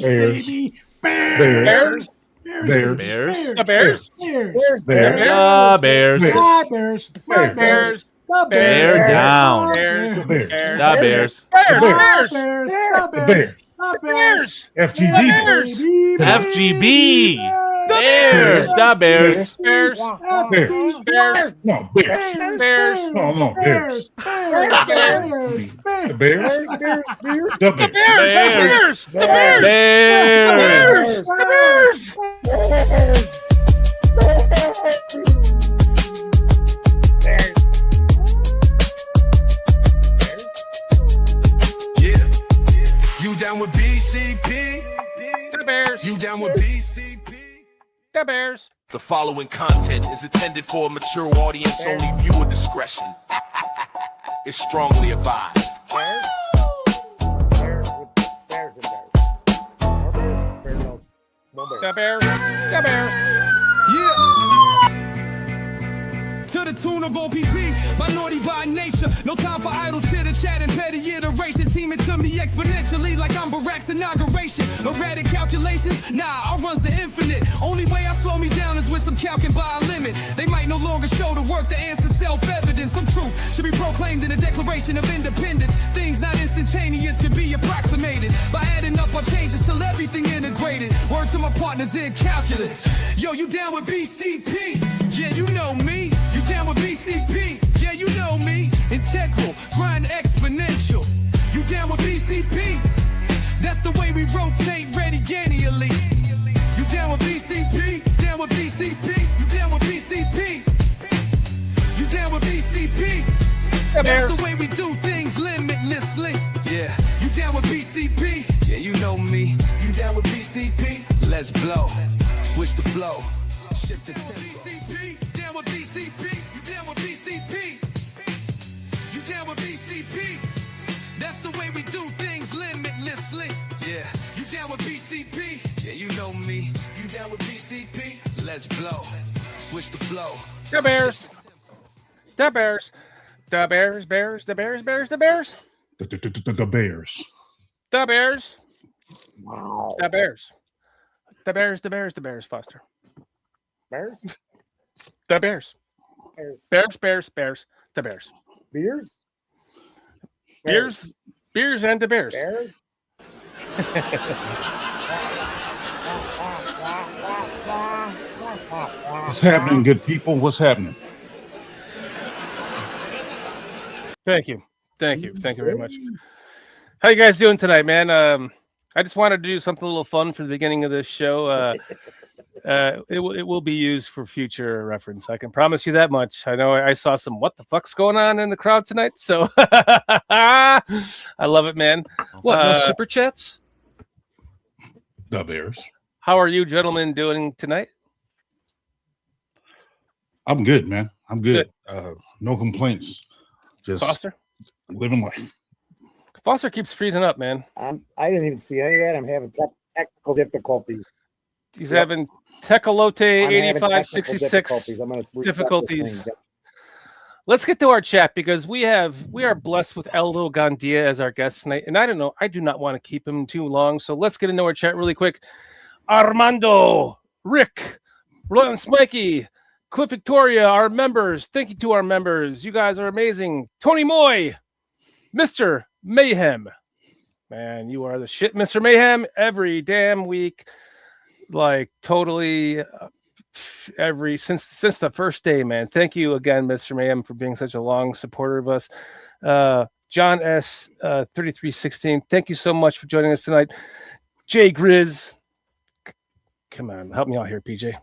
Bears. baby. Bears. Bears. Bears. The Bears. Bears. The Bears. Bears. The Bears. Bear down. The Bears. The Bears. The Bears. The Bears. FGB. FGB. Bears. The Bears. Bears. Bears. No, Bears. Bears. No, Bears. Bears. The Bears. The Bears. The Bears. Bears. Yeah. You down with BCP? The Bears. You down with BCP? The Bears. The following content is intended for a mature audience. Only viewer discretion is strongly advised. Bears and bears. No bears. The Bears. The Bears. Yeah. To the tune of OPP, minority by nature. No time for idle chitter chat and petty iterations. Teaming to me exponentially like I'm Barack's inauguration. Erratic calculations? Nah, I runs the infinite. Only way I slow me down is with some calcing by a limit. They might no longer show the work, the answer self-evident. Some truth should be proclaimed in the Declaration of Independence. Things not instantaneous can be approximated by adding up our changes till everything integrated. Word to my partners in calculus. Yo, you down with BCP? Yeah, you know me. You down with BCP? Yeah, you know me. Integral, grind exponential. You down with BCP? That's the way we rotate radiannually. You down with BCP? Down with BCP? You down with BCP? You down with BCP? That's the way we do things limitlessly. Yeah. You down with BCP? Yeah, you know me. You down with BCP? Let's blow. Switch the flow. Shift the tempo. BCP? Down with BCP? You down with BCP? You down with BCP? That's the way we do things limitlessly. Yeah. You down with BCP? Yeah, you know me. You down with BCP? Let's blow. Switch the flow. The Bears. The Bears. The Bears. Bears. The Bears. Bears. The Bears. The Bears. The Bears. Wow. The Bears. The Bears. The Bears. The Bears. Foster. Bears? The Bears. Bears. Bears. Bears. Bears. The Bears. Beers? Beers. Beers and the Bears. Bears? What's happening, good people? What's happening? Thank you. Thank you. Thank you very much. How you guys doing tonight, man? I just wanted to do something a little fun for the beginning of this show. It will be used for future reference. I can promise you that much. I know I saw some what the fuck's going on in the crowd tonight, so I love it, man. What, no super chats? The Bears. How are you gentlemen doing tonight? I'm good, man. I'm good. No complaints. Just Foster? living life. Foster keeps freezing up, man. I didn't even see any of that. I'm having technical difficulties. He's having Tecolote I'm having 8566 I'm gonna reset difficulties. this thing. Let's get to our chat because we are blessed with Eldo Gandia as our guest tonight. And I do not want to keep him too long. So let's get into our chat really quick. Armando, Rick, Roland Smikey, Cliff Victoria, our members. Thank you to our members. You guys are amazing. Tony Moy, Mr. Mayhem. Man, you are the shit, Mr. Mayhem, every damn week. Like totally since the first day, man. Thank you again, Mr. Mayhem, for being such a long supporter of us. John S 3316, thank you so much for joining us tonight. Jay Grizz, come on, help me out here, PJ.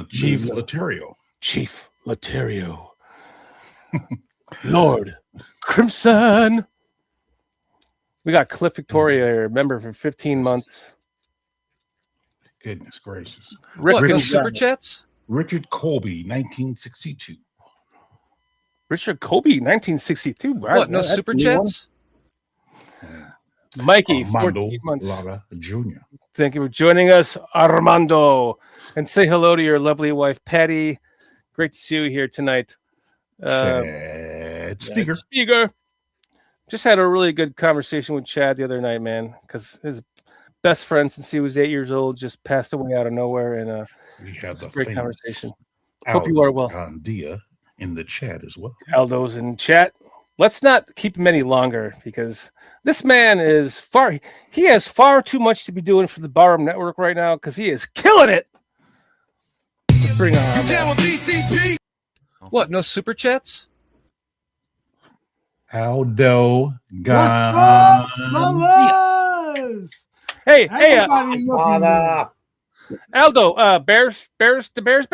Chief Laterio. Chief Laterio. Lord Crimson. We got Cliff Victoria here, member for 15 months. Goodness gracious. What, no super chats? Richard Colby, 1962. Richard Colby, 1962. Wow, what, no super chats? Mikey, Armando 14 months. Lara Jr. Thank you for joining us, Armando. And say hello to your lovely wife, Patty. Great to see you here tonight. Speaker. Just had a really good conversation with Chad the other night, man, because best friend since he was 8 years old, just passed away out of nowhere, and We have it's a the great famous conversation. Hope you Aldo are well. Gandia in the chat as well. Aldo's in chat. Let's not keep him any longer because this man is he has far too much to be doing for the Barroom Network right now because he is killing it. Let's bring on. Down with BCP. What? No super chats? Aldo What's up, Gandia. fellas? Hey, Everybody looking good. Aldo, Bears. Bears, the Bears.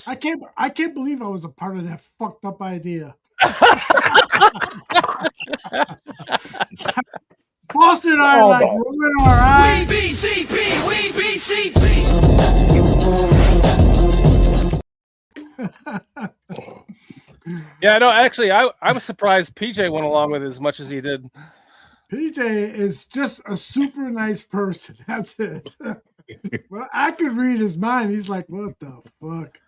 I can't believe I was a part of that fucked up idea. Foster and I are like moving our eyes. We BCP. We BCP. Yeah, no, actually, I was surprised PJ went along with it as much as he did. PJ is just a super nice person. That's it. Well, I could read his mind. He's like, "What the fuck?"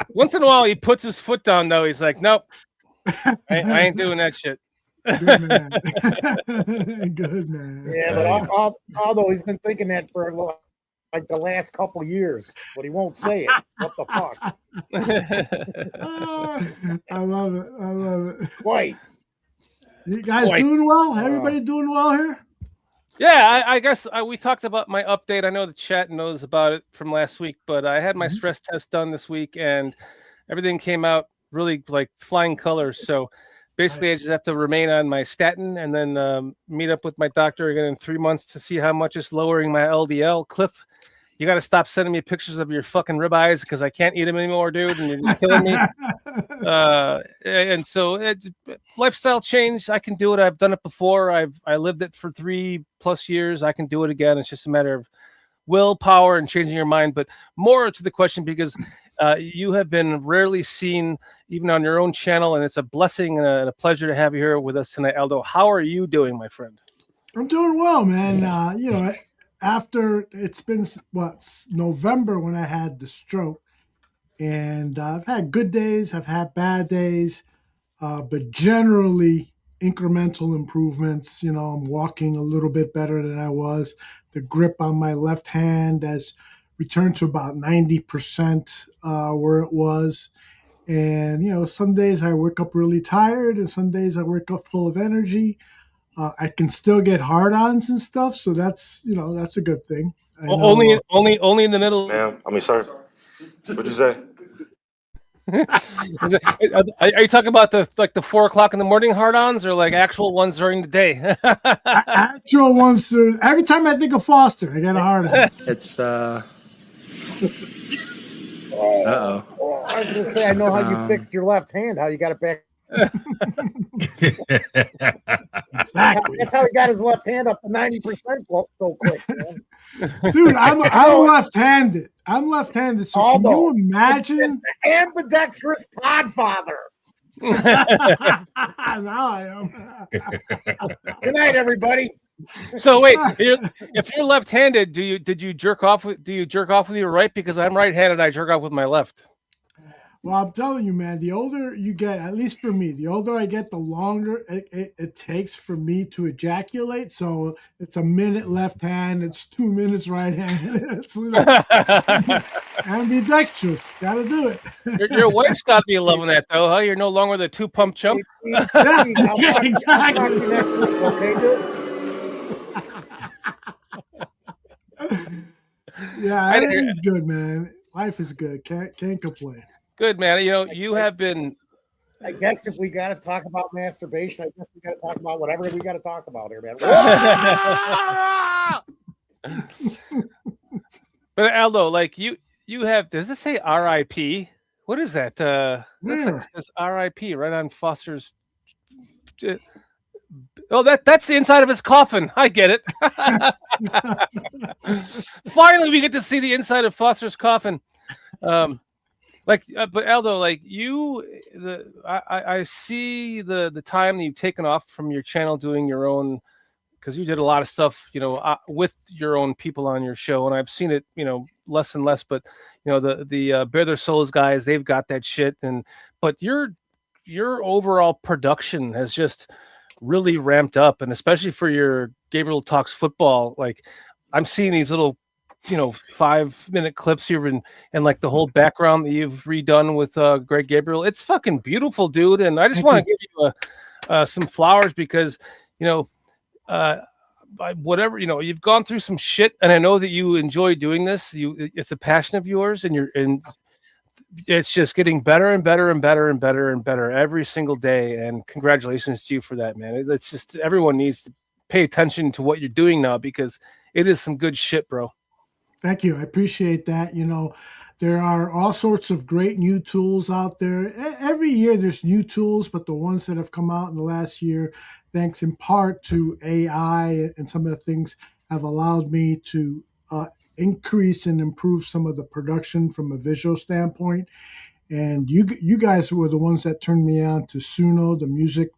Once in a while, he puts his foot down. Though he's like, "Nope, I ain't doing that shit." Good man. Good man. Yeah, but although he's been thinking that for like the last couple years, but he won't say it. What the fuck? I love it. I love it. Quite. You guys doing well? Everybody doing well here? Yeah, I guess we talked about my update. I know the chat knows about it from last week, but I had my stress test done this week, and everything came out really like flying colors. So basically, I just have to remain on my statin and then meet up with my doctor again in 3 months to see how much it's lowering my LDL. Cliff, you got to stop sending me pictures of your fucking ribeyes because I can't eat them anymore, dude, and you're just killing me. And so lifestyle change, I can do it. I've done it before. I lived it for 3+ years. I can do it again. It's just a matter of willpower and changing your mind. But more to the question, because you have been rarely seen even on your own channel, and it's a blessing and a pleasure to have you here with us tonight. Aldo, how are you doing, my friend? I'm doing well, man. After it's been November when I had the stroke, and I've had good days, I've had bad days, but generally incremental improvements. I'm walking a little bit better than I was. The grip on my left hand has returned to about 90% where it was. And, some days I wake up really tired, and some days I wake up full of energy. I can still get hard-ons and stuff, so that's a good thing. Only in the middle. Ma'am, sir. What'd you say? Are you talking about the 4 o'clock in the morning hard-ons, or like actual ones during the day? Actual ones. Every time I think of Foster, I get a hard-on. It's I was gonna say, I know how you fixed your left hand. How you got it back. Exactly. That's how he got his left hand up to 90% so quick, man. Dude, I'm left-handed. So can you imagine? Ambidextrous podfather. Now I am. Good night, everybody. So wait, if you're left-handed, do you jerk off with your right? Because I'm right-handed, I jerk off with my left. Well, I'm telling you, man, the older you get, at least for me, the older I get, the longer it takes for me to ejaculate. So it's a minute left hand, it's 2 minutes right hand. It's ambidextrous. Got to do it. Your wife's got to be loving that, though, huh? You're no longer the 2-pump chump. Yeah, exactly. I'll talk to you next week, okay, dude? Yeah, everything's good, man. Life is good. Can't complain. Good, man. You have been. I guess if we got to talk about masturbation, I guess we got to talk about whatever we got to talk about here, man. But Aldo, like you have. Does it say R.I.P.? What is that? Looks like it says R.I.P. right on Foster's. Oh, that's the inside of his coffin. I get it. Finally, we get to see the inside of Foster's coffin. But Aldo, like I see the time that you've taken off from your channel doing your own, because you did a lot of stuff, with your own people on your show, and I've seen it, less and less. But the Bare Their Souls guys, they've got that shit, but your overall production has just really ramped up, and especially for your Gabriel Talks Football. Like, I'm seeing these little, 5-minute clips here, and like the whole background that you've redone with Greg Gabriel. It's fucking beautiful, dude. And I just want to give you some flowers because, whatever, you've gone through some shit, and I know that you enjoy doing this. It's a passion of yours, and it's just getting better and better and better and better and better every single day. And congratulations to you for that, man. It's just, everyone needs to pay attention to what you're doing now because it is some good shit, bro. Thank you. I appreciate that. There are all sorts of great new tools out there. Every year there's new tools, but the ones that have come out in the last year, thanks in part to AI and some of the things, have allowed me to increase and improve some of the production from a visual standpoint. And you guys were the ones that turned me on to Suno, the music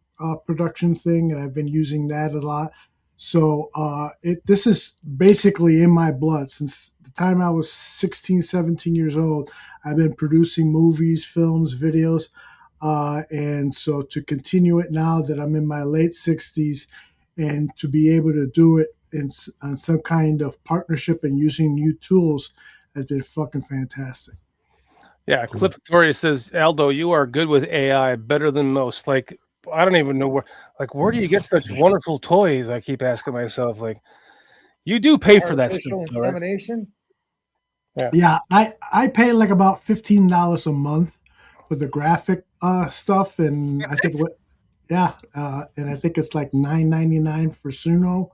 production thing, and I've been using that a lot. So this is basically in my blood. Since the time I was 16, 17 years old, I've been producing movies, films, videos. And so to continue it now that I'm in my late 60s and to be able to do it on some kind of partnership and using new tools has been fucking fantastic. Yeah, Cliff Victoria says, Aldo, you are good with AI, better than most. Like, I don't even know where do you get such wonderful toys? I keep asking myself. Like, you do pay for that stuff, Artificial insemination? Right? Yeah, I pay like about $15 a month for the graphic stuff, and I think and I think it's like $9.99 for Suno,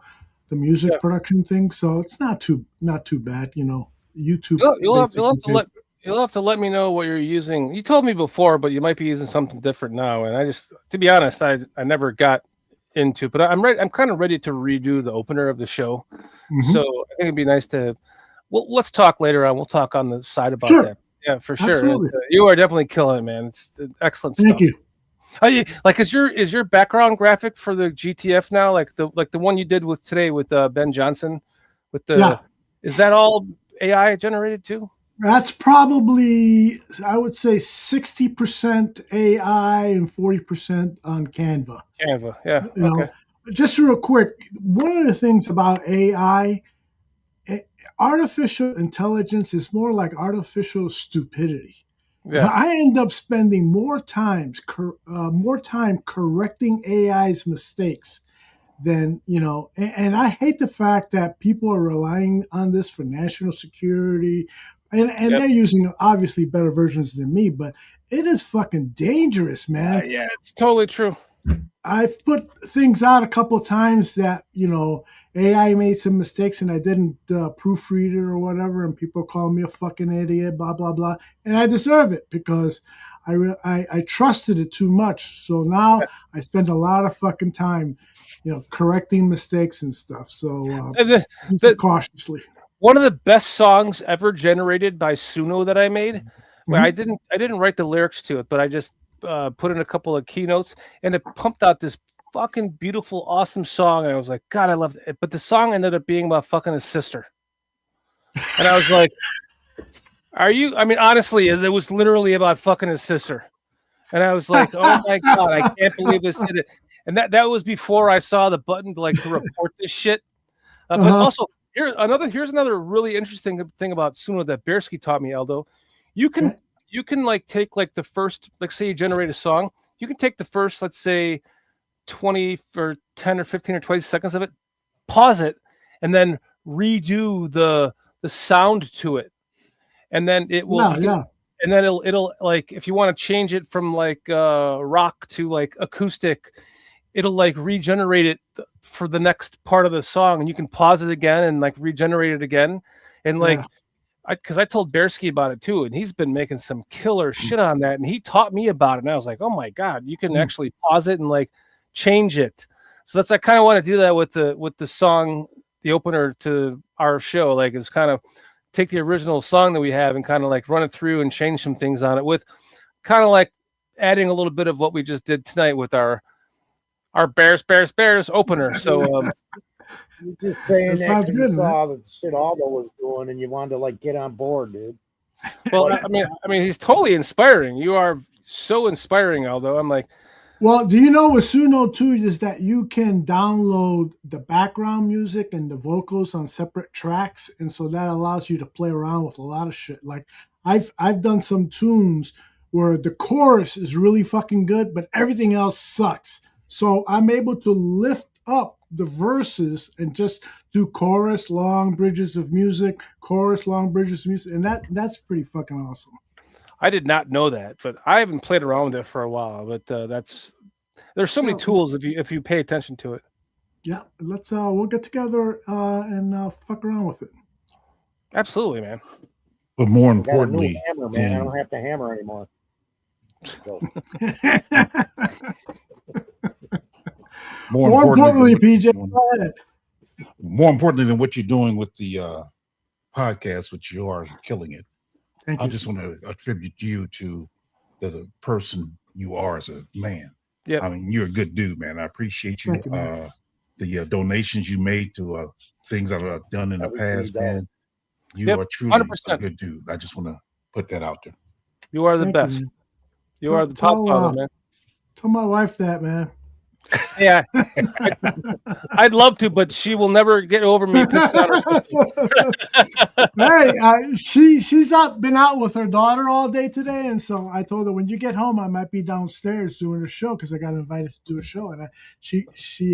the music production thing. So it's not too bad, YouTube. You'll have to let me know what you're using. You told me before, but you might be using something different now. And to be honest, I never got into it, but I'm ready. I'm kind of ready to redo the opener of the show. Mm-hmm. So I think it'd be nice to. Well, let's talk later on. We'll talk on the side about that. Yeah, for sure. You are definitely killing it, man. It's excellent stuff. Thank you. Like, is your background graphic for the GTF now like the one you did with today with Ben Johnson with is that all AI generated too? That's probably, I would say, 60% AI and 40% on Canva. Canva, yeah. Okay. Just real quick, one of the things about AI, artificial intelligence is more like artificial stupidity. Yeah. I end up spending more time correcting AI's mistakes than, and I hate the fact that people are relying on this for national security. And they're using obviously better versions than me, but it is fucking dangerous, man. Yeah, it's totally true. I've put things out a couple of times that, AI made some mistakes and I didn't proofread it or whatever, and people call me a fucking idiot, blah, blah, blah. And I deserve it because I trusted it too much. So now I spend a lot of fucking time, correcting mistakes and stuff. So cautiously. One of the best songs ever generated by Suno that I made. Where I didn't write the lyrics to it, but I just put in a couple of keynotes, and it pumped out this fucking beautiful, awesome song. And I was like, God, I loved it. But the song ended up being about fucking his sister, and I was like, "Are you?" I mean, honestly, it was literally about fucking his sister, and I was like, "Oh my God, I can't believe this did it." And that was before I saw the button to report this shit. But also. Here's another really interesting thing about Suno that Bearsky taught me, Aldo. You can take the first, say you generate a song, you can take the first, let's say 20 or 10 or 15 or 20 seconds of it, pause it, and then redo the sound to it. And then it will and then it'll like if you want to change it from rock to acoustic, it'll regenerate it for the next part of the song, and you can pause it again and regenerate it again. And because I told Bearsky about it too, and he's been making some killer shit on that, and he taught me about it, and I was like, oh my God, you can actually pause it and change it. So I kind of want to do that with the song, the opener to our show. It's kind of take the original song that we have and kind of run it through and change some things on it with kind of adding a little bit of what we just did tonight with our Bears opener. So you're just saying that you saw the shit Aldo was doing and you wanted to get on board, dude. Well, I mean, he's totally inspiring. You are so inspiring, Aldo. I'm like, Well, do you know with Suno too is that you can download the background music and the vocals on separate tracks, and so that allows you to play around with a lot of shit. Like I've done some tunes where the chorus is really fucking good, but everything else sucks. So I'm able to lift up the verses and just do chorus, long bridges of music, chorus, long bridges of music, and that's pretty fucking awesome. I did not know that, but I haven't played around with it for a while. But there's so many tools if you pay attention to it. Yeah, let's we'll get together and fuck around with it. Absolutely, man. But more I got a new importantly, hammer, man. I don't have to hammer anymore. More importantly, PJ, go ahead. More importantly than what you're doing with the podcast, which you are killing it. Thank I you. just want to attribute you to the person you are as a man. Yeah, I mean, you're a good dude, man. I appreciate you. Thank you, man. The donations you made to things that I've done in the past, man. You Yep, are truly 100%. a good dude. I just want to put that out there. you are the Thank best. man. You are the top father, man. Tell my wife that, man. Yeah, I'd love to, but she will never get over me pissing on her. Hey, she's been out with her daughter all day today, and so I told her when you get home, I might be downstairs doing a show because I got invited to do a show, and she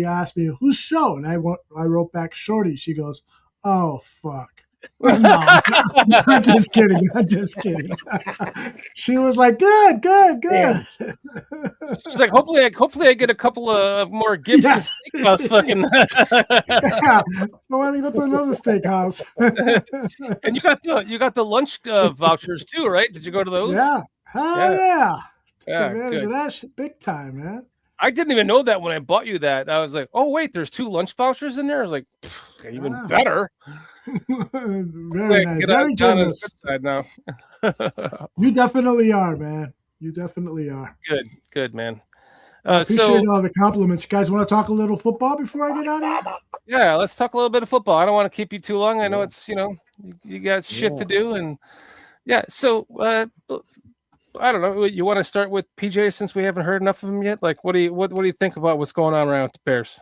asked me whose show, and I wrote back Shorty. She goes, "Oh fuck." No, I'm just kidding. I'm just kidding. She was like, "Good." She's like, hopefully I get a couple of more gifts Yeah. to steakhouse fucking. Yeah. So I go to another steakhouse. And you got the lunch vouchers too, right? Did you go to those? Yeah. Hell yeah. Took Yeah, advantage good. of that shit big time, man. I didn't even know that when I bought you that. I was like, oh wait, there's 2 lunch vouchers in there. I was like, even Wow. better. Very nice. Get Very on John's generous. good side now. You definitely are, man. You definitely are. Good man. I appreciate all the compliments. You guys want to talk a little football before I get out of here? Yeah, let's talk a little bit of football. I don't want to keep you too long. I know it's you got shit to do, and so I don't know. You want to start with PJ since we haven't heard enough of him yet? Like, what do you think about what's going on around with the Bears?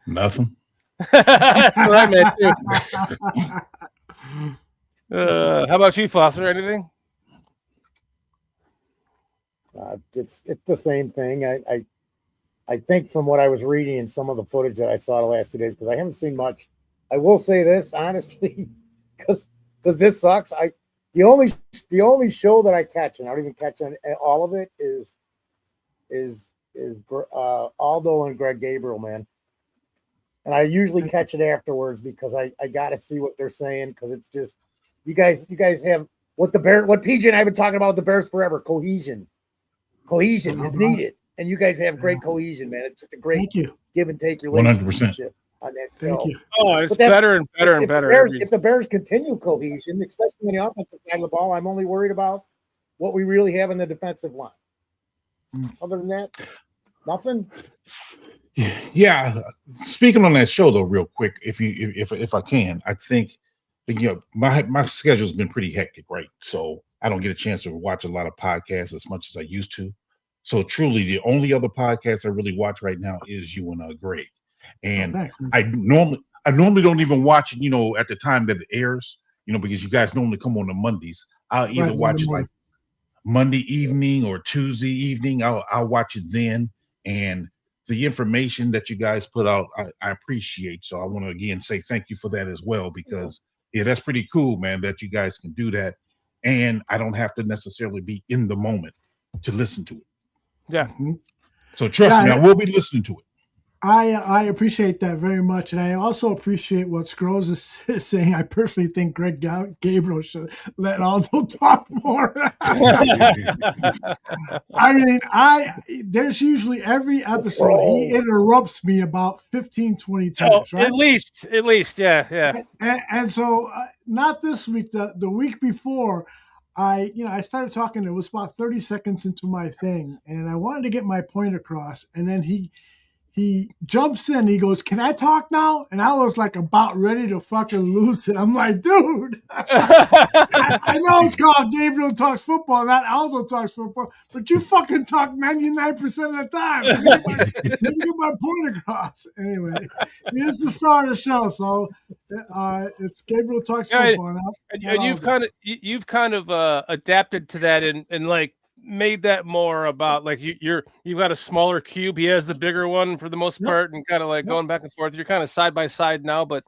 Nothing. That's what I meant too. How about you, Foster? Anything? It's the same thing. I think from what I was reading and some of the footage that I saw the last 2 days, because I haven't seen much. I will say this honestly, because this sucks. The only show that I catch, and I don't even catch all of it, is Aldo and Greg Gabriel, man. And I usually catch it afterwards because I got to see what they're saying, because it's just you guys have what PJ and I have been talking about with the Bears forever. Cohesion is needed, and you guys have great cohesion, man. It's just a great give and take relationship on that show. Thank you. Oh, it's better and better and better. If the Bears continue cohesion, especially on the offensive side of the ball, I'm only worried about what we really have in the defensive line. Other than that, nothing. Yeah. Speaking on that show though, real quick, if I can, I think my schedule's been pretty hectic, right? So I don't get a chance to watch a lot of podcasts as much as I used to. So truly, the only other podcast I really watch right now is you and Greg. And thanks, I normally don't even watch it, at the time that it airs, because you guys normally come on the Mondays. I'll either watch it like Monday evening or Tuesday evening. I'll watch it then. And the information that you guys put out, I appreciate. So I want to again say thank you for that as well, because that's pretty cool, man, that you guys can do that. And I don't have to necessarily be in the moment to listen to it. Yeah. So trust me, I will be listening to it. I appreciate that very much, and I also appreciate what Scrolls is saying. I personally think Greg Gabriel should let Aldo talk more. I mean, there's usually every episode he interrupts me about 15, 20 times, right? At least, yeah. And so, not this week, the week before, I started talking. It was about 30 seconds into my thing, and I wanted to get my point across, and then he he jumps in. He goes, "Can I talk now?" And I was like about ready to fucking lose it. I'm like, dude, I know it's called Gabriel Talks Football, not Aldo Talks Football, but you fucking talk 99% of the time. Let me get my point across. Anyway, he is the star of the show, so it's Gabriel Talks Football. And you've kind of adapted to that and like made that more about like you've got a smaller cube. He has the bigger one for the most part, and kind of like going back and forth. You're kind of side by side now, but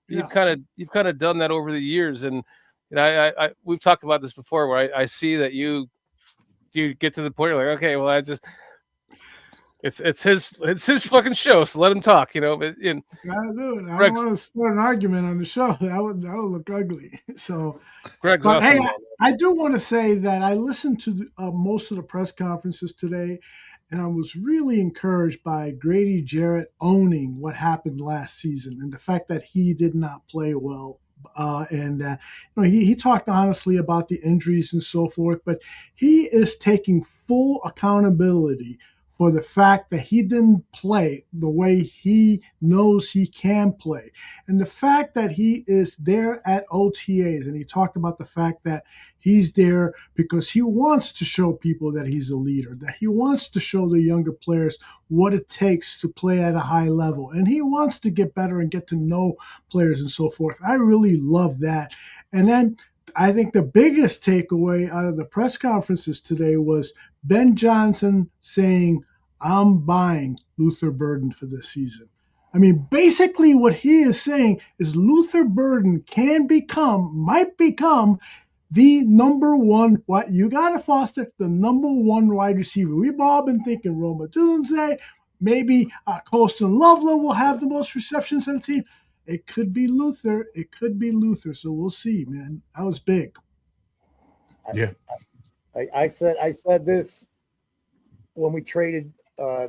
you've kind of done that over the years. And I we've talked about this before, where I see that you get to the point where like, okay, well, it's his fucking show, so let him talk, But I don't want to start an argument on the show. That would look ugly. So, Greg's but awesome, hey, I do want to say that I listened to most of the press conferences today, and I was really encouraged by Grady Jarrett owning what happened last season and the fact that he did not play well. He talked honestly about the injuries and so forth, but he is taking full accountability for the fact that he didn't play the way he knows he can play. And the fact that he is there at OTAs, and he talked about the fact that he's there because he wants to show people that he's a leader, that he wants to show the younger players what it takes to play at a high level. And he wants to get better and get to know players and so forth. I really love that. And then I think the biggest takeaway out of the press conferences today was Ben Johnson saying, "I'm buying Luther Burden for this season." I mean, basically what he is saying is Luther Burden might become the number one, what you got to foster, the number one wide receiver. We've all been thinking Roma Dunze, maybe Colston Loveland will have the most receptions on the team. It could be Luther. So we'll see, man. That was big. Yeah. I said this when we traded,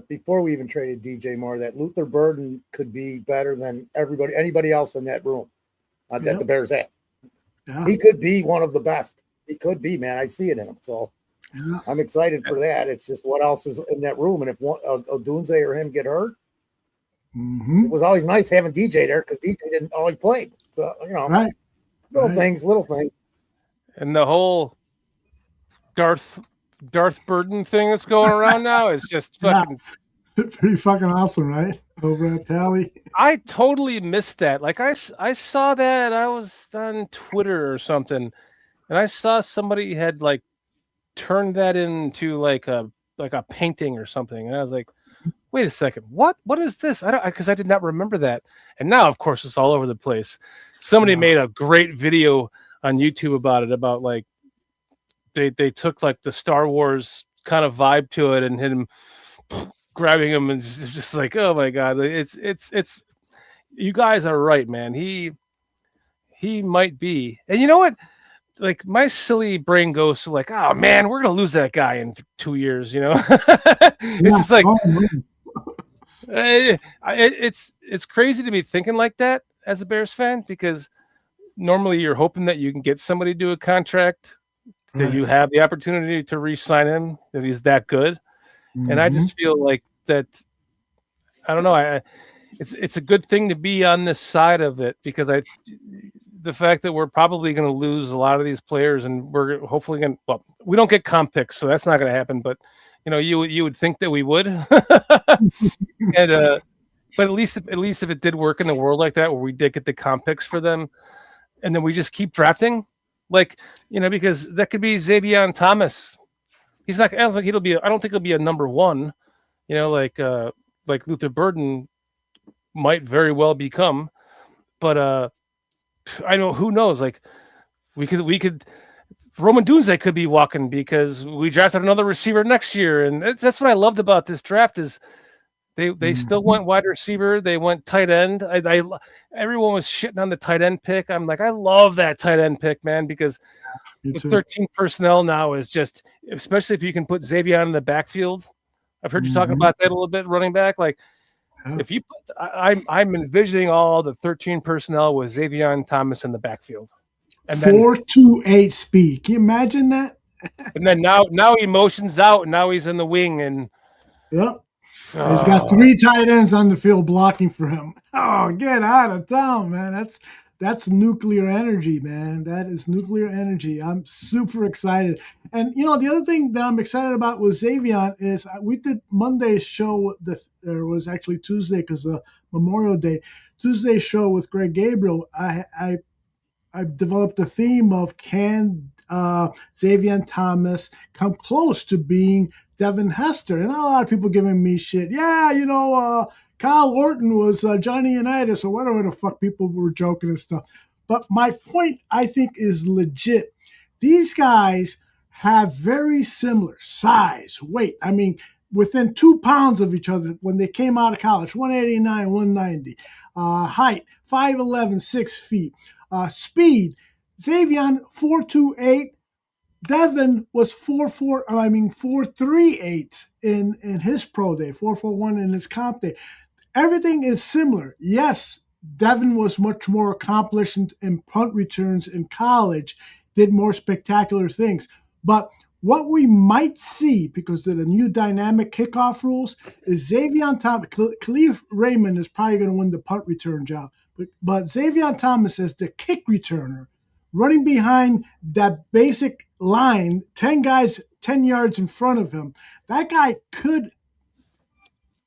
before we even traded DJ Moore, that Luther Burden could be better than anybody else in that room that the Bears have. Yeah. He could be one of the best. He could be, man. I see it in him. So I'm excited for that. It's just what else is in that room. And if Odunze or him get hurt, it was always nice having DJ there because DJ didn't always play. So, little things. And the whole Darth Burden thing that's going around now is just fucking pretty fucking awesome, right? Over at Tally. I totally missed that. Like I saw that. I was on Twitter or something, and I saw somebody had like turned that into like a painting or something, and I was like, wait a second, what is this? Because I did not remember that, and now of course it's all over the place. Somebody made a great video on YouTube about it, about like they took like the Star Wars kind of vibe to it and hit him, grabbing him, and it's just like, oh my god, it's you guys are right, man. He might be, and you know what? Like my silly brain goes to like, oh man, we're gonna lose that guy in 2 years. It's just like it's crazy to be thinking like that as a Bears fan, because normally you're hoping that you can get somebody to do a contract, that you have the opportunity to re-sign him, that he's that good. And I just feel like that, I don't know, it's a good thing to be on this side of it, because the fact that we're probably going to lose a lot of these players, and we're hopefully going to, well, we don't get comp picks, so that's not going to happen, but you would think that we would. And but at least if it did work in the world like that, where we did get the comp picks for them, and then we just keep drafting, like, because that could be Xavier Thomas. He's not. I don't think he'll be a number one. Like Luther Burden might very well become. But I know, who knows? Like we could. Roman Dunze could be walking because we drafted another receiver next year, and that's what I loved about this draft is they still went wide receiver, they went tight end. Everyone was shitting on the tight end pick. I'm like, I love that tight end pick, man, because with 13 personnel now is just, especially if you can put Xavier in the backfield. I've heard you talking about that a little bit, running back. Like if you put, I'm envisioning all the 13 personnel with Xavier Thomas in the backfield. And 4.28 speed. Can you imagine that? And then now he motions out, and now he's in the wing, and He's got 3 tight ends on the field blocking for him. Oh, get out of town, man. That's nuclear energy, man. That is nuclear energy. I'm super excited. And, the other thing that I'm excited about with Xavier is we did Monday's show. There was actually Tuesday because of Memorial Day. Tuesday's show with Greg Gabriel, I developed a theme of can Xavier Thomas come close to being Devin Hester? And a lot of people giving me shit. Yeah, Kyle Orton was Johnny Unitas or whatever the fuck people were joking and stuff. But my point, I think, is legit. These guys have very similar size, weight. I mean, within 2 pounds of each other when they came out of college, 189, 190. Height, 5'11", 6 feet. Speed, Xavier, 4'2", Devin was 4'38" in his pro day, 4'1" in his comp day. Everything is similar. Yes, Devin was much more accomplished in punt returns in college, did more spectacular things. But what we might see, because of the new dynamic kickoff rules, is Xavier Thomas. Khalif Raymond is probably going to win the punt return job. But Xavier Thomas as the kick returner, running behind that basic line, 10 guys 10 yards in front of him, that guy could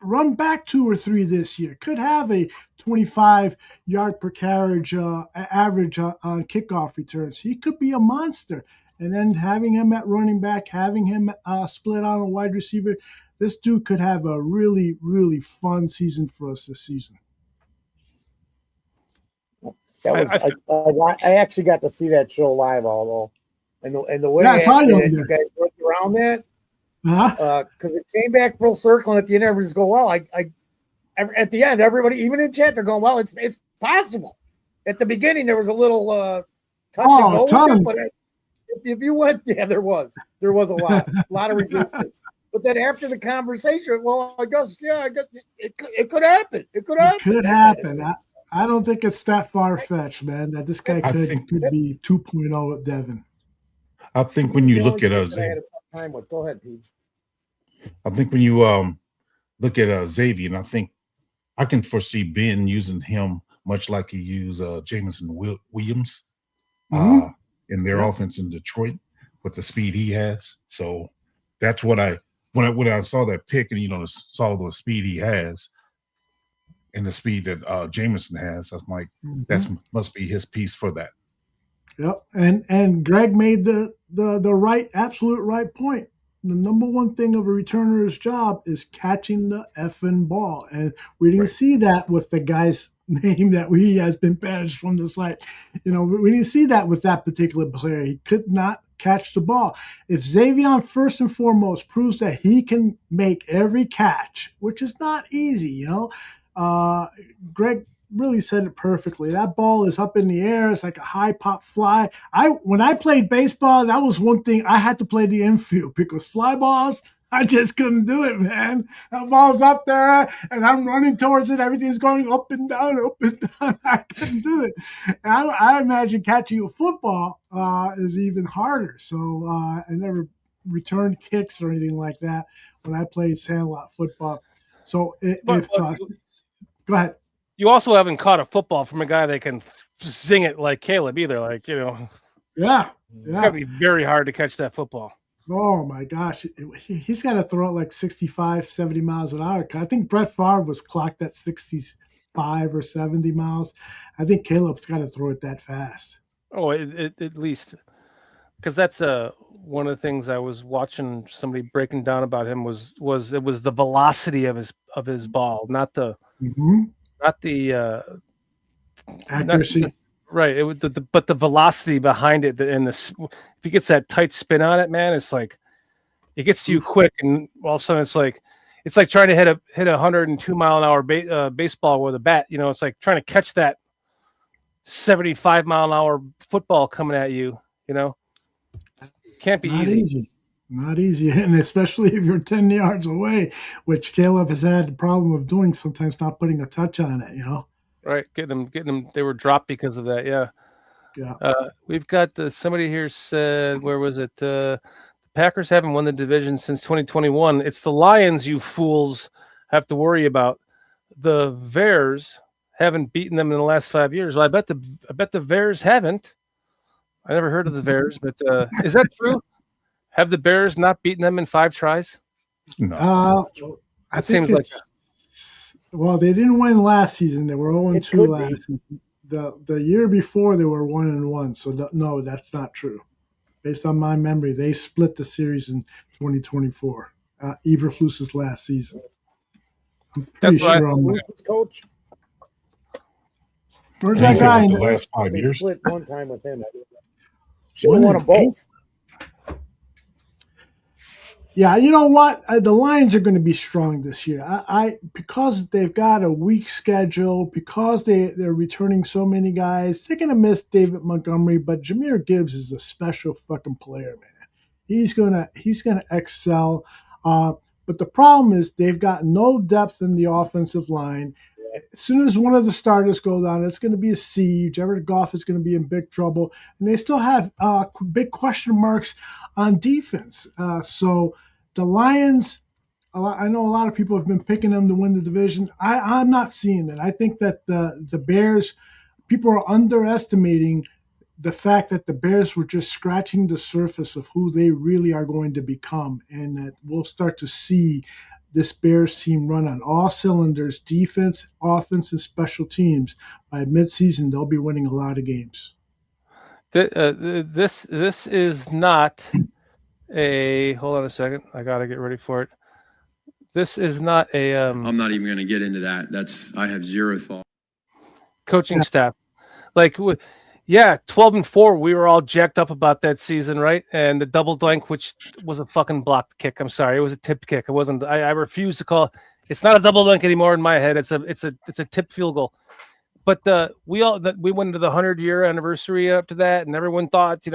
run back 2 or 3 this year, could have a 25 yard per carriage average on kickoff returns. He could be a monster. And then having him at running back, having him split on a wide receiver, this dude could have a really, really fun season for us this season. That was I actually got to see that show live, although, and the way you guys worked around that, because it came back full circle, and at the end, everybody's going, well, at the end, everybody, even in chat, they're going, well, it's possible. At the beginning, there was a little touch and go, but if you went, there was a lot of resistance. But then after the conversation, well, I guess it could happen. It could happen. I don't think it's that far-fetched, man, that this guy could be 2.0 at Devin. I think when you look at Xavier, go ahead, Pete. I think when you look at Xavier, and I think I can foresee Ben using him much like he used Jameson Williams in their offense in Detroit with the speed he has. So that's what when I saw that pick and saw the speed he has. And the speed that Jameson has, I'm like, that must be his piece for that. Yep, and Greg made the absolute right point. The number one thing of a returner's job is catching the effing ball, and we didn't see that with the guy's name that he has been banished from the site. We didn't see that with that particular player. He could not catch the ball. If Xavier, first and foremost, proves that he can make every catch, which is not easy, Greg really said it perfectly. That ball is up in the air. It's like a high pop fly. When I played baseball, that was one thing I had to play the infield because fly balls, I just couldn't do it, man. That ball's up there and I'm running towards it. Everything's going up and down, up and down. I couldn't do it. And I imagine catching a football is even harder. So I never returned kicks or anything like that when I played sandlot football. So go ahead. You also haven't caught a football from a guy that can zing it like Caleb either. Yeah. It's got to be very hard to catch that football. Oh, my gosh. He's got to throw it like 65, 70 miles an hour. I think Brett Favre was clocked at 65 or 70 miles. I think Caleb's got to throw it that fast. Oh, at least. Because that's one of the things I was watching somebody breaking down about him was it was the velocity of his ball, not the accuracy. Right. It was but the velocity behind it, and if he gets that tight spin on it, man, it's like it gets to you quick, and all of a sudden it's like trying to hit a 102 mile an hour baseball with a bat. It's like trying to catch that 75 mile an hour football coming at you. Can't be easy. Not easy, and especially if you're 10 yards away, which Caleb has had the problem of doing sometimes, not putting a touch on it, Right, getting them. They were dropped because of that. Yeah. We've got somebody here said, where was it? The Packers haven't won the division since 2021. It's the Lions, you fools. have to worry about. The Bears haven't beaten them in the last 5 years. Well, I bet the Bears haven't. I never heard of the Bears, but is that true? Have the Bears not beaten them in 5 tries? No. I think well, they didn't win last season. They were 0-2 last season. The year before they were 1-1. So no, that's not true. Based on my memory, they split the series in 2024. Eberflus's last season. I'm pretty sure on that. Coach. Where's that guy? The last 5 years. Split one time with him. Should have won them both. Yeah, you know what? The Lions are going to be strong this year. Because they've got a weak schedule, because they're returning so many guys, they're going to miss David Montgomery, but Jahmyr Gibbs is a special fucking player, man. He's gonna excel. But the problem is they've got no depth in the offensive line. As soon as one of the starters go down, it's going to be a siege. Jared Goff is going to be in big trouble. And they still have big question marks on defense. So the Lions, I know a lot of people have been picking them to win the division. I'm not seeing it. I think that the Bears, people are underestimating the fact that the Bears were just scratching the surface of who they really are going to become, and that we'll start to see this Bears team run on all cylinders, defense, offense, and special teams. By midseason, they'll be winning a lot of games. This is not a – hold on a second. I got to get ready for it. This is not a I'm not even going to get into that. I have zero thought. Coaching staff. Like – yeah, 12-4. We were all jacked up about that season, right? And the double doink, which was a fucking blocked kick. I'm sorry, it was a tipped kick. It wasn't. I refuse to call. It's not a double doink anymore in my head. It's a tipped field goal. But we went into the 100-year anniversary after that, and everyone thought,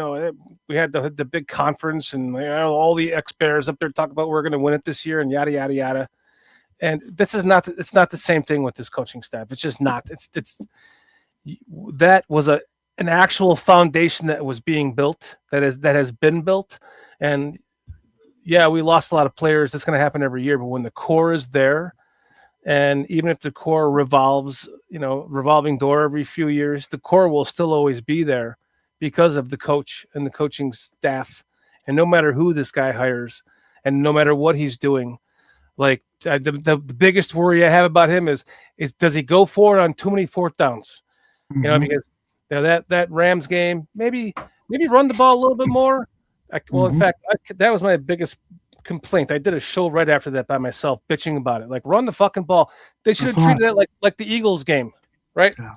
we had the big conference, and all the ex-Bears up there talk about we're going to win it this year, and yada yada yada. And this is not. It's not the same thing with this coaching staff. It's just not. It's that was an actual foundation that was being built, that has been built. And yeah, we lost a lot of players. That's going to happen every year. But when the core is there, and even if the core revolving door every few years, the core will still always be there because of the coach and the coaching staff. And no matter who this guy hires and no matter what he's doing, like the biggest worry I have about him is does he go for it on too many fourth downs? Mm-hmm. Because that Rams game, maybe run the ball a little bit more. In fact, that was my biggest complaint. I did a show right after that by myself, bitching about it. Like, run the fucking ball. They should have treated it like the Eagles game, right? Yeah.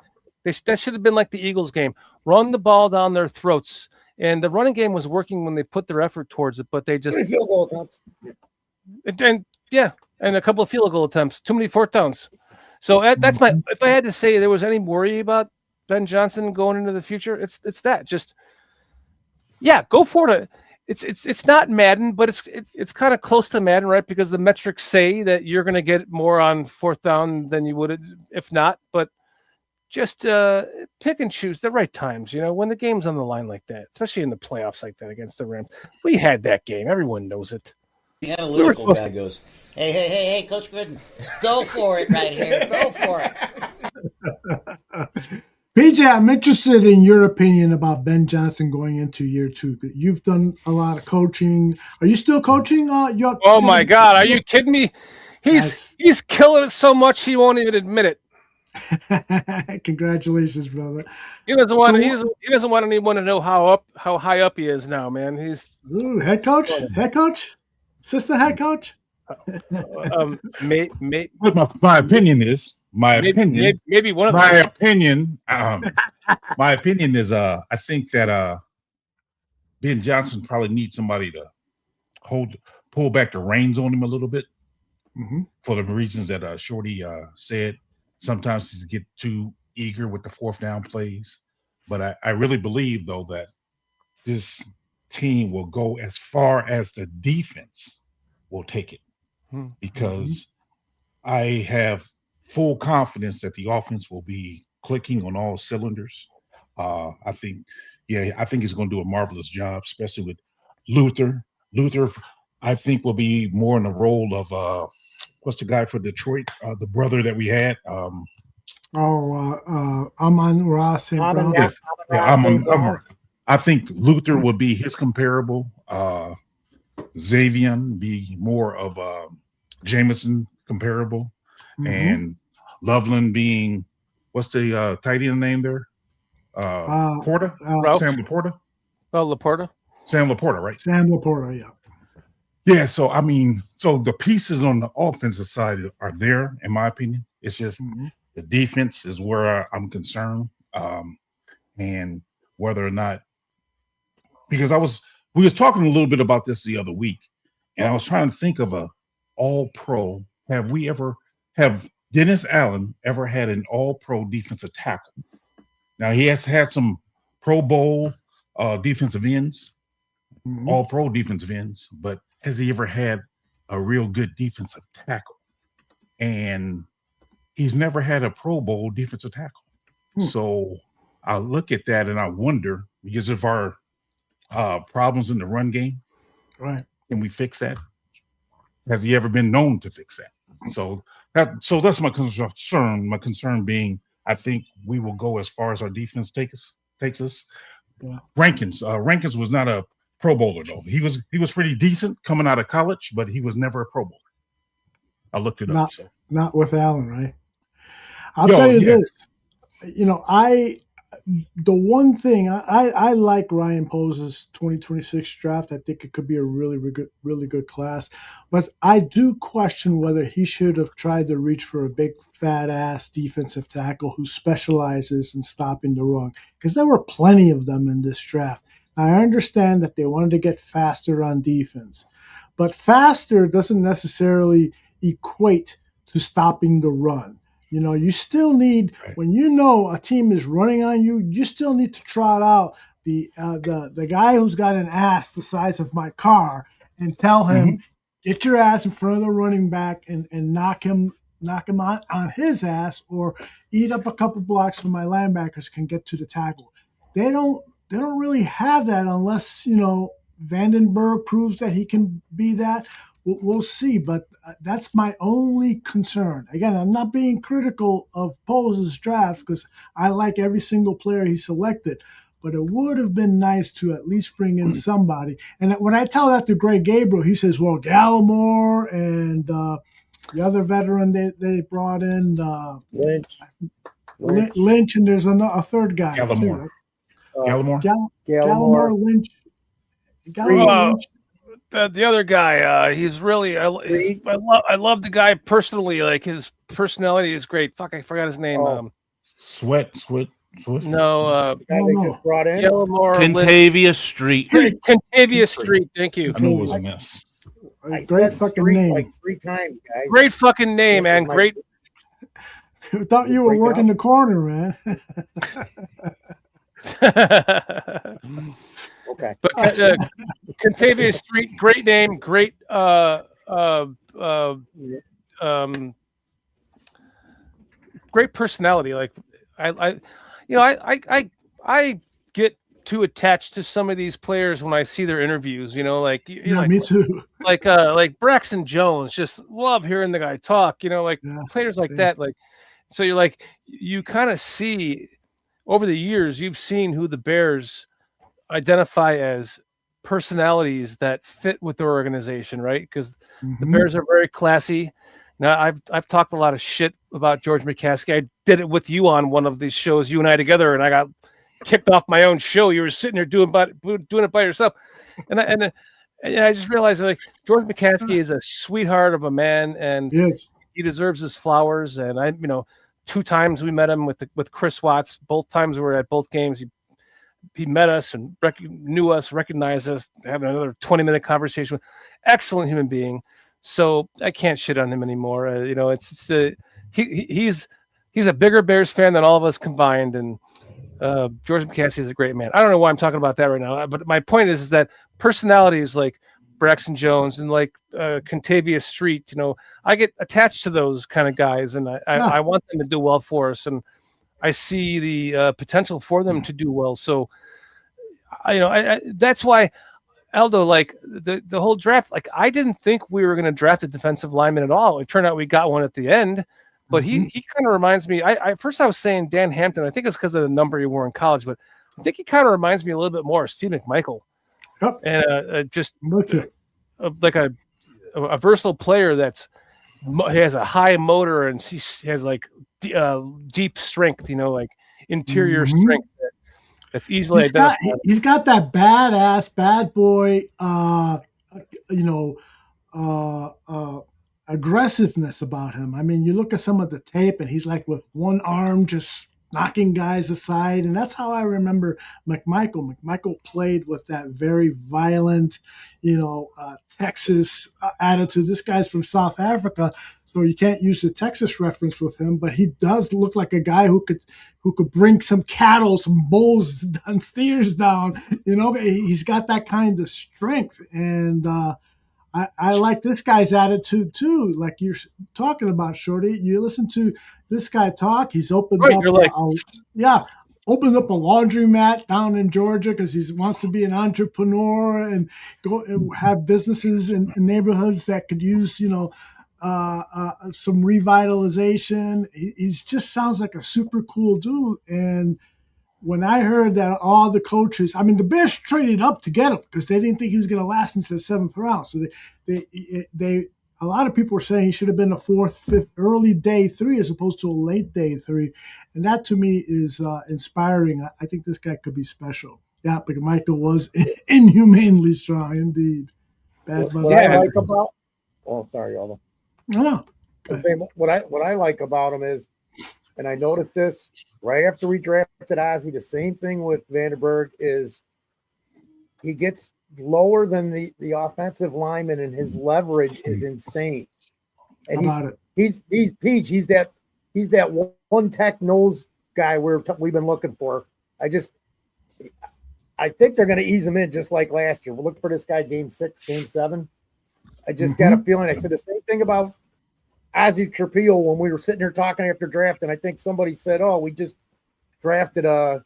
That should have been like the Eagles game. Run the ball down their throats. And the running game was working when they put their effort towards it, but they just field goal attempts. And a couple of field goal attempts. Too many fourth downs. So that's my. If I had to say there was any worry about Ben Johnson going into the future, it's that. Just go for it. It's not Madden, but it's kind of close to Madden, right? Because the metrics say that you're going to get more on fourth down than you would if not. But just pick and choose the right times. When the game's on the line like that, especially in the playoffs like that against the Rams. We had that game. Everyone knows it. The analytical guy goes, hey, Coach Gooden, go for it right here. Go for it. PJ, I'm interested in your opinion about Ben Johnson going into year 2. You've done a lot of coaching. Are you still coaching? Oh my God, are you kidding me? He's killing it so much he won't even admit it. Congratulations, brother. He doesn't want anyone to know how high up he is now, man. He's head coach, assistant head coach. My opinion is. My opinion is I think that Ben Johnson probably needs somebody to pull back the reins on him a little bit, for the reasons that Shorty said. Sometimes he get too eager with the fourth down plays, but I really believe though that this team will go as far as the defense will take it, because I have full confidence that the offense will be clicking on all cylinders. I think he's going to do a marvelous job, especially with Luther. Luther, I think, will be more in the role of what's the guy for Detroit? The brother that we had. Amon-Ra St. Brown. Yes, yeah, St. Brown. I think Luther would be his comparable. Xavier be more of a Jameson comparable, and Loveland being what's the tight end name there? Laporta, Sam Laporta. Oh, Laporta. Sam Laporta, right? Sam Laporta, yeah. Yeah, so I mean, so the pieces on the offensive side are there, in my opinion. It's just the defense is where I'm concerned, and whether or not, because we was talking a little bit about this the other week, and I was trying to think of a All-Pro. Have Dennis Allen ever had an All-Pro defensive tackle? Now he has had some Pro Bowl defensive ends, All-Pro defensive ends, but has he ever had a real good defensive tackle? And he's never had a Pro Bowl defensive tackle. So I look at that and I wonder, because of our problems in the run game, right? Can we fix that? Has he ever been known to fix that? So that's my concern. My concern being, I think we will go as far as our defense takes us. Yeah. Rankins was not a Pro Bowler though. He was pretty decent coming out of college, but he was never a Pro Bowler. I looked it up. Not with Allen, right? I'll tell you this. The one thing I like Ryan Pose's 2026 draft. I think it could be a really good class, but I do question whether he should have tried to reach for a big fat ass defensive tackle who specializes in stopping the run, because there were plenty of them in this draft. I understand that they wanted to get faster on defense, but faster doesn't necessarily equate to stopping the run. You still need, when a team is running on you, you still need to trot out the guy who's got an ass the size of my car and tell him, get your ass in front of the running back and knock him on his ass, or eat up a couple blocks so my linebackers can get to the tackle. They don't really have that unless, Vandenberg proves that he can be that. We'll see, but that's my only concern. Again, I'm not being critical of Pose's draft because I like every single player he selected, but it would have been nice to at least bring in somebody. And when I tell that to Greg Gabriel, he says, well, Gallimore and the other veteran they brought in, Lynch, and there's a third guy. Gallimore. Too, right? Gallimore, Lynch. Lynch. The other guy, he's really I love the guy personally. Like his personality is great. Fuck, I forgot his name. Sweat. No, the guy they just brought in. Contavia Street. Contavia Street. Thank you. I knew it was a mess. I said Street name like 3 times, guys. Great fucking name, man. Great. I thought you were working the corner, man. Okay. But Contavia Street, great name, great great personality. Like I get too attached to some of these players when I see their interviews, me too. Like Braxton Jones, just love hearing the guy talk, players like that. Like, so you kind of see over the years, you've seen who the Bears identify as personalities that fit with their organization, right? Because the Bears are very classy. Now, I've talked a lot of shit about George McCaskey. I did it with you on one of these shows, you and I together, and I got kicked off my own show. You were sitting there doing it by yourself, and I just realized that George McCaskey is a sweetheart of a man, and he deserves his flowers. And 2 times we met him with Chris Watts. Both times we were at both games. He met us and knew us, recognized us, having another 20-minute conversation. Excellent human being. So I can't shit on him anymore. He's a bigger Bears fan than all of us combined. And George McCaskey is a great man. I don't know why I'm talking about that right now, but my point is that personalities like Braxton Jones and like Contavia Street, I get attached to those kind of guys, and I want them to do well for us. And I see the potential for them to do well. So, that's why Aldo, like the whole draft, like I didn't think we were going to draft a defensive lineman at all. It turned out we got one at the end, but he kind of reminds me. I first I was saying Dan Hampton. I think it's because of the number he wore in college, but I think he kind of reminds me a little bit more of Steve McMichael, and just like a versatile player he has a high motor and he has like deep strength, like interior strength that's easily identified. He's got that badass bad boy, aggressiveness about him. I mean, you look at some of the tape and he's like with one arm just knocking guys aside. And that's how I remember McMichael. McMichael played with that very violent, Texas attitude. This guy's from South Africa, so you can't use the Texas reference with him, but he does look like a guy who could bring some cattle, some bulls and steers down. He's got that kind of strength. And I like this guy's attitude too. Like you're talking about, Shorty. You listen to this guy talk. He's opened up, opened up a laundromat down in Georgia because he wants to be an entrepreneur and go and have businesses in neighborhoods that could use, some revitalization. He just sounds like a super cool dude. And when I heard that all the coaches, I mean, the Bears traded up to get him because they didn't think he was going to last into the 7th round. So they a lot of people were saying he should have been a 4th, 5th, early day 3 as opposed to a late day 3. And that to me is inspiring. I think this guy could be special. Yeah, but Michael was inhumanely strong indeed. What I like about, sorry, Aldo. No. What I like about him is, and I noticed this right after we drafted Ozzie, the same thing with Vandenberg is he gets lower than the offensive lineman and his leverage is insane. And he's Peach. He's that one tech nose guy we've been looking for. I think they're going to ease him in just like last year. We'll look for this guy game 6, game 7. I just got a feeling. I said the same thing about Ozzie Trapillo when we were sitting here talking after draft, and I think somebody said, "Oh, we just drafted a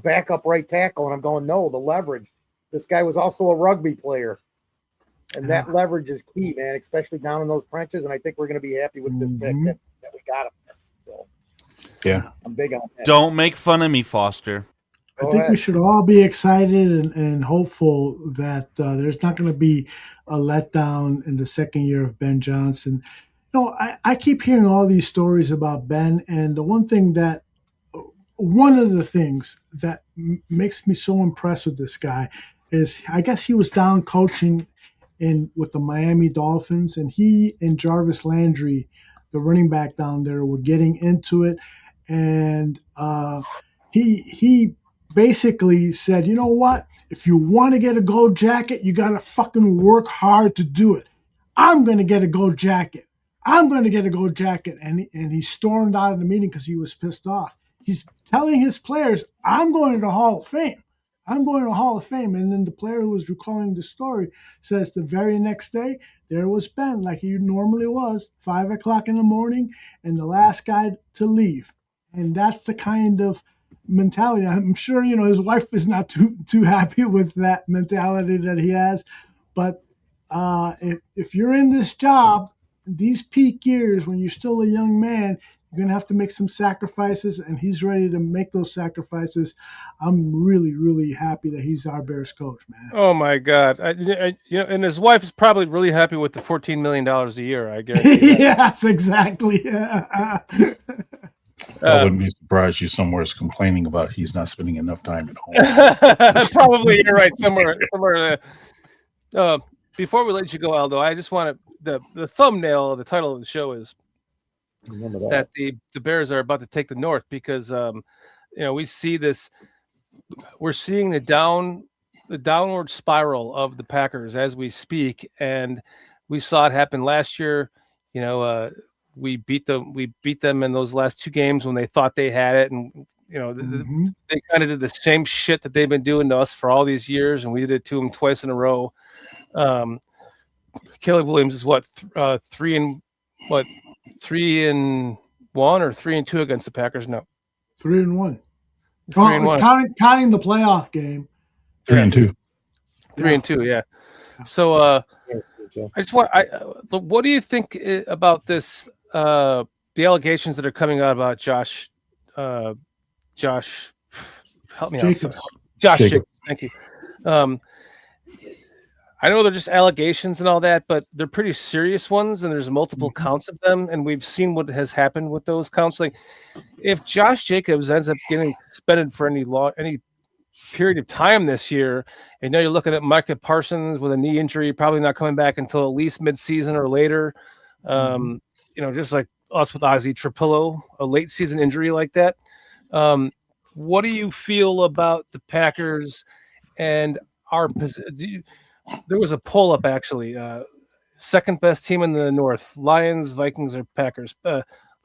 backup right tackle," and I'm going, "No, the leverage. This guy was also a rugby player, and that leverage is key, man, especially down in those trenches. And I think we're going to be happy with this pick that we got him there. So, yeah, I'm big on that. Don't make fun of me, Foster. I think we should all be excited and hopeful that there's not going to be a letdown in the second year of Ben Johnson. I keep hearing all these stories about Ben, and one of the things that makes me so impressed with this guy is I guess he was down coaching with the Miami Dolphins, and he and Jarvis Landry, the running back down there, were getting into it, and he basically said, "You know what? If you want to get a gold jacket, you got to fucking work hard to do it. I'm going to get a gold jacket. I'm going to get a gold jacket." And he stormed out of the meeting because he was pissed off. He's telling his players, "I'm going to the Hall of Fame. I'm going to the Hall of Fame." And then the player who was recalling the story says the very next day, there was Ben, like he normally was, 5 o'clock in the morning, and the last guy to leave. And that's the kind of mentality. I'm sure, his wife is not too happy with that mentality that he has. But if you're in this job, these peak years when you're still a young man, you're going to have to make some sacrifices, and he's ready to make those sacrifices. I'm really, really happy that he's our Bears coach, man. Oh my God! And his wife is probably really happy with the $14 million a year. I guess. Yes, exactly. I wouldn't be surprised you somewhere is complaining about he's not spending enough time at home. Probably you're right. Somewhere. Before we let you go, Aldo, I just want the thumbnail of the title of the show is that the Bears are about to take the North because we see this. We're seeing the downward spiral of the Packers as we speak, and we saw it happen last year. We beat them in those last 2 games when they thought they had it, and they kind of did the same shit that they've been doing to us for all these years, and we did it to them twice in a row. Caleb Williams is 3-1 or 3-2 against the Packers? No, 3-1. 3-1. Counting the playoff game. 3-2. 3-2, yeah. So I just want what do you think about this the allegations that are coming out about Josh help me Jacobs. out. Josh Jacobs. Thank you. I know they're just allegations and all that, but they're pretty serious ones, and there's multiple counts of them, and we've seen what has happened with those counts. Like, if Josh Jacobs ends up getting suspended for any period of time this year, and now you're looking at Micah Parsons with a knee injury, probably not coming back until at least mid-season or later. Just like us with Ozzie Trapillo, a late season injury like that. What do you feel about the Packers and our position? There was a poll up actually. Second best team in the North: Lions, Vikings, or Packers.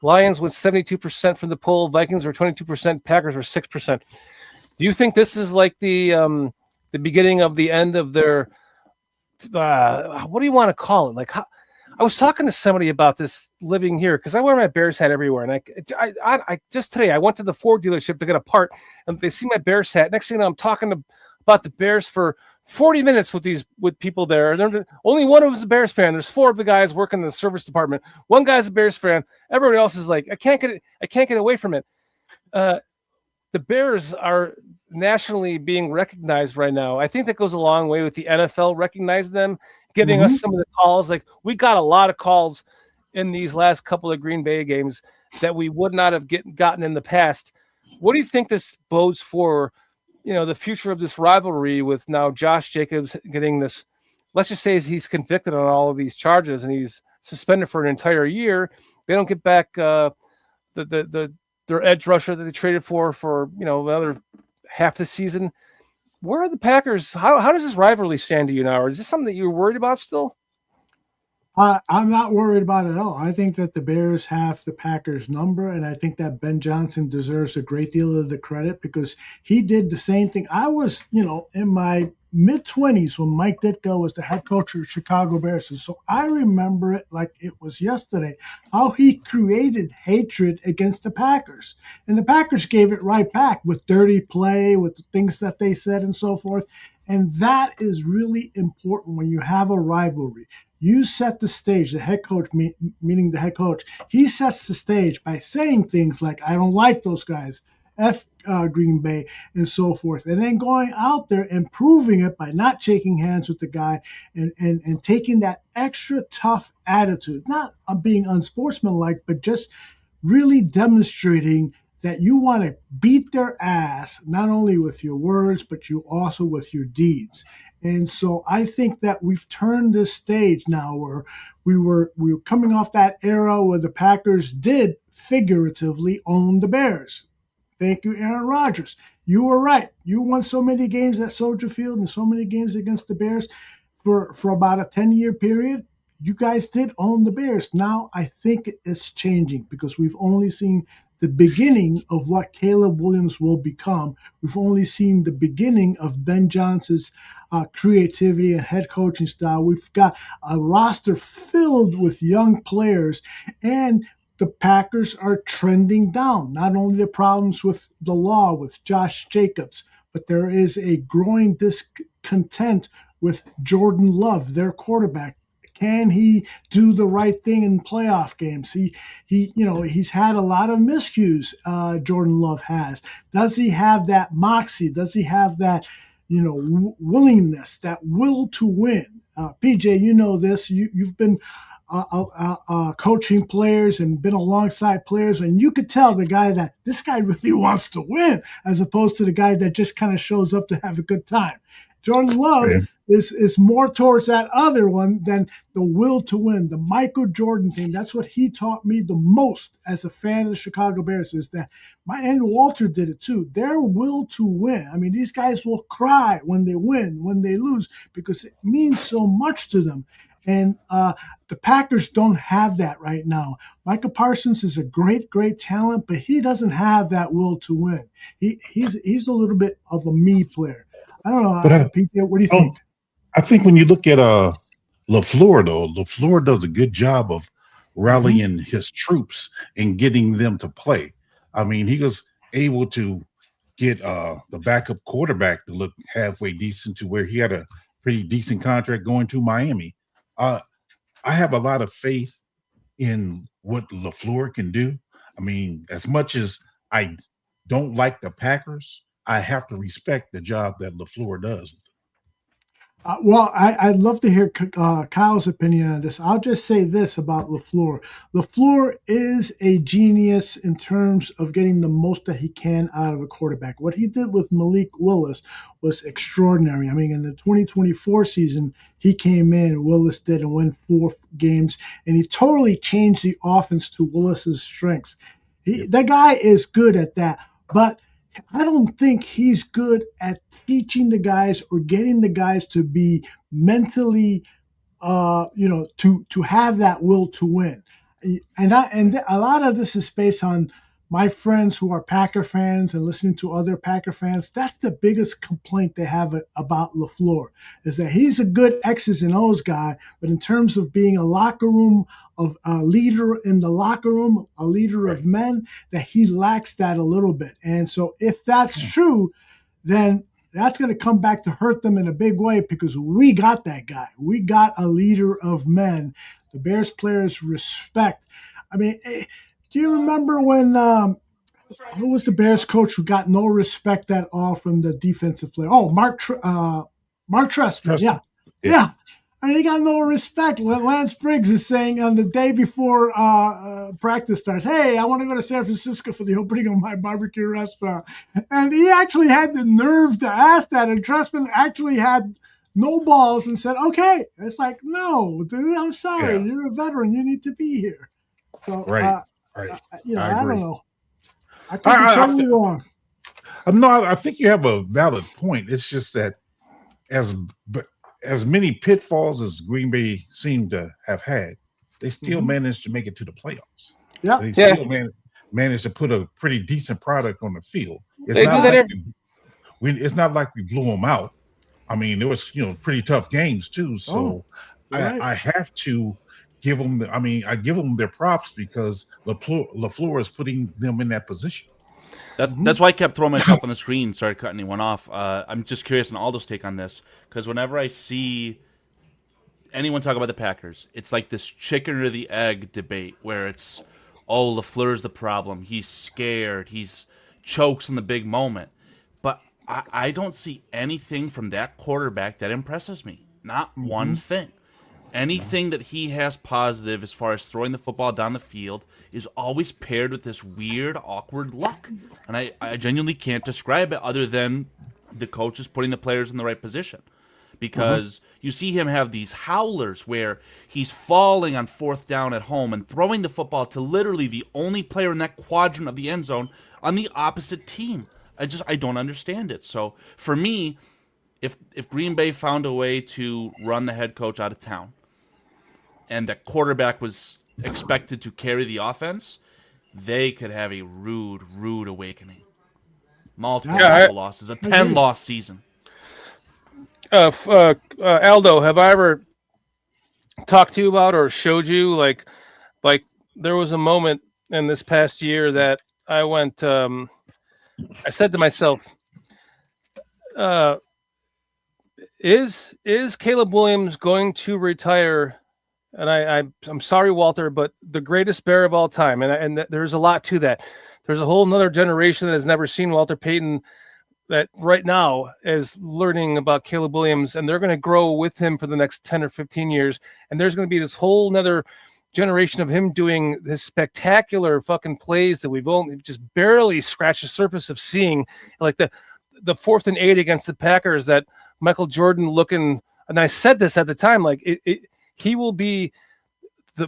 Lions was 72% from the poll. Vikings were 22%. Packers were 6%. Do you think this is like the beginning of the end of their? What do you want to call it? Like, I was talking to somebody about this living here because I wear my Bears hat everywhere, and I just today I went to the Ford dealership to get a part, and they see my Bears hat. Next thing you know, I'm talking about the Bears for 40 minutes with people there. And only one of them is a Bears fan. There's 4 of the guys working in the service department. One guy's a Bears fan. Everybody else is like, I can't get away from it. The Bears are nationally being recognized right now. I think that goes a long way with the NFL recognizing them, giving us some of the calls. Like, we got a lot of calls in these last couple of Green Bay games that we would not have gotten in the past. What do you think this bodes for, the future of this rivalry with now Josh Jacobs getting this? Let's just say he's convicted on all of these charges and he's suspended for an entire year. They don't get back their edge rusher that they traded for another half the season. Where are the Packers? How does this rivalry stand to you now? Or is this something that you're worried about still? I'm not worried about it at all. I think that the Bears have the Packers number, and I think that Ben Johnson deserves a great deal of the credit because he did the same thing. I was, in my mid-20s when Mike Ditka was the head coach of the Chicago Bears. And so I remember it like it was yesterday, how he created hatred against the Packers. And the Packers gave it right back with dirty play, with the things that they said and so forth. And that is really important when you have a rivalry. You set the stage, the head coach, meaning the head coach, he sets the stage by saying things like, I don't like those guys, F Green Bay, and so forth. And then going out there and proving it by not shaking hands with the guy and taking that extra tough attitude, not being unsportsmanlike, but just really demonstrating that you want to beat their ass, not only with your words, but you also with your deeds. And so I think that we've turned this stage now where we were coming off that era where the Packers did figuratively own the Bears. Thank you, Aaron Rodgers. You were right. You won so many games at Soldier Field and so many games against the Bears for about a 10-year period. You guys did own the Bears. Now I think it's changing because we've only seen the beginning of what Caleb Williams will become. We've only seen the beginning of Ben Johnson's creativity and head coaching style. We've got a roster filled with young players, and the Packers are trending down. Not only the problems with the law with Josh Jacobs, but there is a growing discontent with Jordan Love, their quarterback. Can he do the right thing in playoff games? He's had a lot of miscues. Jordan Love has. Does he have that moxie? Does he have that, willingness, that will to win? PJ, you know this. You've been coaching players and been alongside players, and you could tell this guy really wants to win, as opposed to the guy that just kind of shows up to have a good time. Jordan Love is more towards that other one than the will to win, the Michael Jordan thing. That's what he taught me the most as a fan of the Chicago Bears, is that and Walter did it too. Their will to win. I mean, these guys will cry when they win, when they lose, because it means so much to them. And the Packers don't have that right now. Micah Parsons is a great, great talent, but he doesn't have that will to win. He's a little bit of a me player. I don't know, Pete, what do you think? I think when you look at LaFleur, though, LaFleur does a good job of rallying his troops and getting them to play. I mean, he was able to get the backup quarterback to look halfway decent to where he had a pretty decent contract going to Miami. I have a lot of faith in what LaFleur can do. I mean, as much as I don't like the Packers, I have to respect the job that LaFleur does. Well, I'd love to hear Kyle's opinion on this. I'll just say this about LaFleur. LaFleur is a genius in terms of getting the most that he can out of a quarterback. What he did with Malik Willis was extraordinary. I mean, in the 2024 season, he came in, Willis did, and won 4 games, and he totally changed the offense to Willis's strengths. That guy is good at that, but I don't think he's good at teaching the guys or getting the guys to be mentally, to have that will to win. And a lot of this is based on my friends who are Packer fans and listening to other Packer fans. That's the biggest complaint they have about LaFleur, is that he's a good X's and O's guy, but in terms of being a locker room, of a leader in the locker room, a leader of men, that he lacks that a little bit. And so if that's true, then that's going to come back to hurt them in a big way, because we got that guy. We got a leader of men. The Bears players respect. I mean, do you remember when who was the Bears coach who got no respect at all from the defensive player? Oh, Mark Trestman. Yeah. I mean, he got no respect. Lance Briggs is saying on the day before practice starts, "Hey, I want to go to San Francisco for the opening of my barbecue restaurant." And he actually had the nerve to ask that. And Trestman actually had no balls and said, "Okay." It's like, no, dude, I'm sorry. Yeah. You're a veteran. You need to be here. So, right. I don't know. I think you're totally wrong. No, I think you have a valid point. It's just that as many pitfalls as Green Bay seemed to have had, they still managed to make it to the playoffs. Yeah, they still managed to put a pretty decent product on the field. It's not like we blew them out. I mean, there was pretty tough games too. So I have to give them. I give them their props because LaFleur is putting them in that position. That's why I kept throwing myself on the screen, started cutting anyone off. I'm just curious on Aldo's take on this, because whenever I see anyone talk about the Packers, it's like this chicken or the egg debate where it's, oh, LaFleur's the problem. He's scared. He's chokes in the big moment. But I don't see anything from that quarterback that impresses me. Not one thing. Anything that he has positive as far as throwing the football down the field is always paired with this weird, awkward luck. And I genuinely can't describe it other than the coach is putting the players in the right position. Because you see him have these howlers where he's falling on 4th down at home and throwing the football to literally the only player in that quadrant of the end zone on the opposite team. I don't understand it. So for me, if Green Bay found a way to run the head coach out of town, and the quarterback was expected to carry the offense, they could have a rude awakening. Multiple losses, a 10-loss season. Aldo, have I ever talked to you about or showed you like there was a moment in this past year that I went, I said to myself, is Caleb Williams going to retire? And I'm sorry, Walter, but the greatest Bear of all time. And there's a lot to that. There's a whole nother generation that has never seen Walter Payton that right now is learning about Caleb Williams, and they're going to grow with him for the next 10 or 15 years. And there's going to be this whole nother generation of him doing this spectacular fucking plays that we've only just barely scratched the surface of seeing, like the 4th and 8 against the Packers, that Michael Jordan looking. And I said this at the time, like he will be,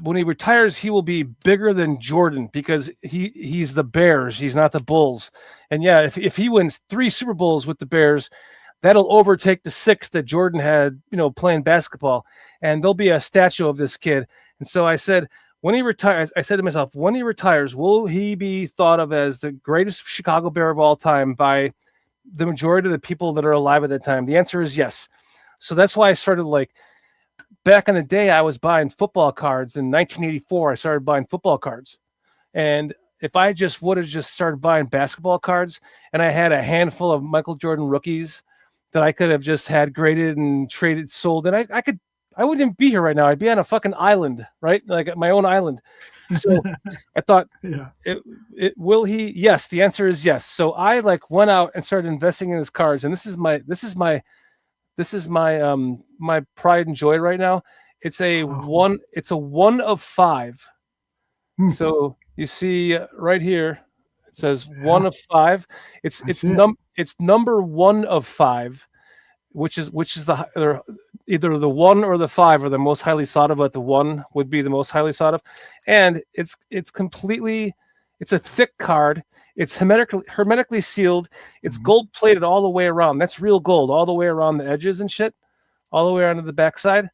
when he retires, he will be bigger than Jordan because he's the Bears. He's not the Bulls. And yeah, if he wins 3 Super Bowls with the Bears, that'll overtake the 6 that Jordan had, playing basketball. And there'll be a statue of this kid. And so I said, when he retires, I said to myself, when he retires, will he be thought of as the greatest Chicago Bear of all time by the majority of the people that are alive at that time? The answer is yes. So that's why I started, back in the day, I was buying football cards. In 1984, I started buying football cards. And if I would have just started buying basketball cards and I had a handful of Michael Jordan rookies that I could have just had graded and traded, sold, and I wouldn't even be here right now. I'd be on a fucking island, right? Like at my own island. So I thought, will he? Yes, the answer is yes. So I like went out and started investing in his cards, and this is my my pride and joy right now. It's a 1 of 5. So you see right here, it says 1 of 5. It's number 1 of 5, which is either the 1 or the 5 are the most highly sought of, but the 1 would be the most highly sought of. And it's a thick card. It's hermetically sealed. It's gold plated all the way around. That's real gold all the way around the edges and shit, all the way around to the backside.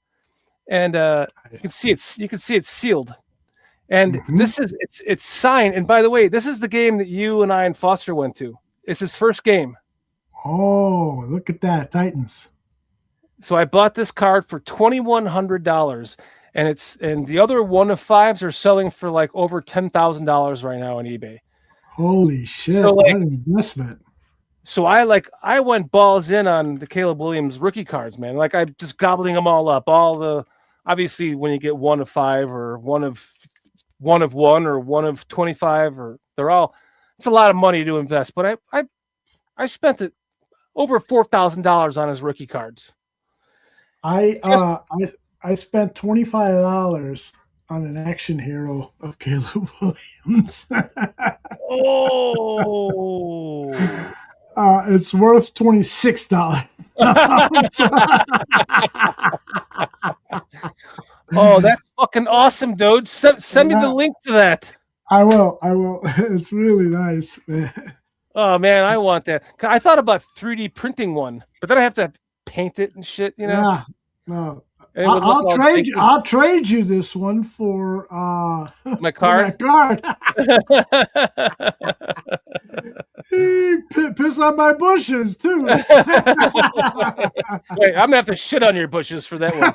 And you can see it's sealed. And it's signed. And by the way, this is the game that you and I and Foster went to. It's his first game. Oh, look at that, Titans. So I bought this card for $2,100, and the other 1 of 5s are selling for like over $10,000 right now on eBay. Holy shit! So what an investment. So I went balls in on the Caleb Williams rookie cards, man. Like I'm just gobbling them all up. Obviously when you get 1 of 5 or 1 of 1 or 1 of 25, or it's a lot of money to invest. But I spent it over $4,000 on his rookie cards. I spent $25 on an action hero of Caleb Williams. It's worth $26. Oh, that's fucking awesome, dude. Send me the link to that. I will. It's really nice. Oh man, I want that. I thought about 3D printing one, but then I have to paint it and shit, you know. Yeah, no. I'll trade you this one for my card. Piss on my bushes too. Wait, I'm gonna have to shit on your bushes for that one.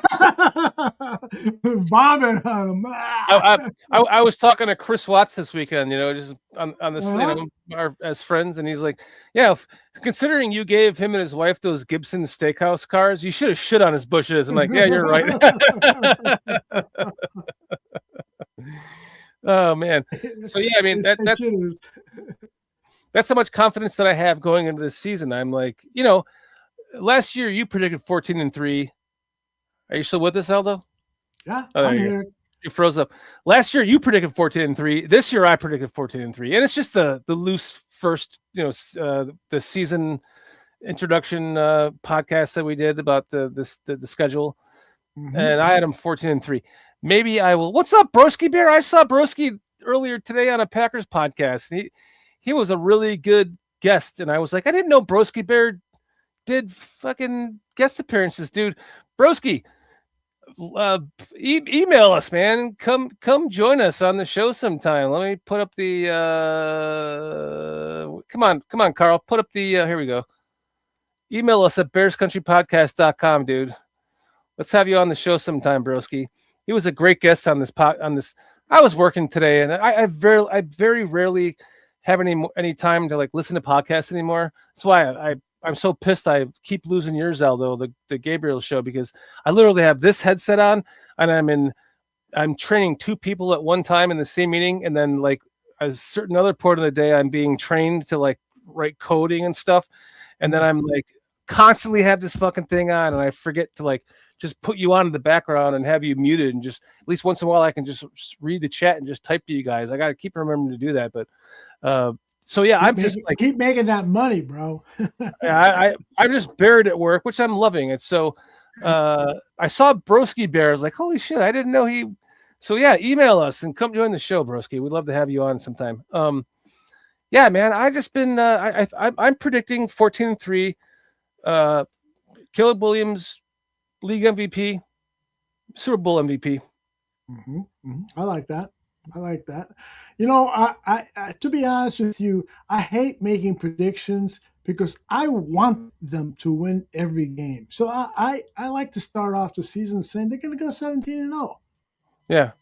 Vomit on them. I was talking to Chris Watts this weekend, you know, just on this, as friends, and he's like, "Yeah, considering you gave him and his wife those Gibson Steakhouse cars, you should have shit on his bushes." I'm like, "Yeah, you're right." Oh man, so yeah, I mean that's how much confidence that I have going into this season. I'm like, you know, last year you predicted 14-3. Are you still with us, Aldo? Yeah, I'm here. You froze up. Last year you predicted 14-3. This year I predicted 14-3, and it's just the loose first, you know, the season introduction podcast that we did about the schedule, and I had them 14-3. Maybe I will. What's up, Broski Bear? I saw Broski earlier today on a Packers podcast. He was a really good guest, and I was like, I didn't know Broski Bear did fucking guest appearances, dude. Broski, email us, man. Come join us on the show sometime. Let me put up the come on, Carl. Put up the here we go. Email us at bearscountrypodcast.com, dude. Let's have you on the show sometime, Broski. He was a great guest on this I was working today, and I very rarely have any time to like listen to podcasts anymore. That's why I'm so pissed. I keep losing yours, Aldo, the Gabriel show, because I literally have this headset on, and I'm training 2 people at one time in the same meeting, and then like a certain other part of the day I'm being trained to like write coding and stuff, and then I'm like constantly have this fucking thing on, and I forget to like just put you on in the background and have you muted, and just at least once in a while I can just read the chat and just type to you guys. I got to keep remembering to do that, but so yeah, keep making that money, bro. I'm just buried at work, which I'm loving it. So I saw Broski Bear. I was like, holy shit, I didn't know he. So yeah, email us and come join the show, Broski. We'd love to have you on sometime. Yeah, man, I just been I'm predicting 14-3. Caleb Williams, league MVP, Super Bowl MVP. I like that. You know, I to be honest with you, I hate making predictions because I want them to win every game. So I like to start off the season saying they're going to go 17-0. Yeah.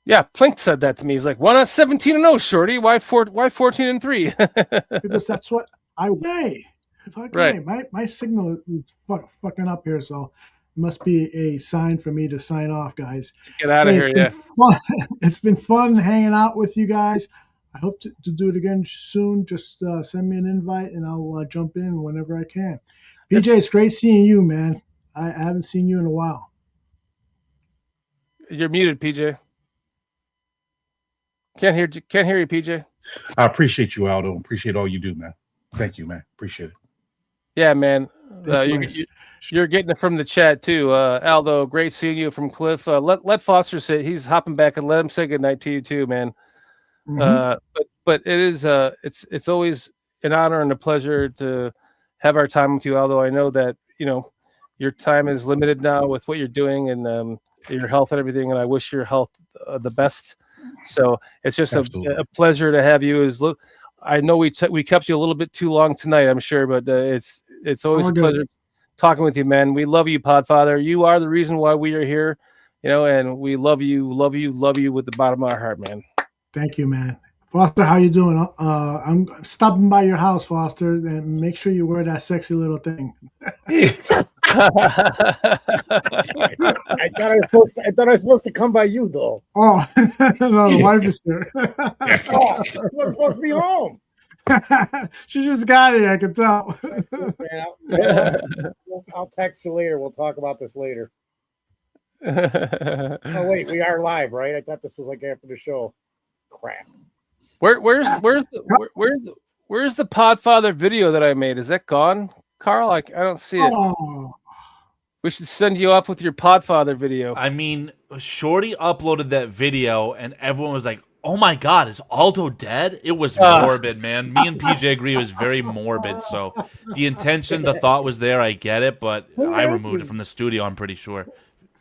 Yeah, Plink said that to me. He's like, "Why not 17-0, Shorty? Why 14-3?" Because that's what I say. Right. My signal is fucking up here, so it must be a sign for me to sign off, guys. Get out of here, It's been fun. It's been fun hanging out with you guys. I hope to do it again soon. Just send me an invite, and I'll jump in whenever I can. PJ, it's great seeing you, man. I haven't seen you in a while. You're muted, PJ. Can't hear you, PJ. I appreciate you, Aldo. Appreciate all you do, man. Thank you, man. Appreciate it. Yeah, man. You're getting it from the chat too, Aldo. Great seeing you from Cliff. Let Foster sit. He's hopping back, and let him say goodnight to you too, man. Mhm. But it is it's always an honor and a pleasure to have our time with you, Aldo. I know that your time is limited now with what you're doing and your health and everything, and I wish your health the best. So it's just a pleasure to have you. I know we kept you a little bit too long tonight, I'm sure, but it's always a pleasure talking with you, man. We love you, Podfather. You are the reason why we are here, and we love you with the bottom of our heart, man. Thank you, man. Foster, how you doing? I'm stopping by your house, Foster, and make sure you wear that sexy little thing. I thought I was supposed to come by you, though. Oh, no, the wife is here. I was supposed to be home. She just got here, I can tell. I'll text you later. We'll talk about this later. Oh, wait, we are live, right? I thought this was like after the show. Crap. Where's the Podfather video that I made? Is that gone, Carl? I don't see it. Oh. We should send you off with your Podfather video. I mean, Shorty uploaded that video, and everyone was like, "Oh my God, is Aldo dead?" It was morbid, man. Me and PJ agree it was very morbid. So the intention, the thought was there. I get it, but I removed it from the studio. I'm pretty sure.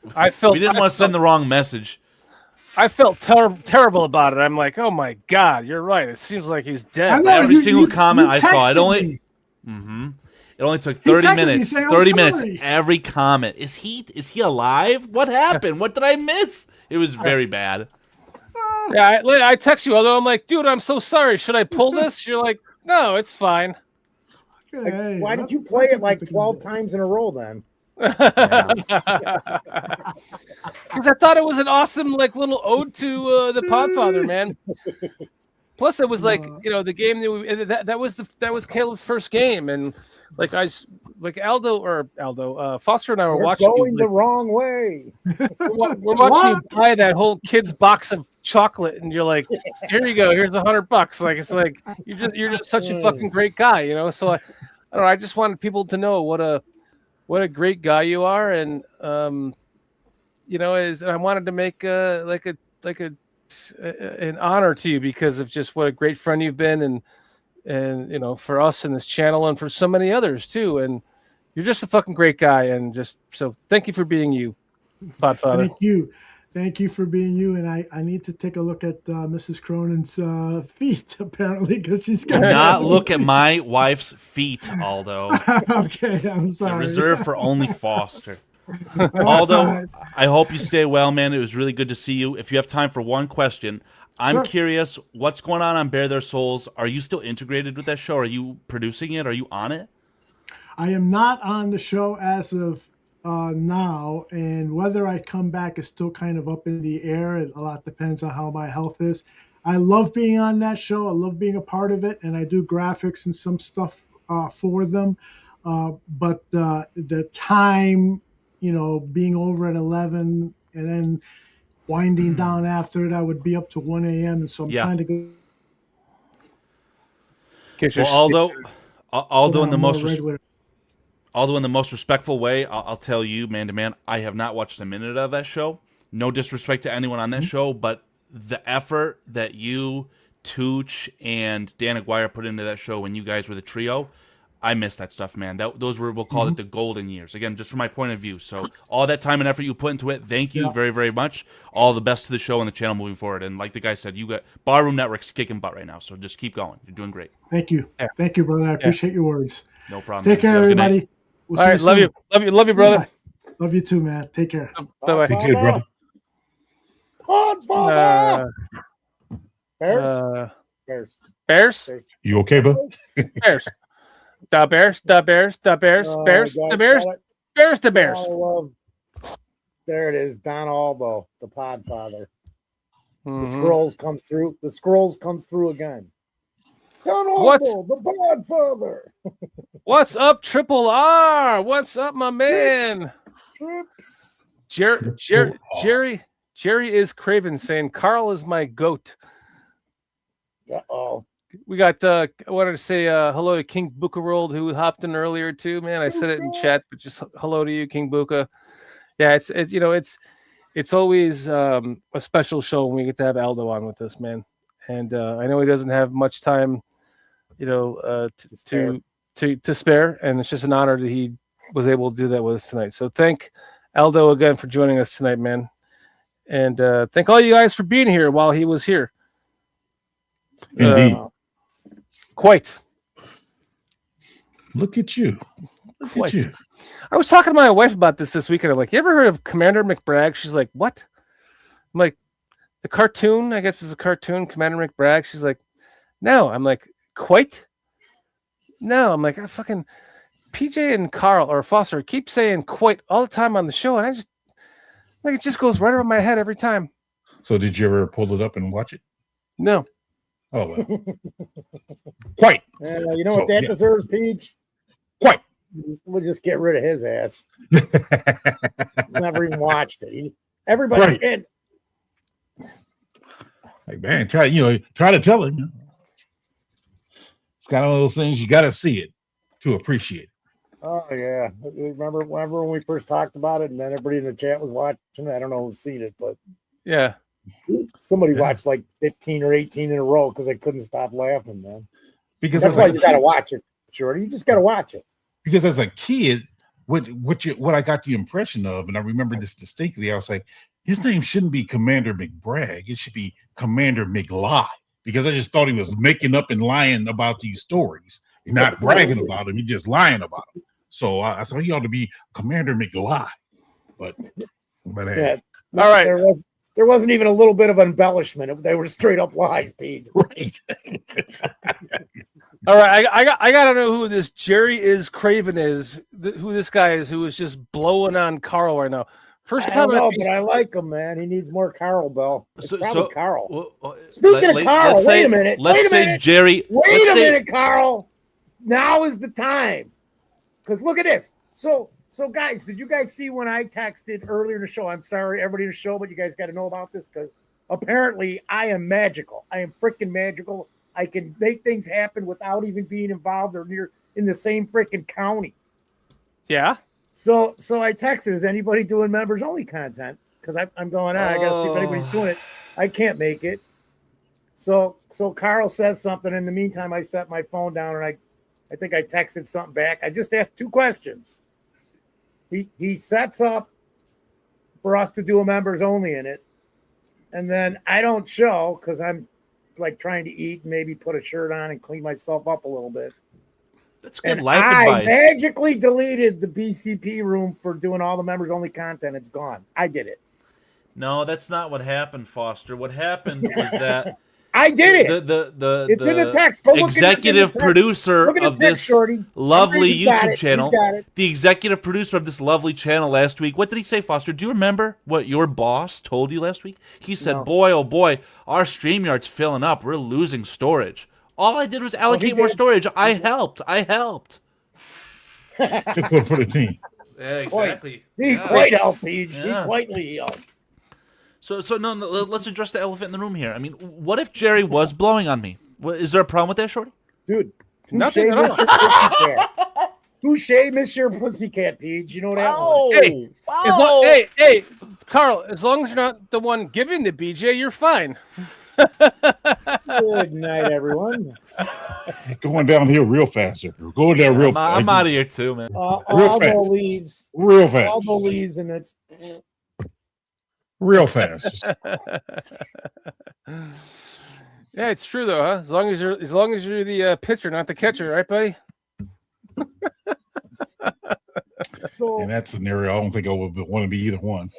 We didn't want to send the wrong message. I felt terrible about it. I'm like, oh my God, you're right. It seems like he's dead. Every single comment I saw, it only took 30 minutes. 30 minutes. Every comment. Is he alive? What happened? What did I miss? It was very bad. Yeah, I text you, although I'm like, dude, I'm so sorry. Should I pull this? You're like, no, it's fine. Hey, why did you play it like 12 times in a row then? Because I thought it was an awesome like little ode to the Podfather, man. Plus, it was like the game that was Caleb's first game, and like Aldo Foster and I were watching going the wrong way. We're watching you buy that whole kid's box of chocolate, and you're like, here you go, here's $100. Like it's like you're just such a fucking great guy, So I don't know. I just wanted people to know what a great guy you are, and and I wanted to make an honor to you because of just what a great friend you've been, and for us in this channel and for so many others too. And you're just a fucking great guy, and just so thank you for being you, Podfather. Thank you for being you. And I need to take a look at Mrs. Cronin's feet apparently because she's got. Do not look at my wife's feet, Aldo. Okay, I'm sorry. Reserved for only Foster. Aldo, I hope you stay well, man. It was really good to see you. If you have time for one question, I'm curious, what's going on Bare Their Souls? Are you still integrated with that show? Are you producing it? Are you on it? I am not on the show as of now, and whether I come back is still kind of up in the air. A lot depends on how my health is. I love being on that show. I love being a part of it, and I do graphics and some stuff for them. But the time, being over at 11 and then winding down after it, I would be up to 1 a.m. And so I'm trying to go. Well, Aldo in the most respectful way, I'll tell you, man to man, I have not watched a minute of that show. No disrespect to anyone on that show, but the effort that you, Tooch, and Dan Aguirre put into that show when you guys were the trio, I miss that stuff, man. Those were, we'll call it the golden years. Again, just from my point of view. So all that time and effort you put into it, thank you very, very much. All the best to the show and the channel moving forward. And like the guy said, you got Barroom Network's kicking butt right now. So just keep going. You're doing great. Thank you. Yeah. Thank you, brother. I appreciate your words. No problem. Take care, everybody. We'll all right, love you, brother. Bye. Love you too, man. Take care. Bye-bye. Take care, brother. Bears? Bears? You okay, bro? Bears. The Bears, the Bears, the Bears, Bears, the Bears, Bears, the Bears. There it is, Don Albo, the Podfather. Mm-hmm. The scrolls comes through. The scrolls comes through again. Don Albo, the Podfather. What's up, Triple R? What's up, my man? Trips. Jerry is Craven saying Carl is my goat. Uh-oh. We got I wanted to say hello to King Bukarold, who hopped in earlier too, man. I said it in chat, but just hello to you, King Buka. Yeah, it's always a special show when we get to have Aldo on with us, man. And I know he doesn't have much time, to spare, and it's just an honor that he was able to do that with us tonight. So thank Aldo again for joining us tonight, man. And thank all you guys for being here while he was here. Indeed. Quite. Look at you. Look at you. I was talking to my wife about this weekend. I'm like, you ever heard of Commander McBragg? She's like, what? I'm like, the cartoon, I guess is a cartoon, Commander McBragg. She's like, no. I'm like, quite? No. I'm like, I fucking PJ and Carl or Foster keep saying quite all the time on the show, and I just like it just goes right over my head every time. So did you ever pull it up and watch it? No. Oh, well. Quite. You know what that deserves, Peach? Quite. We'll just get rid of his ass. Never even watched it. Everybody did. Like, man, try to tell him. It's kind of one of those things you got to see it to appreciate it. Oh, yeah. Remember when we first talked about it and then everybody in the chat was watching? I don't know who's seen it, but yeah. Somebody watched like 15 or 18 in a row because they couldn't stop laughing, man. Because that's why you got to watch it, Shorty. You just got to watch it. Because as a kid, what I got the impression of, and I remember this distinctly, I was like, his name shouldn't be Commander McBragg. It should be Commander McLie, because I just thought he was making up and lying about these stories. He's not bragging about them. He's just lying about them. So I thought he ought to be Commander McLie. But yeah. All right. There wasn't even a little bit of embellishment. They were straight up lies, Pete. Right. All right, I gotta know who this Jerry is Craven is. Who this guy is? Who is just blowing on Carl right now? First time I know, but I like him, man. He needs more Carl Bell. Carl. Well, Speaking of Carl, wait a minute. Let's say Jerry. Wait a minute, Carl. Now is the time. Because look at this. So guys, did you guys see when I texted earlier in the show? I'm sorry, everybody in the show, but you guys got to know about this because apparently I am magical. I am freaking magical. I can make things happen without even being involved or near in the same freaking county. Yeah. So I texted, is anybody doing members only content? Because I'm going on. I got to see if anybody's doing it. I can't make it. So Carl says something. In the meantime, I set my phone down and I think I texted something back. I just asked 2 questions. He sets up for us to do a members only in it. And then I don't show because I'm like trying to eat, maybe put a shirt on and clean myself up a little bit. That's good life advice. I magically deleted the BCP room for doing all the members only content. It's gone. I did it. No, that's not what happened, Foster. What happened was that I did it. It's in the text. Go executive producer of this lovely YouTube channel. The executive producer of this lovely channel last week. What did he say, Foster? Do you remember what your boss told you last week? He said, "Boy, oh boy, our StreamYard's filling up. We're losing storage." All I did was allocate more storage. I helped. Took one for the team. Yeah, exactly. He quite helped, Peach. He quietly helped. So no, let's address the elephant in the room here. I mean, what if Jerry was blowing on me? Is there a problem with that, Shorty? Dude, nothing at all. Touche, Mr. Pussycat, Peach. You know that one. Hey, Carl, as long as you're not the one giving the BJ, you're fine. Good night, everyone. Going downhill real fast. Going down real fast. I'm out of here too, man. Aldo leaves. Real fast. Aldo leaves, and it's real fast. Yeah, it's true though, huh? As long as you're the pitcher, not the catcher, right, buddy? In that scenario, I don't think I would want to be either one.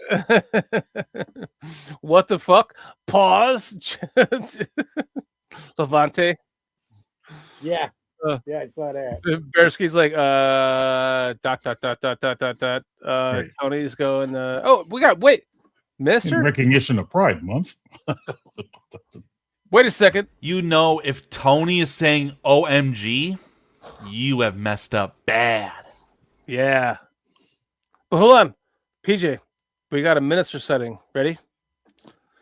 What the fuck? Pause. Levante. Yeah. Yeah, I saw that. Bearski's like, dot. Right. Tony's going, oh, wait, In Mister? recognition of Pride Month. Wait a second. You know, if Tony is saying OMG, you have messed up bad. Yeah. But hold on. PJ, we got a minister setting. Ready?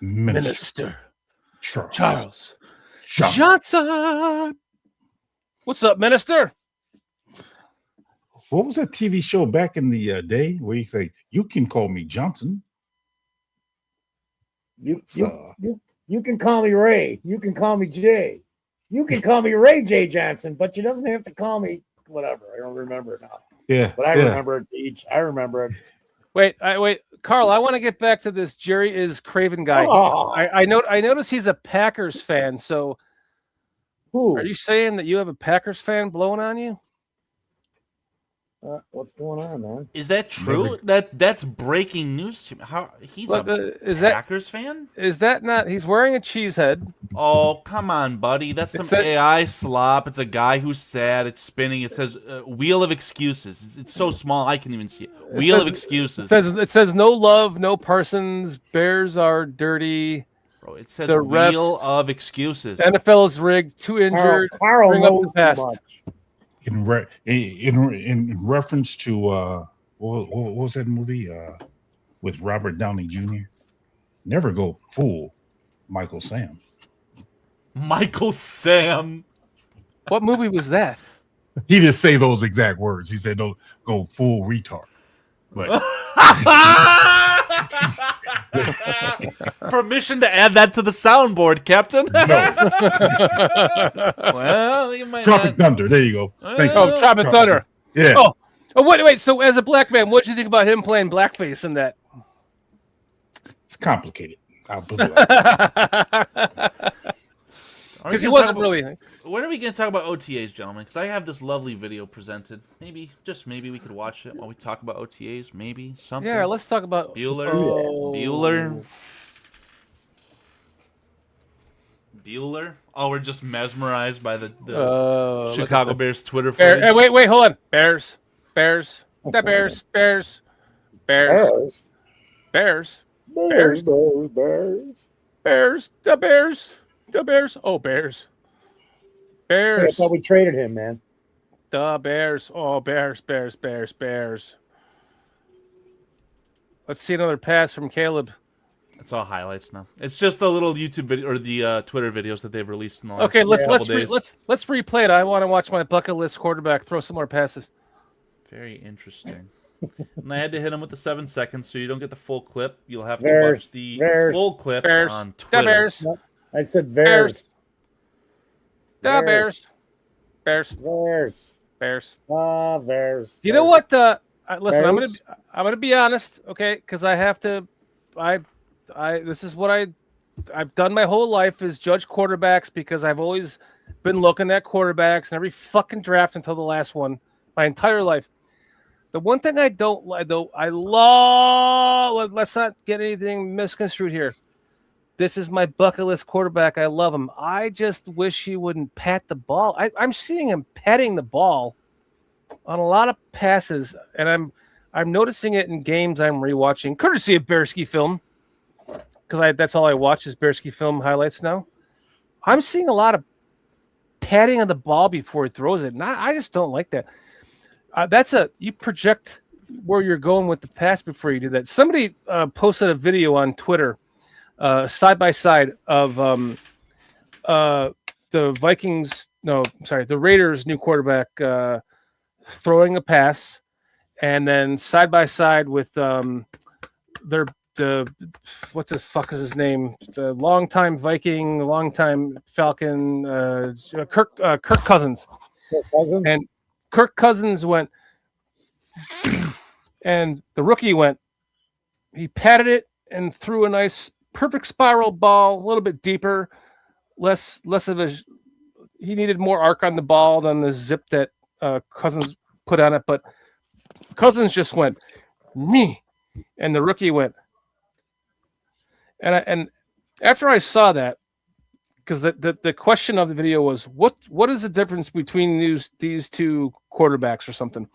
Minister Charles Johnson. What's up, Minister? What was that TV show back in the day where you say, you can call me Johnson? You can call me Ray. You can call me Jay. You can call me Ray J. Johnson, but you doesn't have to call me whatever. I don't remember it now. Yeah. But I remember it each. I remember it. Wait, Carl, I want to get back to this Jerry is Craven guy. Oh. I notice he's a Packers fan, so Who? are you saying that you have a Packers fan blowing on you? What's going on, man? Is that true? That's breaking news to me. How he's a Packers fan? Is that not? He's wearing a cheese head. Oh, come on, buddy. That's some AI slop. It's a guy who's sad. It's spinning. It says wheel of excuses. It's so small I can't even see it. Wheel of excuses. It says no love, no Parsons. Bears are dirty. Bro, it says the wheel refs, of excuses. NFL is rigged. 2 injured. Carl bring up knows the past. too much. In reference to what was that movie with Robert Downey Jr.? Never go fool Michael Sam. Michael Sam. What movie was that? He didn't say those exact words. He said, "Don't go full retard." But permission to add that to the soundboard, Captain. no. Well, you might Tropic Thunder. There you go. Thank you. Oh, Tropic Thunder. Yeah. Oh, wait. So, as a black man, what do you think about him playing blackface in that? It's complicated. I'll put it like that. Because he wasn't really. When are we going to talk about OTAs, gentlemen? Because I have this lovely video presented. Maybe we could watch it while we talk about OTAs. Maybe something. Yeah, let's talk about Bueller. Oh, we're just mesmerized by the Chicago Bears Twitter footage. Hey, wait, hold on. Bears. Bears. The Bears. Bears. Bears. Bears. Bears. Bears. The Bears. The Bears. Oh, Bears. Bears. I thought we traded him, man. The Bears. Oh, Bears. Let's see another pass from Caleb. It's all highlights now. It's just the little YouTube video or the Twitter videos that they've released in the last Okay, let's days. replay it. I want to watch my bucket list quarterback throw some more passes. Very interesting. And I had to hit him with the 7 seconds, so you don't get the full clip. You'll have to watch the full clips on Twitter. The Bears. No, I said Bears. The Bears. Bears. Bears. Bears. Bears. You know what? Listen, Bears. I'm gonna be honest, okay? Because I have to. This is what I've done my whole life is judge quarterbacks because I've always been looking at quarterbacks in every fucking draft until the last one my entire life. The one thing I don't like, though, I love. Let's not get anything misconstrued here. This is my bucket list quarterback. I love him. I just wish he wouldn't pat the ball. I'm seeing him patting the ball on a lot of passes, and I'm noticing it in games I'm rewatching, courtesy of Bearski Film, because that's all I watch is Bearski Film highlights now. I'm seeing a lot of patting of the ball before he throws it, and I just don't like that. You project where you're going with the pass before you do that. Somebody posted a video on Twitter, side by side of the Raiders' new quarterback throwing a pass, and then side by side with what the fuck is his name? The longtime Viking, longtime Falcon, Kirk Cousins. And Kirk Cousins went, and the rookie went. He patted it and threw a nice, perfect spiral ball, a little bit deeper, less of a. He needed more arc on the ball than the zip that Cousins put on it, but Cousins just went me, and the rookie went. And after I saw that, because the question of the video was what is the difference between these two quarterbacks or something.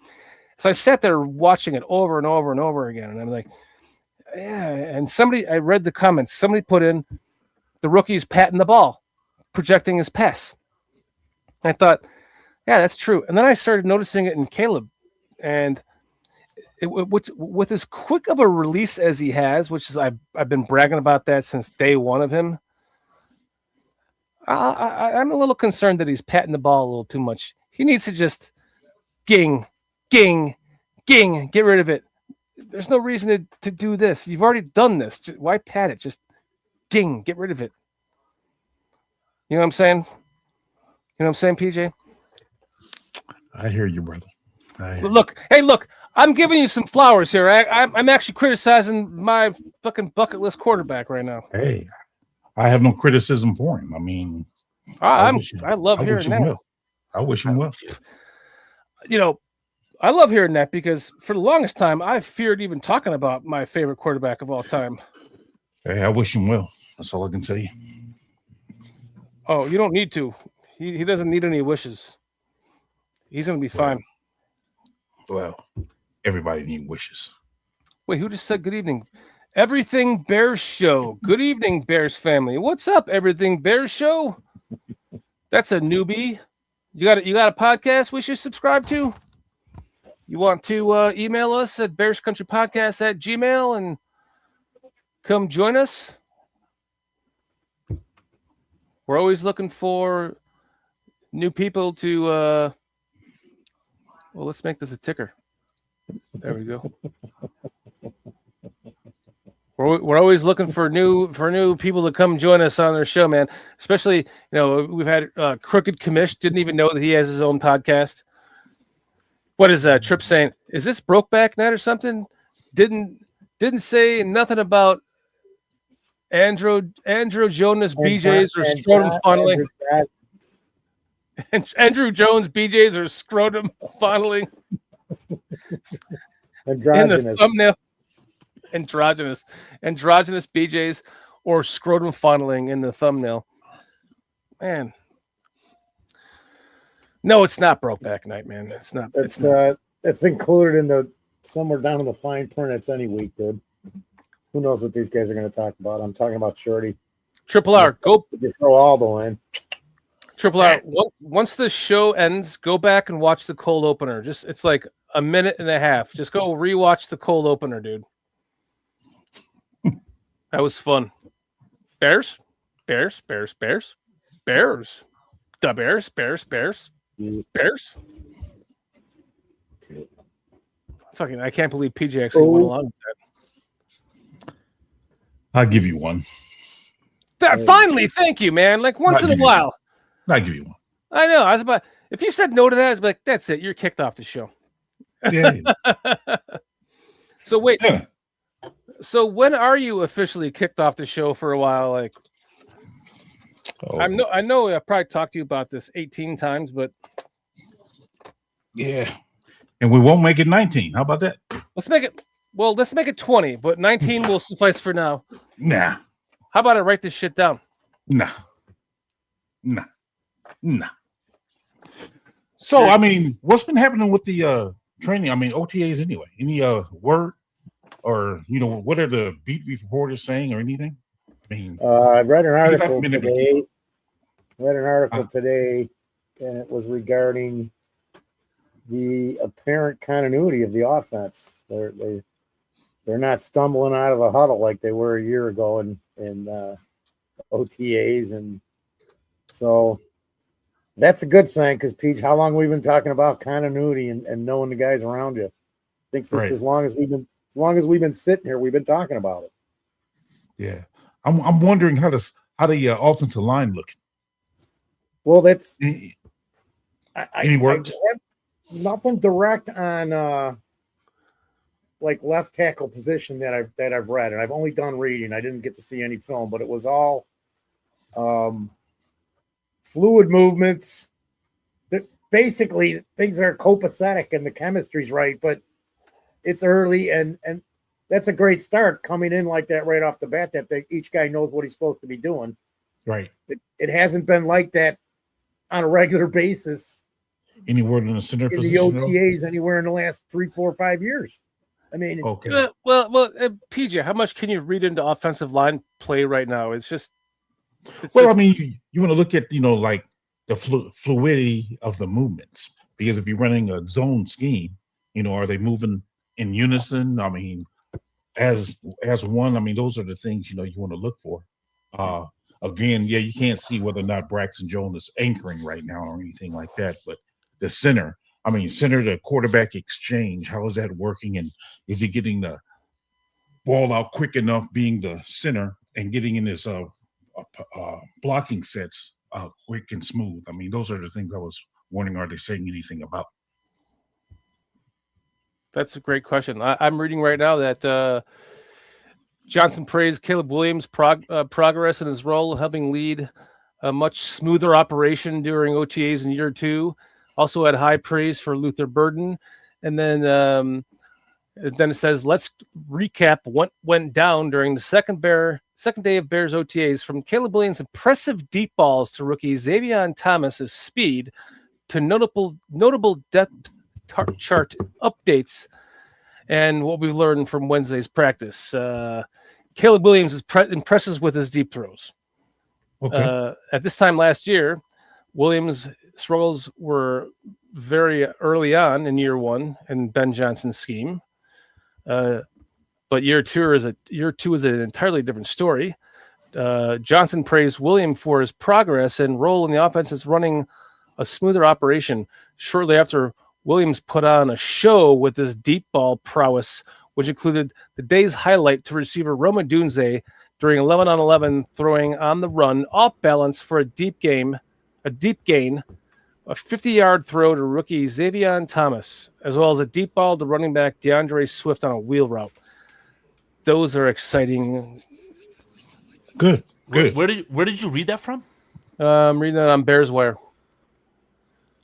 So I sat there watching it over and over and over again, and I'm like, yeah. And I read the comments. Somebody put in the rookie's patting the ball, projecting his pass. And I thought, yeah, that's true. And then I started noticing it in Caleb, and with as quick of a release as he has, which is I've been bragging about that since day one of him. I'm a little concerned that he's patting the ball a little too much. He needs to just ging, get rid of it. There's no reason to do this. You've already done this. Why pat it? Just ging, get rid of it. You know what I'm saying? You know what I'm saying, PJ? I hear you, brother. Look, I'm giving you some flowers here. I'm actually criticizing my fucking bucket list quarterback right now. Hey, I have no criticism for him. I mean, I love hearing that. I wish him well. You know, I love hearing that because for the longest time, I feared even talking about my favorite quarterback of all time. Hey, I wish him well. That's all I can tell you. Oh, you don't need to. He doesn't need any wishes. He's going to be fine. Well, everybody needs wishes. Wait, who just said good evening? Everything Bears Show. Good evening, Bears family. What's up, Everything Bears Show? That's a newbie. You got a podcast we should subscribe to? You want to email us at bearscountrypodcast@gmail.com and come join us? We're always looking for new people to well, let's make this a ticker. There we go. We're always looking for new people to come join us on their show, man. Especially, we've had Crooked Commish, didn't even know that he has his own podcast. What is Trip saying? Is this Brokeback Night or something? Didn't say nothing about Andrew Jonas BJ's or scrotum funneling. Andrew Jones BJ's or scrotum funneling. Androgynous. In the thumbnail. Androgynous BJ's or scrotum funneling in the thumbnail. Man. No, it's not Brokeback Night, man. It's not. It's included in the somewhere down in the fine print. It's any week, dude. Who knows what these guys are going to talk about? I'm talking about Shorty. Triple R, go. You throw Aldo in. Triple R. Once the show ends, go back and watch the cold opener. It's like a minute and a half. Just go rewatch the cold opener, dude. That was fun. Bears. The Bears. Fucking, I can't believe PJ actually went along with that. I'll give you one. Finally, thank you, man. Like once in a while. I'll give you one. I know. If you said no to that, I was like, that's it. You're kicked off the show. Yeah. So wait. Yeah. So when are you officially kicked off the show for a while? Like, I know I probably talked to you about this 18 times, but yeah. And we won't make it 19. How about that? Let's make it 20, but 19 will suffice for now. Nah. How about I write this shit down? Nah. So, I mean, what's been happening with the training? I mean, OTAs anyway. Any word or, what are the beat reporters saying or anything? I mean, I read an article today, and it was regarding the apparent continuity of the offense. They're not stumbling out of a huddle like they were a year ago in OTAs, and so that's a good sign. Because Peach, how long we've been talking about continuity and knowing the guys around you? I think since as long as we've been sitting here, we've been talking about it. Yeah, I'm wondering how the offensive line looking. Well, that's any words? Nothing direct on like left tackle position that I've read, and I've only done reading. I didn't get to see any film, but it was all fluid movements. Basically, things are copacetic and the chemistry's right, but it's early, and that's a great start coming in like that right off the bat. That each guy knows what he's supposed to be doing, Right. It hasn't been like that on a regular basis Anywhere in the center in position. the OTAs anywhere in the last 3, 4, 5 years. I mean, okay. Well, PJ, how much can you read into offensive line play right now? It's just. I mean, you want to look at like the fluidity of the movements, because if you're running a zone scheme, are they moving in unison? I mean, as one. I mean, those are the things you want to look for. Again, yeah, you can't see whether or not Braxton Jones is anchoring right now or anything like that, but the center. I mean, center to quarterback exchange. How is that working? And is he getting the ball out quick enough, being the center, and getting in his blocking sets quick and smooth? I mean, those are the things I was wondering. Are they saying anything about? That's a great question. I'm reading right now that Johnson praised Caleb Williams' progress in his role, helping lead a much smoother operation during OTAs in year 2. Also had high praise for Luther Burden. And then it says, let's recap what went down during the second day of Bears OTAs, from Caleb Williams' impressive deep balls to rookie Xavier Thomas's speed to notable depth chart updates and what we learned from Wednesday's practice. Caleb Williams impresses with his deep throws. Okay. At this time last year, Williams' struggles were very early on in year 1 in Ben Johnson's scheme. But year two is an entirely different story. Johnson praised William for his progress and role in the offense as running a smoother operation. Shortly after, Williams put on a show with his deep ball prowess, which included the day's highlight to receiver Roma Dunze during 11-on-11 throwing on the run off balance for a deep gain, a 50-yard throw to rookie Xavier Thomas, as well as a deep ball to running back DeAndre Swift on a wheel route. Those are exciting. Good. Where did you read that from? I'm reading that on Bears Wire.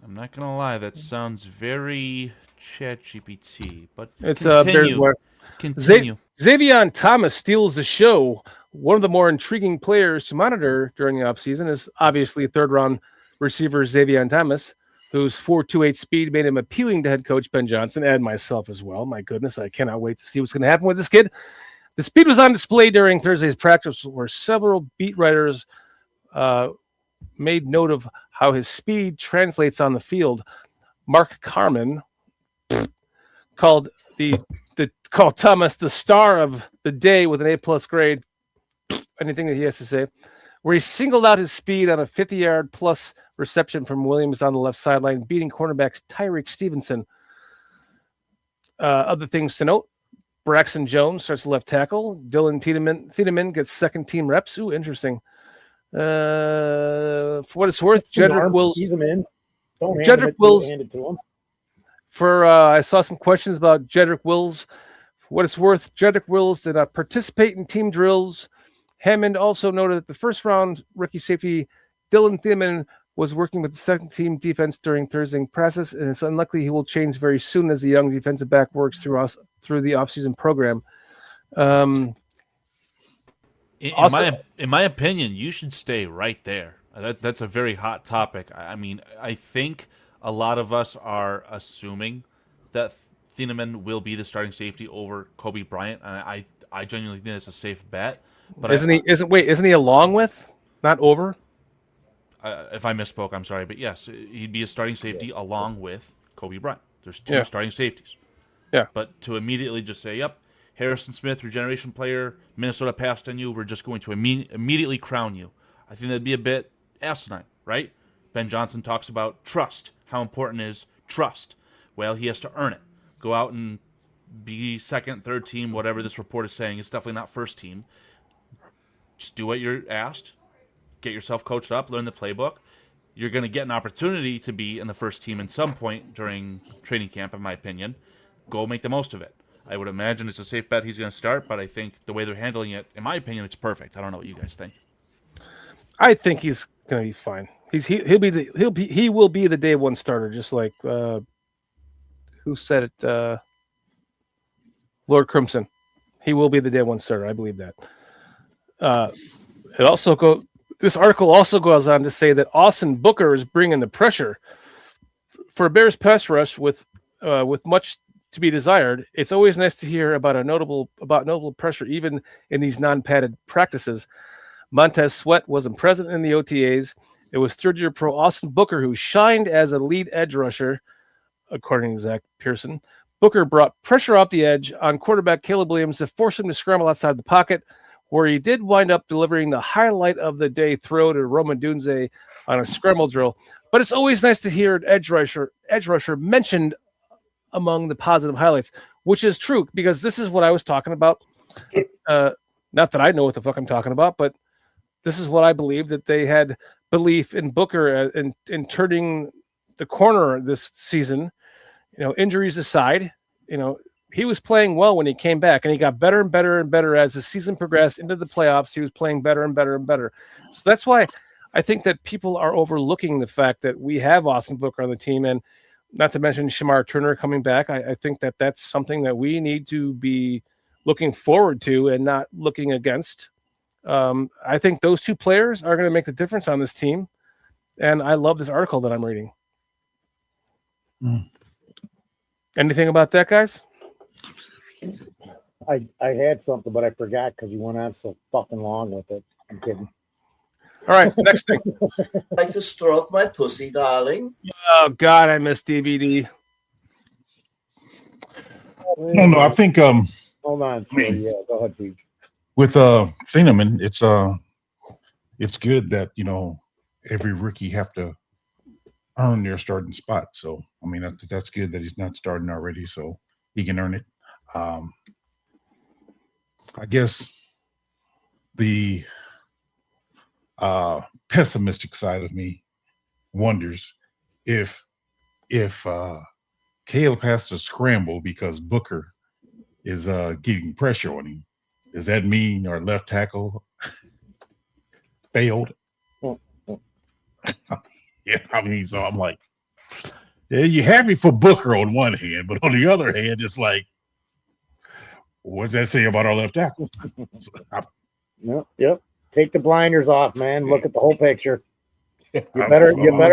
I'm not gonna lie, that sounds very ChatGPT, but it's Bears Wire. Continue. Xavier Thomas steals the show. One of the more intriguing players to monitor during the offseason is obviously third-round receiver Xavier Thomas, whose 4.28 speed made him appealing to head coach Ben Johnson and myself as well. My goodness, I cannot wait to see what's going to happen with this kid. The speed was on display during Thursday's practice, where several beat writers made note of how his speed translates on the field. Mark Carman called Thomas the star of the day with an A+ grade. Anything that he has to say, where he singled out his speed on a 50-yard plus reception from Williams on the left sideline, beating cornerbacks Tyreek Stevenson. Other things to note: Braxton Jones starts left tackle. Dylan Thiedemann gets second team reps. Ooh, interesting. For what it's worth, Jedrick Wills. Ease him in. Don't hand it to him. I saw some questions about Jedrick Wills. For what it's worth, Jedrick Wills did not participate in team drills. Hammond also noted that the first-round rookie safety Dylan Thiedemann was working with the second-team defense during Thursday's practice, and it's unlikely he will change very soon as the young defensive back works through the offseason program. In my opinion, you should stay right there. That's a very hot topic. I mean, I think a lot of us are assuming that Thiedemann will be the starting safety over Kobe Bryant, and I genuinely think it's a safe bet. But isn't he along with, not over? If I misspoke, I'm sorry, but yes, he'd be a starting safety along with Kobe Bryant. There's two starting safeties. Yeah. But to immediately just say, yep, Harrison Smith, regeneration player, Minnesota passed on you, we're just going to immediately crown you. I think that'd be a bit asinine, right? Ben Johnson talks about trust. How important is trust? Well, he has to earn it. Go out and be second, third team, whatever this report is saying. It's definitely not first team. Just do what you're asked. Get yourself coached up. Learn the playbook. You're going to get an opportunity to be in the first team at some point during training camp, in my opinion. Go make the most of it. I would imagine it's a safe bet he's going to start, but I think the way they're handling it, in my opinion, it's perfect. I don't know what you guys think. I think he's going to be fine. He will be the day one starter, just like who said it? Lord Crimson. He will be the day one starter. I believe that. This article also goes on to say that Austin Booker is bringing the pressure for a Bears pass rush with much to be desired. It's always nice to hear about notable pressure, even in these non-padded practices. Montez Sweat wasn't present in the OTAs. It was third-year pro Austin Booker who shined as a lead edge rusher, according to Zach Pearson. Booker brought pressure off the edge on quarterback Caleb Williams to force him to scramble outside the pocket, where he did wind up delivering the highlight of the day throw to Roman Dunze on a scramble drill. But it's always nice to hear an edge rusher mentioned among the positive highlights, which is true, because this is what I was talking about. Not that I know what the fuck I'm talking about, but this is what I believe, that they had belief in Booker in turning the corner this season. Injuries aside, he was playing well when he came back, and he got better and better and better as the season progressed into the playoffs. He was playing better and better and better. So that's why I think that people are overlooking the fact that we have Austin Booker on the team, and not to mention Shamar Turner coming back. I think that that's something that we need to be looking forward to and not looking against. I think those two players are going to make the difference on this team, and I love this article that I'm reading. Anything about that, guys? I had something, but I forgot because you went on so fucking long with it. I'm kidding. All right, next thing. Like to stroke my pussy, darling. Oh God, I miss DVD. No, I think hold on. Yeah, go ahead, Pete. With Thieneman, it's good that every rookie have to earn their starting spot. So I mean that's good that he's not starting already, so he can earn it. I guess the pessimistic side of me wonders if Caleb has to scramble because Booker is getting pressure on him. Does that mean our left tackle failed? Yeah, I mean, so I'm like, yeah, you're happy for Booker on one hand, but on the other hand, it's like, what does that say about our left tackle? Yep. Take the blinders off, man. Look at the whole picture. You better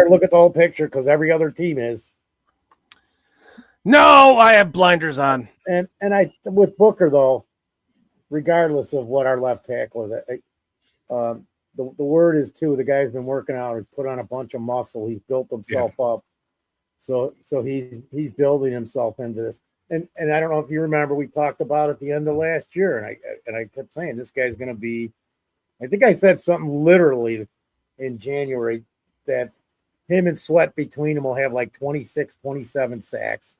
look at the whole picture because every other team is. No, I have blinders on. And I with Booker though, regardless of what our left tackle is, the word is too. The guy's been working out. He's put on a bunch of muscle. He's built himself up. So he's building himself into this. And I don't know if you remember, we talked about at the end of last year, and I kept saying this guy's going to be. I think I said something literally in January that him and Sweat between them will have like 26, 27 sacks.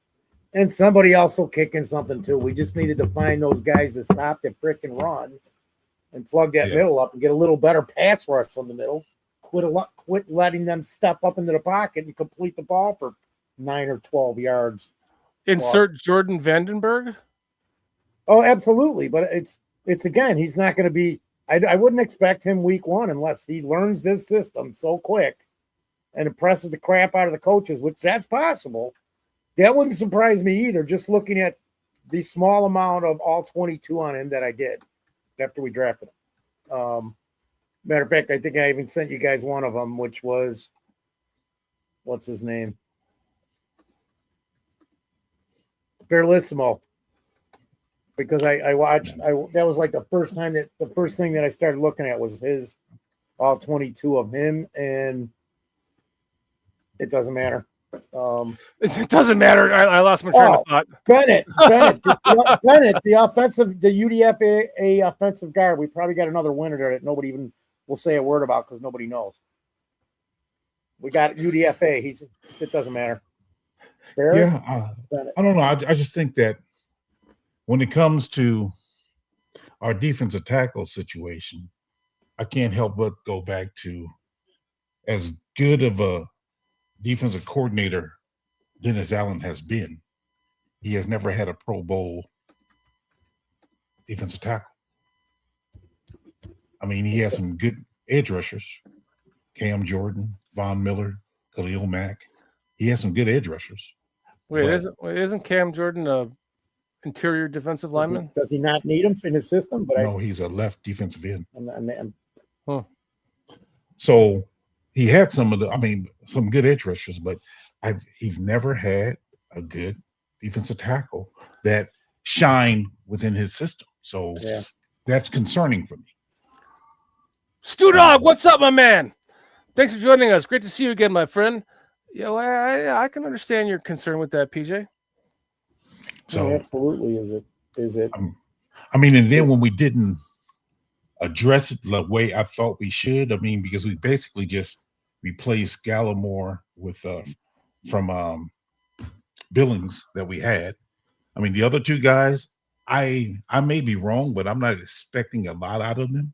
And somebody else will kick in something too. We just needed to find those guys that stop the freaking run and plug that middle up and get a little better pass rush from the middle. Quit letting them step up into the pocket and complete the ball for 9 or 12 yards. Insert Jordan Vandenberg? Oh, absolutely. But it's again, he's not going to be. I wouldn't expect him week one unless he learns this system so quick and impresses the crap out of the coaches, which that's possible. That wouldn't surprise me either, just looking at the small amount of all 22 on him that I did after we drafted him. Matter of fact, I think I even sent you guys one of them, which was, what's his name? Berlissimo. Because I watched, that was like the first thing that I started looking at was his all 22 of him, and it doesn't matter. It doesn't matter. I lost my train of thought. Bennett, the UDFA offensive guard. We probably got another winner there that nobody even will say a word about because nobody knows. We got UDFA. It doesn't matter. Barrett? Yeah, I don't know. I just think that when it comes to our defensive tackle situation, I can't help but go back to as good of a defensive coordinator Dennis Allen has been. He has never had a Pro Bowl defensive tackle. I mean, he has some good edge rushers, Cam Jordan, Von Miller, Khalil Mack. He has some good edge rushers. Wait, isn't Cam Jordan a interior defensive lineman? Does he not need him in his system? But no, he's a left defensive end. So he had some good edge rushers, but he's never had a good defensive tackle that shined within his system. So that's concerning for me. Stu Dog, what's up, my man? Thanks for joining us. Great to see you again, my friend. I can understand your concern with that, PJ. So absolutely, is it? And then when we didn't address it the way I thought we should, because we basically just replaced Gallimore with from Billings that we had. The other two guys, I may be wrong, but I'm not expecting a lot out of them.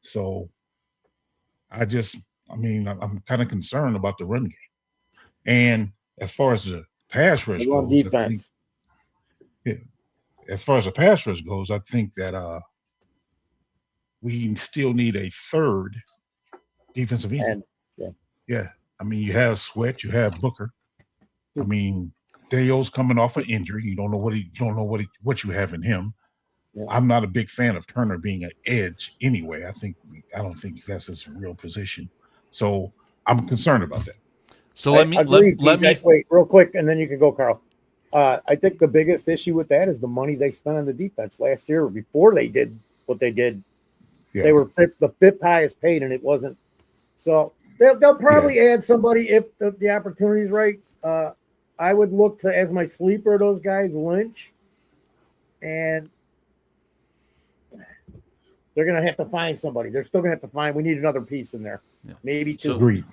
So I'm kind of concerned about the run game. And as far as the pass rush goes, defense. As far as the pass rush goes, I think that we still need a third defensive end. Yeah. You have Sweat, you have Booker. Deo's coming off an injury. You don't know what you have in him. Yeah. I'm not a big fan of Turner being an edge anyway. I don't think that's his real position. So I'm concerned about that. So let me wait real quick, and then you can go, Carl. I think the biggest issue with that is the money they spent on the defense last year. Before they did what they did, they were the fifth highest paid, and it wasn't. So they'll probably add somebody if the opportunity is right. I would look to, as my sleeper, those guys, Lynch, and they're going to have to find somebody. They're still going to have to find. We need another piece in there, maybe two. Agreed.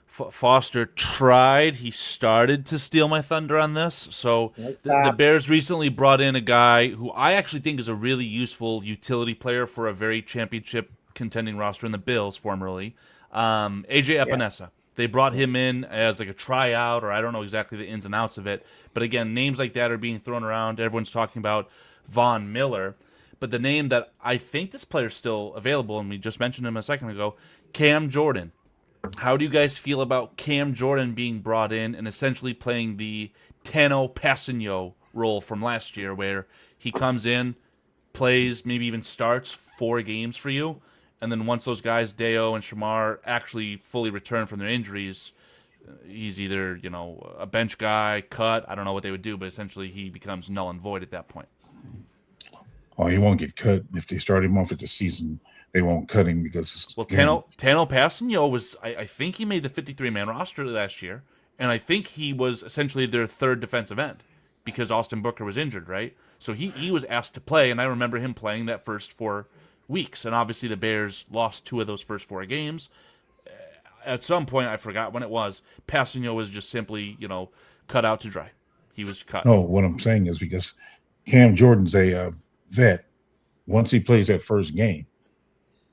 Foster tried. He started to steal my thunder on this. So the Bears recently brought in a guy who I actually think is a really useful utility player for a very championship contending roster in the Bills formerly, AJ Epinesa. Yeah. They brought him in as like a tryout, or I don't know exactly the ins and outs of it. But again, names like that are being thrown around. Everyone's talking about Von Miller. But the name that I think this player's still available, and we just mentioned him a second ago, Cam Jordan. How do you guys feel about Cam Jordan being brought in and essentially playing the Tano Passanio role from last year, where he comes in, plays, maybe even starts 4 games for you, and then once those guys, Deo and Shamar, actually fully return from their injuries, he's either, a bench guy, cut, I don't know what they would do, but essentially he becomes null and void at that point. Oh, he won't get cut. If they start him off at the season, they won't cut him because Tano Passanio was, I think he made the 53-man roster last year, and I think he was essentially their third defensive end because Austin Booker was injured, right? So he was asked to play, and I remember him playing that first 4 weeks, and obviously the Bears lost 2 of those first 4 games. At some point, I forgot when it was, Passanio was just simply, cut out to dry. He was cut. No, what I'm saying is because Cam Jordan's a vet. Once he plays that first game,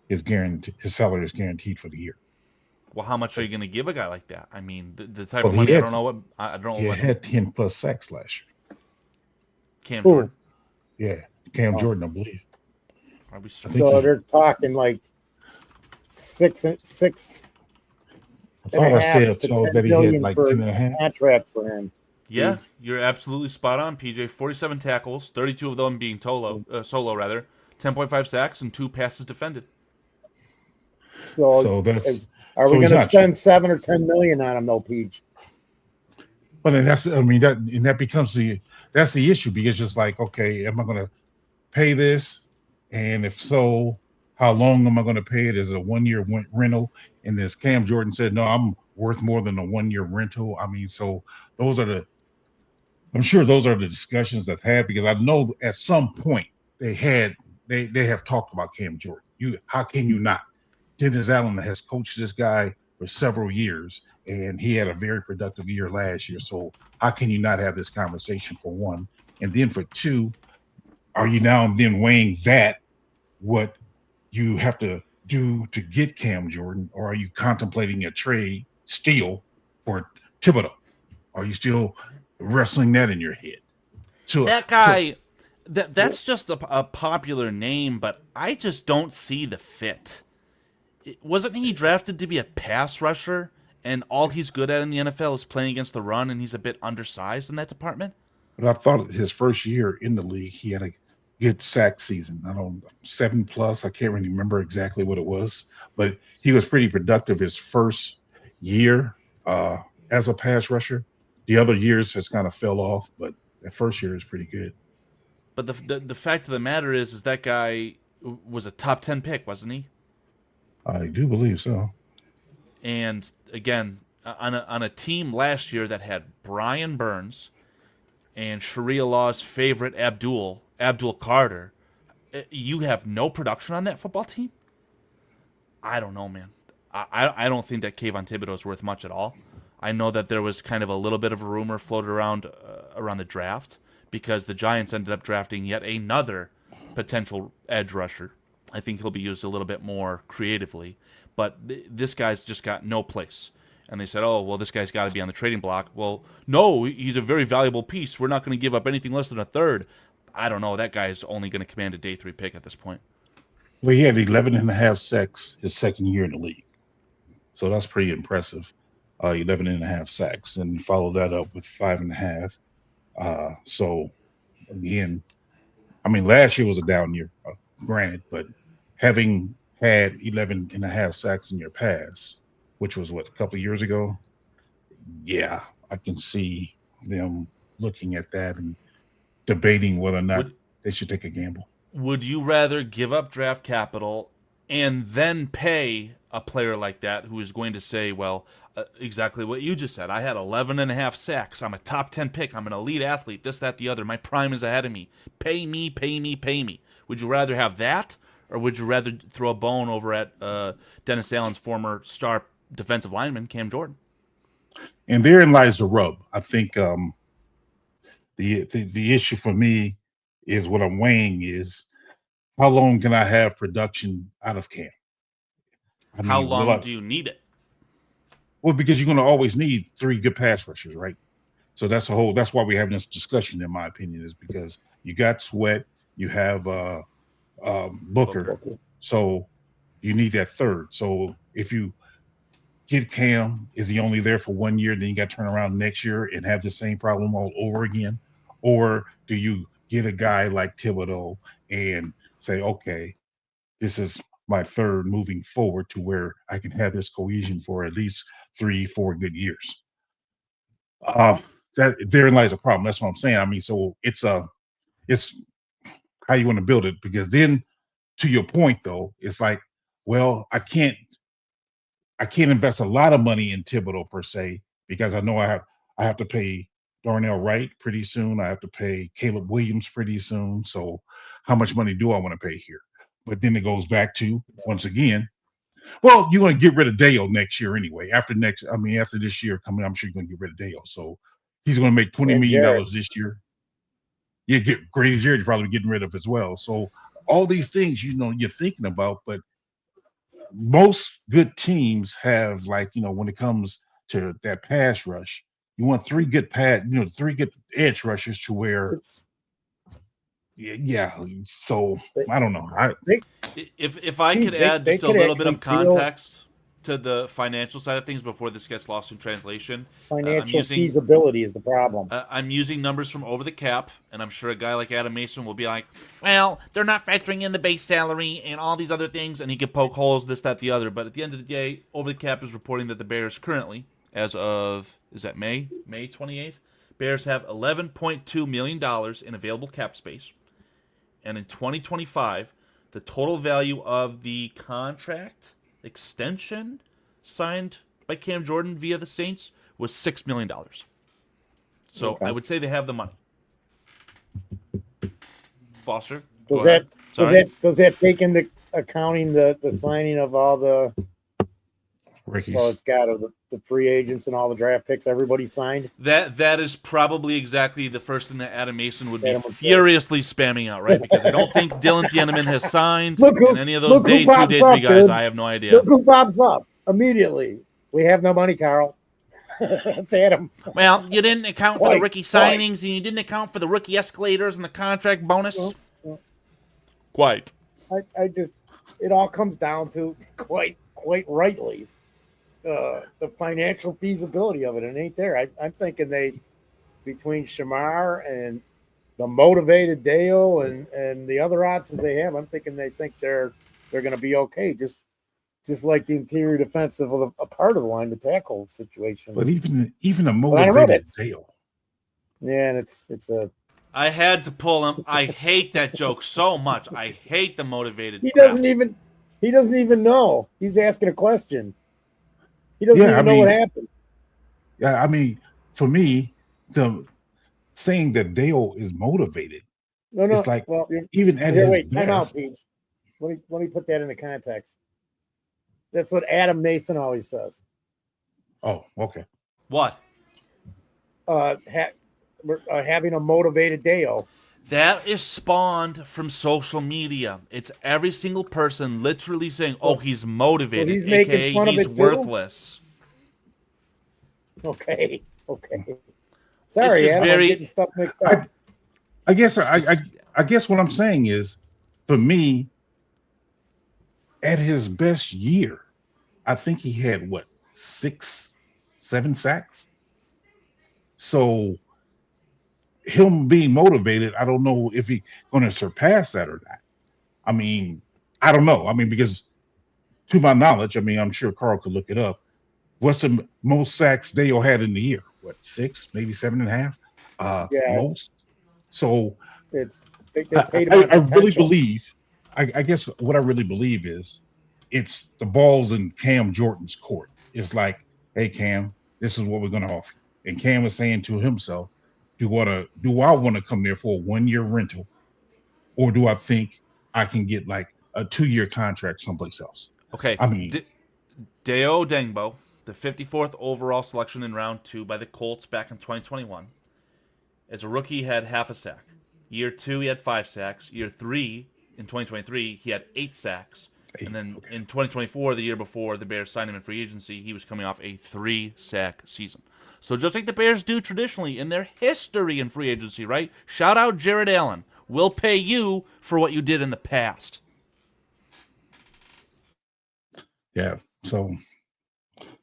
his salary is guaranteed for the year. Well, how much are you going to give a guy like that? The type of money, I don't know. He had 10 plus sacks last year. Cam Jordan. Yeah, Cam Jordan, I believe. So they're talking like 6 I thought I said that he had like 10.5 contract for him. Yeah, you're absolutely spot on, PJ. 47 tackles, 32 of them being solo, 10.5 sacks, and 2 passes defended. So that's. Are we going to spend 7 or 10 million on him, though, Peach? But then that becomes that's the issue, because it's just like, okay, am I going to pay this? And if so, how long am I going to pay it as a 1-year rental? And as Cam Jordan said, no, I'm worth more than a 1-year rental. So I'm sure those are the discussions that had, because I know at some point they have talked about Cam Jordan. How can you not? Dennis Allen has coached this guy for several years, and he had a very productive year last year. So how can you not have this conversation, for one? And then for two, are you now then weighing that what you have to do to get Cam Jordan, or are you contemplating a trade steal for Thibodeau? Are you still wrestling that in your head? That guy, that's just a popular name, but I just don't see the fit. Wasn't he drafted to be a pass rusher, and all he's good at in the NFL is playing against the run, and he's a bit undersized in that department? But I thought his first year in the league, he had good sack season. I don't 7+. I can't really remember exactly what it was, but he was pretty productive his first year as a pass rusher. The other years has kind of fell off, but that first year is pretty good. But the fact of the matter is that guy was a top 10 pick, wasn't he? I do believe so. And again, on a team last year that had Brian Burns and Sharia Law's favorite Abdul Carter, you have no production on that football team? I don't know, man. I don't think that Kayvon Thibodeau is worth much at all. I know that there was kind of a little bit of a rumor floated around the draft because the Giants ended up drafting yet another potential edge rusher. I think he'll be used a little bit more creatively. But this guy's just got no place. And they said, oh, well, this guy's got to be on the trading block. Well, no, he's a very valuable piece. We're not going to give up anything less than a third. I don't know. That guy's only going to command a day 3 pick at this point. Well, he had 11.5 sacks his second year in the league. So that's pretty impressive. 11.5 sacks. And follow that up with 5.5. So, again, I mean, last year was a down year, granted, but having had 11.5 sacks in your pass, which was what, a couple of years ago? Yeah, I can see them looking at that and debating whether or not they should take a gamble. Would you rather give up draft capital and then pay a player like that who is going to say, well, exactly what you just said. I had 11.5 sacks. I'm a top 10 pick. I'm an elite athlete. This, that, the other. My prime is ahead of me. Pay me, pay me, pay me. Would you rather have that, or would you rather throw a bone over at Dennis Allen's former star defensive lineman, Cam Jordan? And therein lies the rub. I think the issue for me is what I'm weighing is how long can I have production out of Cam? How long do you need it? Well, because you're going to always need 3 good pass rushers, right? So that's why we're having this discussion, in my opinion, is because you got Sweat, you have Booker, so you need that third. So if you get Cam, is he only there for 1 year? Then you got to turn around next year and have the same problem all over again? Or do you get a guy like Thibodeau and say, okay, this is my third moving forward to where I can have this cohesion for at least 3-4 good years? That therein lies a problem. That's what I'm saying. I mean, so it's how you want to build it, because then, to your point though, it's like, well, I can't invest a lot of money in Thibodeau per se, because I know I have to pay Darnell Wright pretty soon. I have to pay Caleb Williams pretty soon. So how much money do I want to pay here? But then it goes back to, once again, well, you're going to get rid of Dale next year anyway. After this year coming, I'm sure you're going to get rid of Dale. So he's going to make $20 million this year. Yeah, Grady Jarrett, you're probably getting rid of as well. So all these things, you're thinking about, but most good teams have, like, when it comes to that pass rush, you want 3 good 3 good edge rushers to where, yeah. So I don't know. If I could add just a little bit of context to the financial side of things before this gets lost in translation. Financial feasibility is the problem. I'm using numbers from Over the Cap, and I'm sure a guy like Adam Mason will be like, well, they're not factoring in the base salary and all these other things, and he could poke holes, this, that, the other. But at the end of the day, Over the Cap is reporting that the Bears currently, as of, is that May 28th? Bears have $11.2 million in available cap space. And in 2025, the total value of the contract extension signed by Cam Jordan via the Saints was $6 million. So okay. I would say they have the money. Foster, does that take into accounting the signing of all the rookies? Well, it's got the free agents and all the draft picks. Everybody signed. That is probably exactly the first thing that Adam Mason would be furiously spamming out, right? Because I don't think Dylan Thieneman has signed, and any of those day 2, day 3 guys, dude. I have no idea. Look who pops up immediately. We have no money, Carl. That's Adam. Well, you didn't account for the rookie signings, and you didn't account for the rookie escalators and the contract bonus. Quite. I just, it all comes down to quite rightly the financial feasibility of it. It ain't there. I'm thinking between Shamar and the motivated Dale and the other options they have, I'm thinking they think they're going to be okay. Just like the interior defensive of a part of the line, the tackle situation. But even a motivated Dale. Yeah, and it's a. I had to pull him. I hate that joke so much. I hate the motivated. He doesn't even know. He's asking a question. He doesn't even know what happened. Yeah, I mean, for me, saying that Dale is motivated. No. It's like, well, even at his best. Time out, Pete. Let me put that into context. That's what Adam Mason always says. Oh, okay. What? Having a motivated Dale. That is spawned from social media. It's every single person literally saying, "Oh, he's motivated," he's making fun of it too? Worthless. Okay. Sorry, Adam, I'm getting stuff mixed up. I guess what I'm saying is, for me, at his best year, I think he had 6, 7 sacks. So him being motivated, I don't know if he's going to surpass that or not. I mean, I don't know. I mean, because to my knowledge, I mean, I'm sure Carl could look it up. What's the most sacks Dale had in the year? 6, maybe 7.5? Most. So I really believe. I guess what I really believe is it's the ball's in Cam Jordan's court. It's like, hey, Cam, this is what we're going to offer you. And Cam was saying to himself, do I want to come there for a 1-year rental, or do I think I can get like a 2-year contract someplace else? Okay. I mean, Deo Dengbo, the 54th overall selection in round 2 by the Colts back in 2021. As a rookie, he had half a sack. Year 2, he had 5 sacks. Year 3, in 2023, he had 8 sacks. And then in 2024, the year before the Bears signed him in free agency, he was coming off a 3-sack season. So just like the Bears do traditionally in their history in free agency, right? Shout out Jared Allen. We'll pay you for what you did in the past. Yeah, so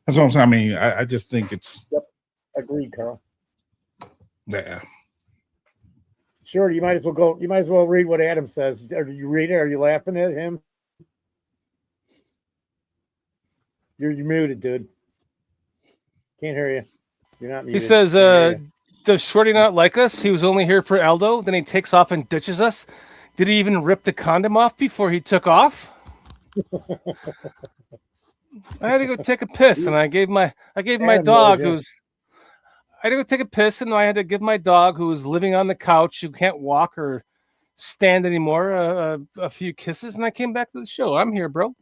that's what I'm saying. I mean, I just think it's... Yep, agreed, Carl. Yeah. Sure, you might as well go. You might as well read what Adam says. Are you reading? Are you laughing at him? You're muted, dude. Can't hear you. You're not muted. He says, does Shorty not like us? He was only here for Aldo. Then he takes off and ditches us. Did he even rip the condom off before he took off? I had to go take a piss, and I gave my dog who's... I had to go take a piss, and I had to give my dog, who was living on the couch, who can't walk or stand anymore, a few kisses, and I came back to the show. I'm here, bro.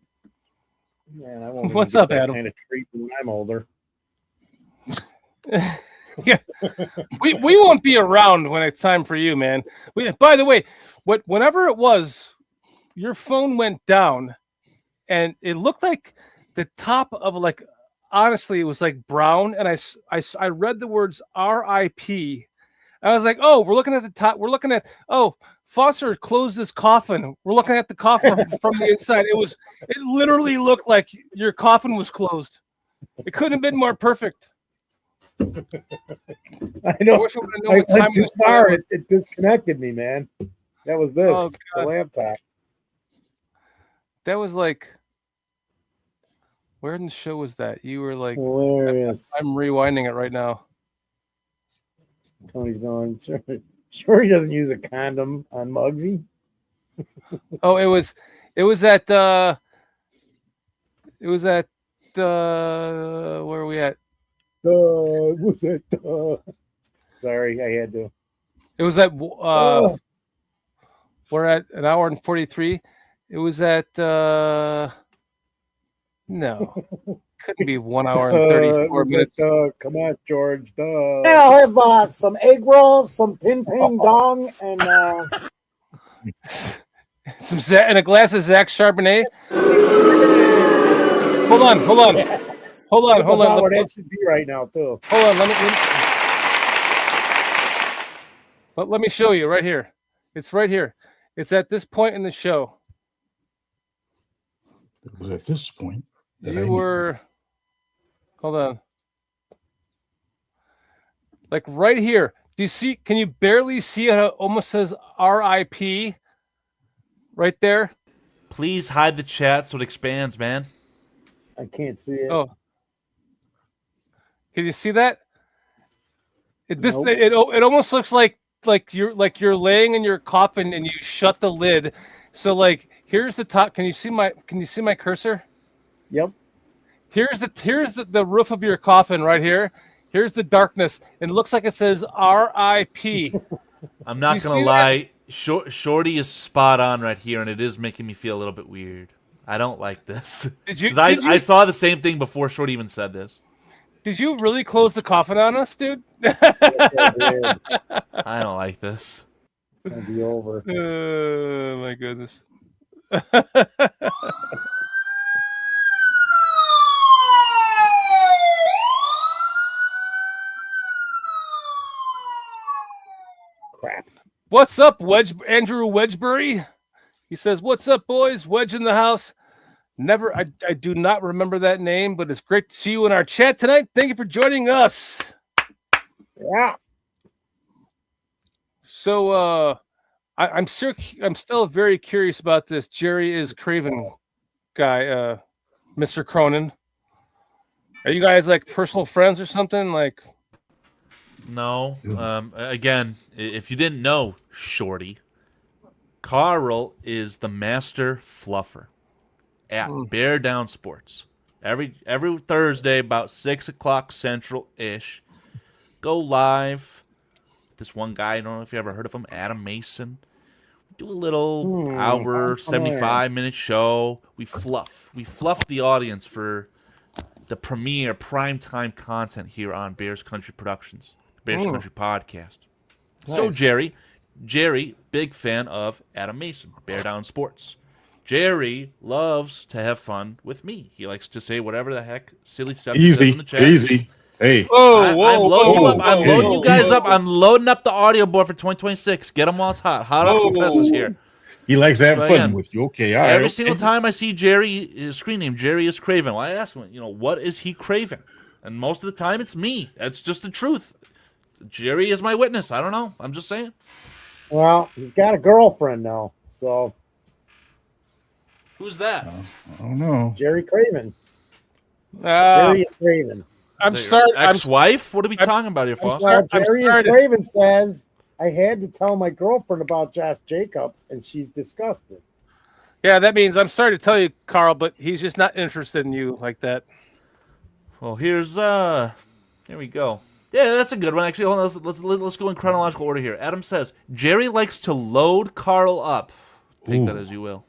Man, I won't What's up, that Adam? kind of treat when I'm older. Yeah, we won't be around when it's time for you, man. By the way, whenever it was, your phone went down, and it looked like the top of honestly, it was like brown, and I read the words R.I.P. I was like, oh, we're looking at the top. We're looking at Foster closed his coffin. We're looking at the coffin from the inside. It literally looked like your coffin was closed. It couldn't have been more perfect. I know. I went too far. It disconnected me, man. That was this, the laptop. That was like, where in the show was that? You were like, hilarious. I'm rewinding it right now. Tony's going, sure he doesn't use a condom on Muggsy. Oh, it was at where are we at? Was it? Sorry, I had to. It was at we're at an hour and 43. It was at no, couldn't be 1 hour and 34 minutes. Come on, George. Yeah, I'll have some egg rolls, some ping dong, and and a glass of Zach Charbonnet. Hold on. Hold on. Where that should be right now, too. Hold on. Let me show you right here. It's right here. It's at this point in the show. It was at this point. You were. Hold on. Like right here. Do you see? Can you barely see it? It almost says RIP right there. Please hide the chat so it expands, man. I can't see it. Oh, can you see that? Nope. It almost looks like you're laying in your coffin and you shut the lid. So like here's the top. Can you see my cursor? Yep. Here's the roof of your coffin right here. Here's the darkness, and it looks like it says R.I.P. I'm not gonna lie, Shorty is spot on right here, and it is making me feel a little bit weird. I don't like this. I saw the same thing before Shorty even said this. Did you really close the coffin on us, dude? I don't like this. It'll be over. Oh my goodness. Crap. What's up, Andrew Wedgbury? He says, "What's up, boys? Wedge in the house." I do not remember that name, but it's great to see you in our chat tonight. Thank you for joining us. Yeah. So, I'm still very curious about this Jerry is Craven guy, Mr. Cronin. Are you guys like personal friends or something? Like, no. Again, if you didn't know, Shorty, Carl is the master fluffer at Bear Down Sports. Every Thursday about 6 o'clock Central-ish. Go live. This one guy, I don't know if you ever heard of him, Adam Mason. Do a little hour, 75-minute show. We fluff the audience for the premier primetime content here on Bears Country Productions, Bears Country Podcast. Nice. So Jerry, big fan of Adam Mason, Bear Down Sports. Jerry loves to have fun with me. He likes to say whatever the heck silly stuff he says in the chat. Easy. Hey. I'm loading you guys up. I'm loading up the audio board for 2026. Get them while it's hot. Hot off the presses here. He likes having fun with you. Okay, all right. Every single time I see Jerry's screen name, Jerry is Craven. Well, I ask him, what is he craving? And most of the time, it's me. That's just the truth. Jerry is my witness. I don't know. I'm just saying. Well, he's got a girlfriend now, so. Who's that? I don't know. Jerry Craven. Jerry is Craven. I'm sorry. Ex-wife? What are we talking about here, Foster? Well, Jerry is Craven says, I had to tell my girlfriend about Josh Jacobs, and she's disgusted. Yeah, that means I'm sorry to tell you, Carl, but he's just not interested in you like that. Well, here we go. Yeah, that's a good one. Actually, hold on. Let's go in chronological order here. Adam says, Jerry likes to load Carl up. Take that as you will.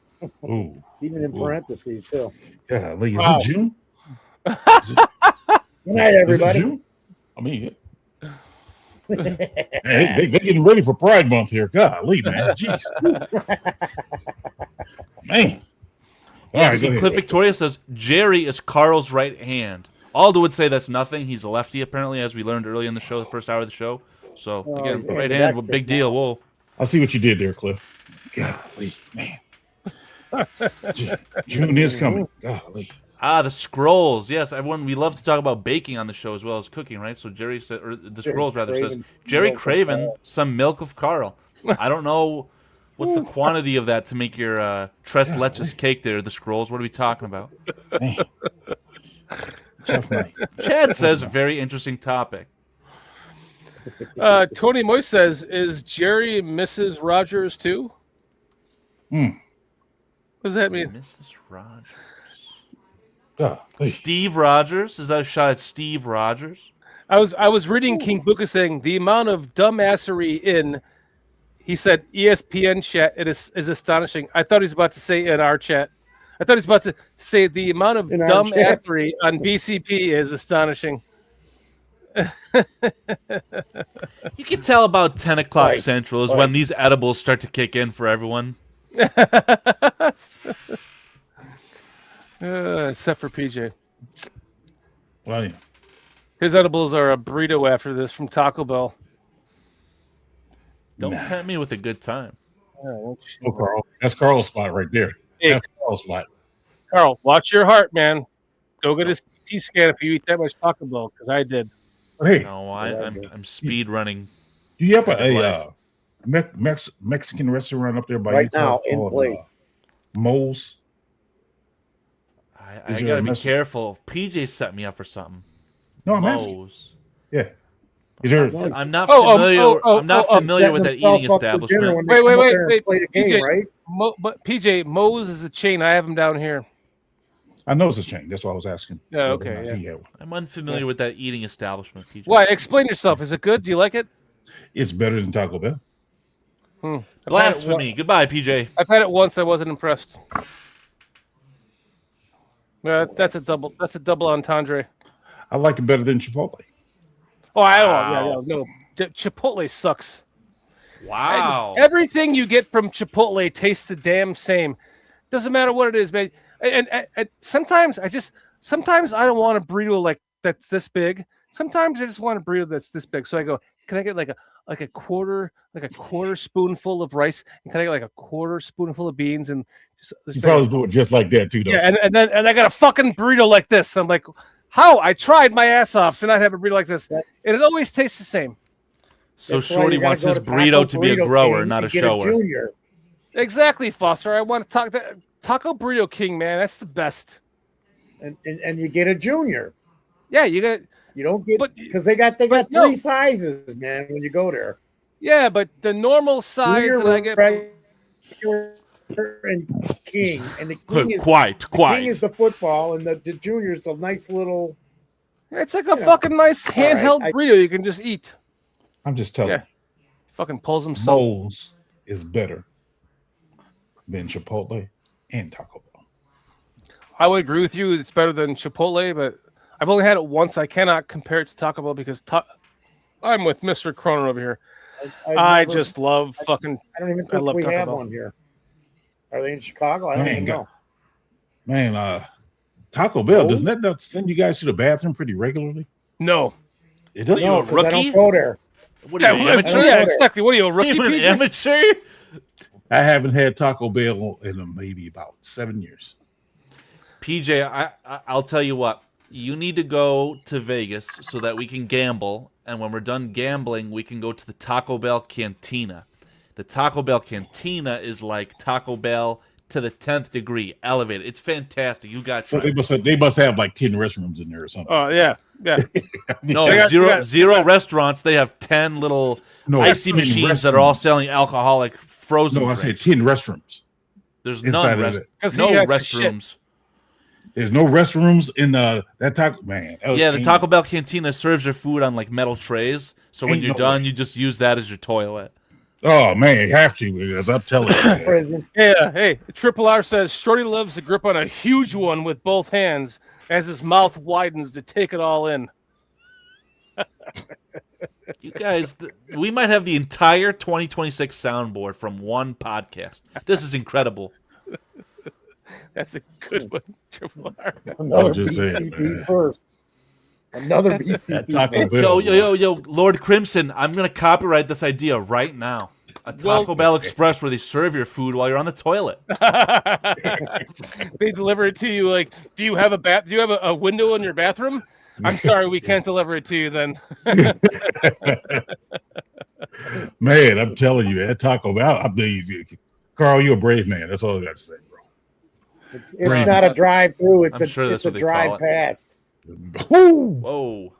Ooh. It's even in parentheses, too. Yeah, is it June? Good night, everybody. I mean, they're getting ready for Pride Month here. Golly, man. Jeez. Man. Yeah, see, Cliff Victoria says, Jerry is Carl's right hand. Aldo would say that's nothing. He's a lefty, apparently, as we learned early in the show, the first hour of the show. So, again, right hand, well, big deal. Whoa. I'll see what you did there, Cliff. Golly, man. June is coming. Golly. The scrolls. Yes, everyone. We love to talk about baking on the show as well as cooking, right? So Jerry said, or the scrolls rather says, Jerry Craven, some milk of Carl. I don't know what's the quantity of that to make your tres leches cake there. The scrolls. What are we talking about? Chad says, very interesting topic. Tony Moy says, is Jerry Mrs. Rogers too? What does that mean? Mrs. Rogers. Hey. Steve Rogers? Is that a shot at Steve Rogers? I was reading King Buka saying the amount of dumbassery in, he said, ESPN chat is astonishing. I thought he was about to say in our chat. I thought he was about to say the amount of dumbassery on BCP is astonishing. You can tell about 10 o'clock Central is when these edibles start to kick in for everyone. Except for PJ. Well, yeah. His edibles are a burrito after this from Taco Bell. Don't tempt me with a good time. Oh, Carl. That's Carl's spot right there. Hey, that's Carl's spot. Carl, watch your heart, man. Go get his CT scan if you eat that much Taco Bell, because I did. Hey. No, I'm speed running Do you have kind of life. Mexican restaurant up there by Right you now, in called place. Moe's? I gotta be careful. PJ set me up for something. No, I'm asking. Moe's. Yeah. Is there? I'm not familiar. I'm not familiar with that eating establishment. Wait. Play the game, PJ, right? But PJ, Moe's is a chain. I have them down here. I know it's a chain. That's why I was asking. Yeah, okay. Yeah. I'm unfamiliar with that eating establishment, PJ. Why? Explain yourself. Is it good? Do you like it? It's better than Taco Bell. Blasphemy. Goodbye, PJ. I've had it once. I wasn't impressed. That's a double entendre. I like it better than Chipotle. Oh, I don't. No. Chipotle sucks. Wow. Everything you get from Chipotle tastes the damn same. Doesn't matter what it is, man. And sometimes I don't want a burrito that's this big. Sometimes I just want a burrito that's this big. So I go, can I get like a quarter spoonful of rice, and can I get like a quarter spoonful of beans, and You probably do it just like that too, though. Yeah, and I got a fucking burrito like this. I'm like, how? I tried my ass off to not have a burrito like this, and it always tastes the same. So Shorty wants his burrito to be a grower, not a shower. Exactly, Foster. I want to talk that Taco Burrito King, man. That's the best. And you get a junior. Yeah, you got. You don't get because they got three sizes, man. When you go there. Yeah, but the normal size junior, that I get. And King, and the King is quiet. King is the football, and the junior is a nice little. It's like a fucking nice handheld burrito you can just eat. I'm just telling you. Fucking pulls himself. Moe's is better than Chipotle and Taco Bell. I would agree with you. It's better than Chipotle, but I've only had it once. I cannot compare it to Taco Bell because I'm with Mr. Cronin over here. I just love fucking. I don't even think we have one here. Are they in Chicago? I don't even know. Man, Taco Bell, doesn't that not send you guys to the bathroom pretty regularly? No. It doesn't. You a rookie? I don't go there. What are you, amateur? Yeah, exactly. What are you, a rookie? An amateur? I haven't had Taco Bell in maybe about 7 years. PJ, I'll tell you what. You need to go to Vegas so that we can gamble, and when we're done gambling, we can go to the Taco Bell Cantina. The Taco Bell Cantina is like Taco Bell to the 10th degree, elevated. It's fantastic. You got so they must have like 10 restrooms in there or something. Oh yeah. No, zero restaurants. They have 10 little icy machines that are all selling alcoholic frozen. No, I said 10 restrooms. There's none. No restrooms. There's no restrooms in that taco man. The Taco Bell Cantina serves your food on like metal trays. So when you're done, you just use that as your toilet. Oh man, you have to, because I'm telling you. Yeah, hey, Triple R says Shorty loves to grip on a huge one with both hands as his mouth widens to take it all in. You guys, we might have the entire 2026 soundboard from one podcast. This is incredible. That's a good one, Triple R. Another BCB first. Another BCB. Yo, Lord Crimson, I'm going to copyright this idea right now. A Taco Bell Express where they serve your food while you're on the toilet. They deliver it to you like, do you have a window in your bathroom? I'm sorry, we can't deliver it to you then. Man, I'm telling you, that Taco Bell, Carl, you're a brave man. That's all I got to say, bro. It's not a drive-through. It's a drive past. Whoa.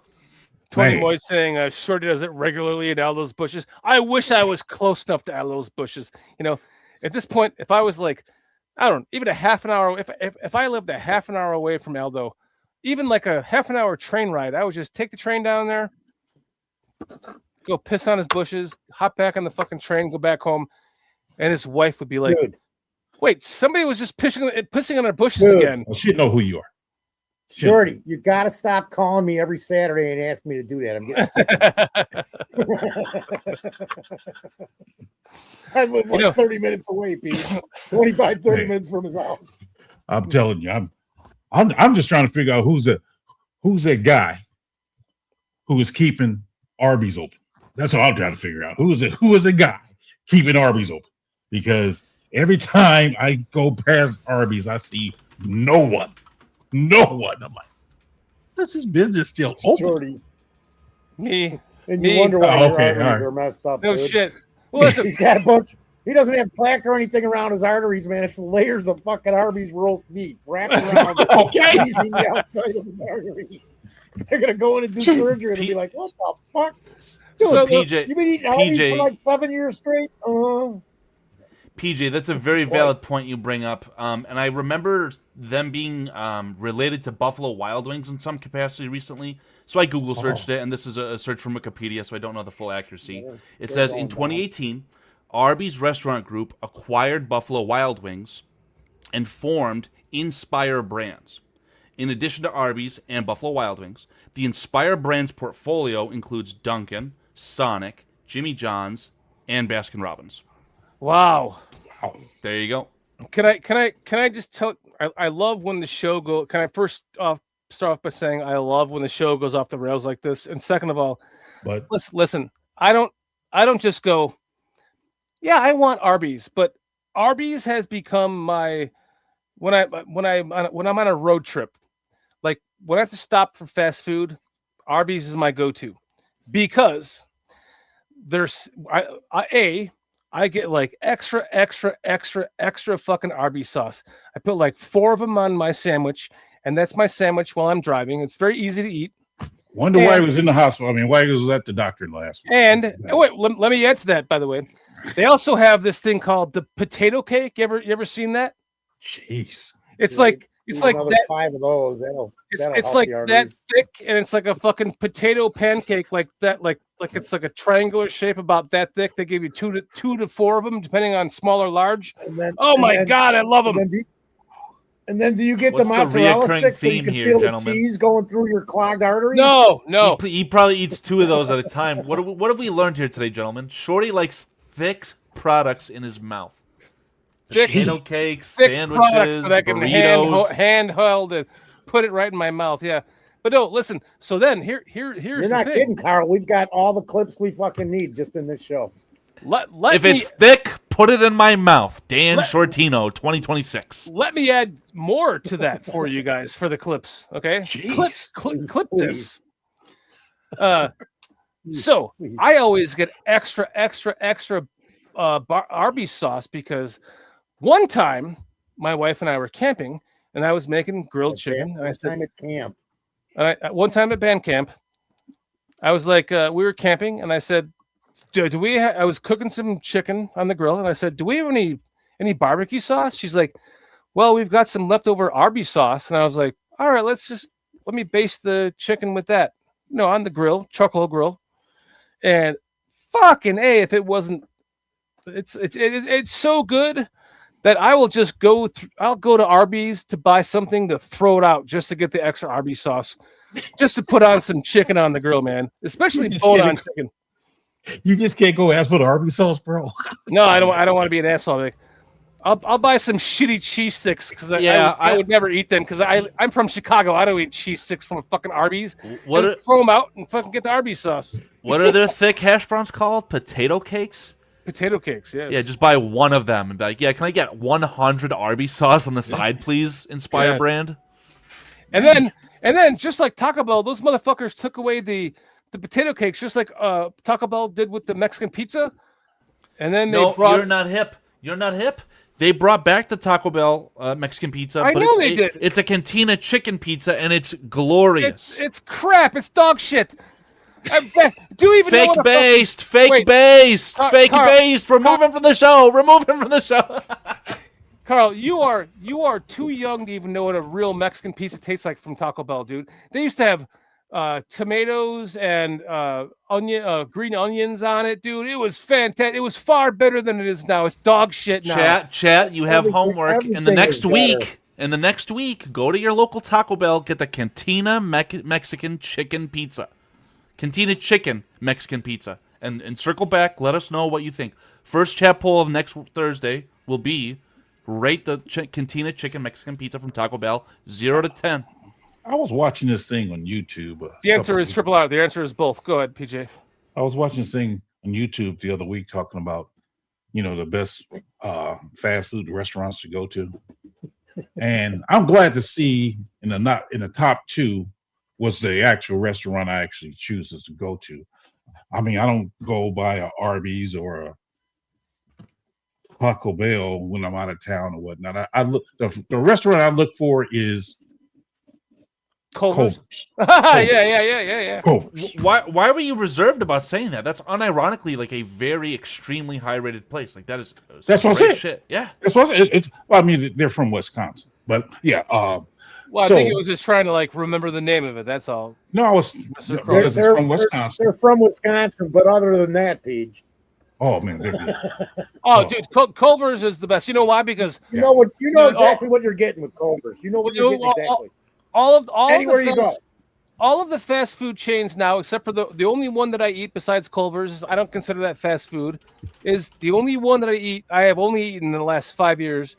Tony Moy saying Shorty does it regularly at Aldo's Bushes. I wish I was close enough to Aldo's Bushes. You know, at this point, if I was like, I don't know, even a half an hour, if I lived a half an hour away from Aldo, even like a half an hour train ride, I would just take the train down there, go piss on his bushes, hop back on the fucking train, go back home, and his wife would be like, Dude. wait, somebody was just pissing on their bushes again. Well, she know who you are. Shorty, you got to stop calling me every Saturday and ask me to do that. I'm getting sick. I live 30 minits away, Pete. 25, 30 minutes from his house. I'm telling you, I'm just trying to figure out who's that guy who is keeping Arby's open. That's what I'm trying to figure out. Who is the guy keeping Arby's open? Because every time I go past Arby's, I see no one. I'm like, does his business still open? Shorty. Me. And you wonder why your okay, arteries right. are messed up. No dude. shit. Well, listen, He's got a bunch. He doesn't have plaque or anything around his arteries, man. It's layers of fucking Arby's roast beef wrapped around, squeezing the outside of his arteries. They're gonna go in and do surgery and be like, "What the fuck?" Dude, So PJ, you've been eating Arby's for like 7 years straight. PJ, that's a very valid point you bring up. And I remember them being related to Buffalo Wild Wings in some capacity recently. So I Google searched it, and this is a search from Wikipedia, so I don't know the full accuracy. It says, in 2018, Arby's Restaurant Group acquired Buffalo Wild Wings and formed Inspire Brands. In addition to Arby's and Buffalo Wild Wings, the Inspire Brands portfolio includes Dunkin', Sonic, Jimmy John's, and Baskin Robbins. wow. There you go. Can I just tell? I love when the show go. Can I first start off by saying I love when the show goes off the rails like this, and second of all, But listen. I don't just go. Yeah, I want Arby's, but Arby's has become my when I'm on a road trip, like when I have to stop for fast food, Arby's is my go-to because there's I get like extra fucking Arby's sauce. I put like 4 of them on my sandwich, and that's my sandwich while I'm driving. It's very easy to eat. wonder why he was in the hospital. I mean, why he was at the doctor last week. And wait, let me add to that. By the way, they also have this thing called the potato cake. You ever seen that? Jeez, it's like that. 5 of those. It's like that thick, and it's like a fucking potato pancake, like that, like it's like a triangular shape, about that thick. They give you two to 4 of them, depending on small or large. God, I love them. And then do you get What's the mozzarella reoccurring sticks so you theme can here, feel gentlemen? the cheese going through your clogged artery? No. He probably eats 2 of those at a time. What have we learned here today, gentlemen? Shorty likes thick products in his mouth. Potato cakes, sandwiches, that I can burritos. handheld and put it right in my mouth. Yeah, but no, listen. So then here's You're not kidding, Carl. We've got all the clips we fucking need just in this show. If it's thick, put it in my mouth. Dan Shortino, 2026. Let me add more to that for you guys for the clips. Okay, clip this. So I always get extra Arby's sauce because one time my wife and I were camping and I was making grilled chicken. And I said, at camp. One time at band camp, I was like, we were camping, and I said, "Do we?" I was cooking some chicken on the grill, and I said, "Do we have any barbecue sauce?" She's like, "Well, we've got some leftover Arby's sauce," and I was like, "All right, let me baste the chicken with that, on the grill, charcoal grill." And fucking A, if it wasn't, it's so good that I will just I'll go to Arby's to buy something to throw it out just to get the extra Arby's sauce, just to put on some chicken on the grill, man. Especially bone-on chicken. You just can't go ask for the Arby's sauce, bro. No, I don't want to be an asshole. Like, I'll buy some shitty cheese sticks because I would never eat them because I'm from Chicago. I don't eat cheese sticks from fucking Arby's. Throw them out and fucking get the Arby's sauce. What are their thick hash browns called? Potato cakes? Potato cakes, yes. Yeah, just buy 1 of them and be like, yeah, can I get 100 Arby's sauce on the side, please? Inspire brand. And then just like Taco Bell, those motherfuckers took away the potato cakes, just like Taco Bell did with the Mexican pizza. And then you're not hip. You're not hip. They brought back the Taco Bell Mexican pizza. I know they did. It's a cantina chicken pizza, and it's glorious. It's crap. It's dog shit. Do you even fake know based? Fake based. Remove him from the show. Carl, you are too young to even know what a real Mexican pizza tastes like from Taco Bell, dude. They used to have tomatoes and green onions on it, dude. It was fantastic. It was far better than it is now. It's dog shit now. Chat. You have homework in the next week. In the next week, go to your local Taco Bell, get the Cantina Mexican chicken pizza. Cantina chicken Mexican pizza. And circle back. Let us know what you think. First chat poll of next Thursday will be rate the Cantina chicken Mexican pizza from Taco Bell 0 to 10. I was watching this thing on YouTube. The answer is triple R. The answer is both. Go ahead, PJ. I was watching this thing on YouTube the other week talking about, the best fast food restaurants to go to. And I'm glad to see in the top 2 was the actual restaurant I actually chooses to go to. I mean, I don't go by a Arby's or a Taco Bell when I'm out of town or whatnot. I look the restaurant I look for is Culver's. Culver's. Yeah. Culver's. Why were you reserved about saying that? That's unironically like a very extremely high rated place. Like that is that's what I said. Shit. Yeah. That's what I mean, they're from Wisconsin, but yeah. Well, I think it was just trying to like remember the name of it. That's all. No, I was because it's from Wisconsin. They're from Wisconsin, but other than that, Peach. Oh man, they're good. Dude, Culver's is the best. You know why? Because you know exactly what you're getting with Culver's. You know what you're getting exactly. All of the fast food chains now, except for the only one that I eat besides Culver's, I don't consider that fast food, is the only one that I have only eaten in the last 5 years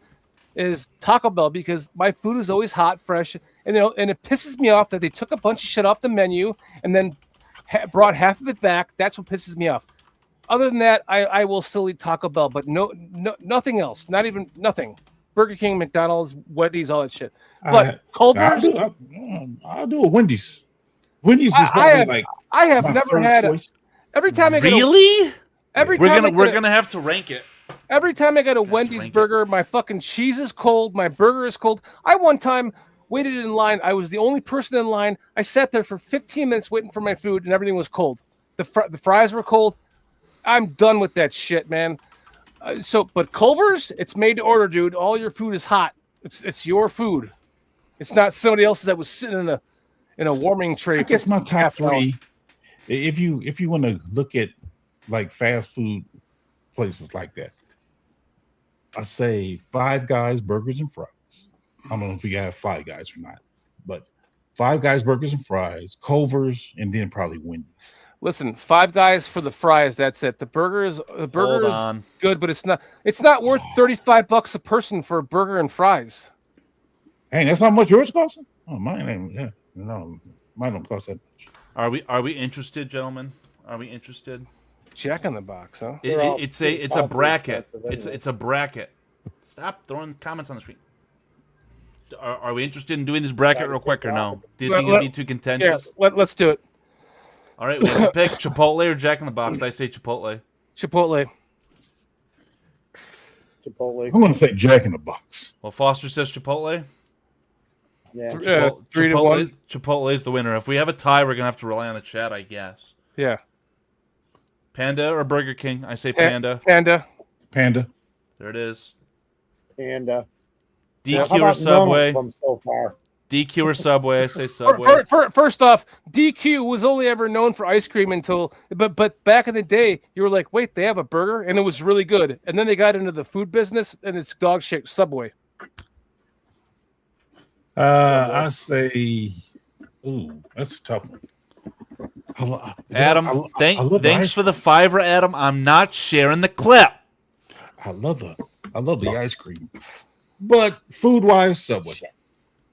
is Taco Bell, because my food is always hot, fresh, and it pisses me off that they took a bunch of shit off the menu and then brought half of it back. That's what pisses me off. Other than that, I will still eat Taco Bell, but no nothing else. Not even nothing. Burger King, McDonald's, Wendy's, all that shit. But Culver's, I'll do a Wendy's. Wendy's is probably I have never had it. Every time I get we're gonna have to rank it. Every time I get a Wendy's burger, my fucking cheese is cold, my burger is cold. I one time waited in line. I was the only person in line. I sat there for 15 minutes waiting for my food, and everything was cold. The fries were cold. I'm done with that shit, man. But Culver's, it's made to order, dude. All your food is hot. It's your food. It's not somebody else's that was sitting in a warming tray. I guess my top three. If you want to look at like fast food places like that, I say Five Guys Burgers and Fries. I don't know if you have Five Guys or not, but Five Guys Burgers and Fries, Culver's, and then probably Wendy's. Listen, Five Guys for the fries. That's it. The burger is good, but it's not worth $35 a person for a burger and fries. Hey, that's how much yours costs? Oh, mine ain't. Yeah, no, mine don't cost that much. Are we interested, gentlemen? Are we interested? Jack in the Box, huh? It's a bracket. It's a bracket. Stop throwing comments on the screen. Are we interested in doing this bracket real quick or no? Do you think it'd be too contentious? Yeah, let's do it. All right, we have to pick Chipotle or Jack in the Box. I say Chipotle. Chipotle. I'm going to say Jack in the Box. Well, Foster says Chipotle. Yeah. 3-1. Chipotle is the winner. If we have a tie, we're going to have to rely on the chat, I guess. Yeah. Panda or Burger King? I say Panda. Panda. There it is. Panda. DQ or Subway? So far. DQ or Subway? I say Subway. First off, DQ was only ever known for ice cream but back in the day, you were like, wait, they have a burger? And it was really good. And then they got into the food business, and it's dog shit. Subway. I say, ooh, that's a tough one. Adam, thanks for the $5, Adam. I'm not sharing the clip. I love the ice cream. But food-wise, Subway.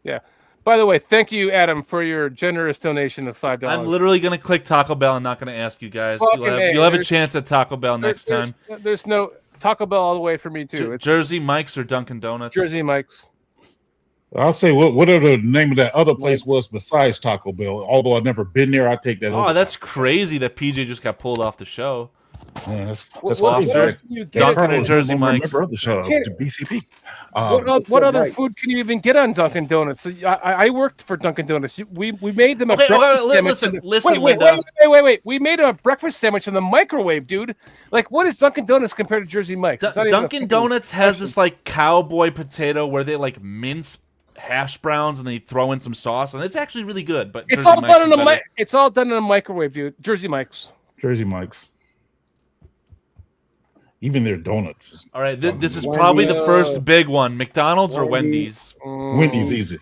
Yeah. By the way, thank you, Adam, for your generous donation of $5. I'm literally going to click Taco Bell and not going to ask you guys. You'll have a chance at Taco Bell next time. There's no Taco Bell all the way for me, too. It's Jersey Mike's or Dunkin' Donuts? Jersey Mike's. I'll say whatever the name of that other place was besides Taco Bell. Although I've never been there, I take that. Oh, that's crazy that PJ just got pulled off the show. Yeah, that's awesome. Dunkin' and Jersey Mike's. Remember the show, BCP. What other food can you even get on Dunkin' Donuts? I worked for Dunkin' Donuts. We made them a breakfast sandwich. Listen, wait. We made a breakfast sandwich in the microwave, dude. Like, what is Dunkin' Donuts compared to Jersey Mike's? Dunkin' Donuts has this like cowboy potato where they like mince hash browns and they throw in some sauce, and it's actually really good. But it's all done in a it's all done in a microwave, dude. Jersey Mike's. Even their donuts. All right, this is probably the first big one. McDonald's or Wendy's? Wendy's easy.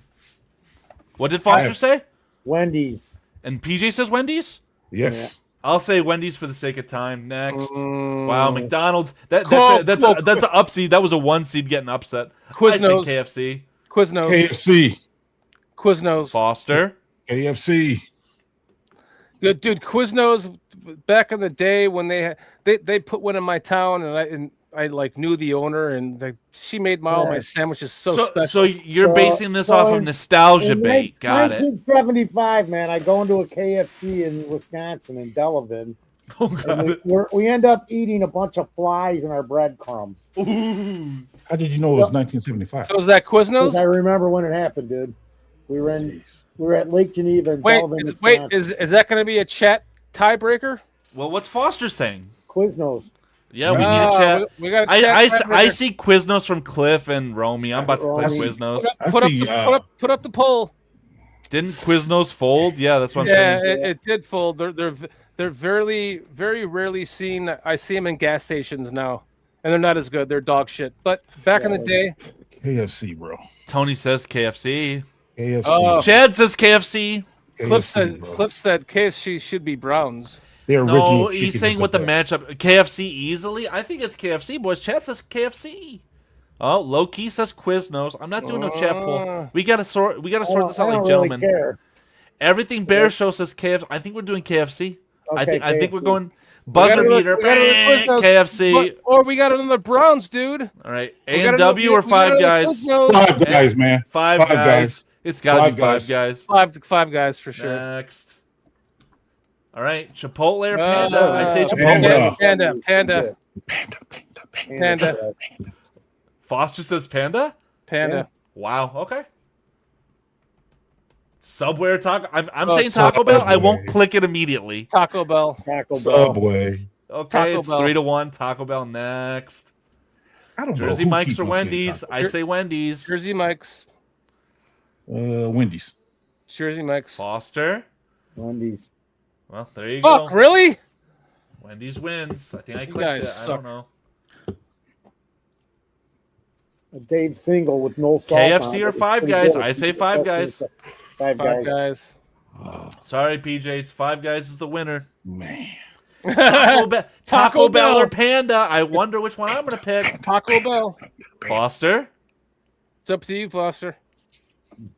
What did Foster say? Wendy's. And PJ says Wendy's? Yes. Yeah. I'll say Wendy's for the sake of time. Next. Wow, McDonald's. That's an upseed. That was a 1 seed getting upset. Quiznos. KFC. Quiznos. KFC. Quiznos. Foster. KFC. Good dude. Quiznos. Back in the day when they put one in my town, and I like knew the owner, and she made all my sandwiches so special. So you're basing this off of nostalgia bait. Got 1975, man. I go into a KFC in Wisconsin in Delavan, Oh God! We end up eating a bunch of flies in our breadcrumbs. How did you know it was 1975? So is that Quiznos? I remember when it happened, dude. We were at Lake Geneva in Delavan, Wisconsin. Is that going to be a chat tiebreaker? Well, what's Foster saying? Quiznos. Yeah, we need a chat. We got I see Quiznos from Cliff and Romy. I'm about to click Quiznos. Put up the poll. Didn't Quiznos fold? Yeah, that's what I'm saying. Yeah, it did fold. They're very rarely seen. I see them in gas stations now, and they're not as good. They're dog shit. But back in the day, KFC, bro. Tony says KFC. KFC. Chad says KFC. Cliff said KFC should be Browns. No, he's saying what the matchup. KFC easily. I think it's KFC, boys. Chad says KFC. Oh, low key says Quiznos. I'm not doing no chat poll. We gotta sort this out like gentlemen. Really care. Everything Bear Show says KFC. I think we're doing KFC. Okay, I think we're going buzzer beater. KFC. Or we got another Browns, dude. All right, A&W or Five Guys? Five Guys, man. Five guys. It's gotta be Five Guys. Five Guys for sure. Next. All right, Chipotle or Panda? I say Chipotle. Panda. Foster says Panda? Panda. Yeah. Wow, okay. Subway or Taco? I'm saying Taco Bell. I won't click it immediately. Taco Bell. Subway. Okay, Taco it's Bell. 3-1. Taco Bell next. I don't know. Jersey Mike's or Wendy's? I say Wendy's. Jersey Mike's. Wendy's. Jersey Mike's. Foster. Wendy's. Well, there you go. Fuck, really? Wendy's wins. I think I clicked it. I don't know. A Dave single with no salt. KFC or Five Guys? I say Five Guys. Five Guys. Sorry, PJ. It's Five Guys is the winner. Man. Taco Bell or Panda? I wonder which one I'm going to pick. Taco Bell. Foster? It's up to you, Foster.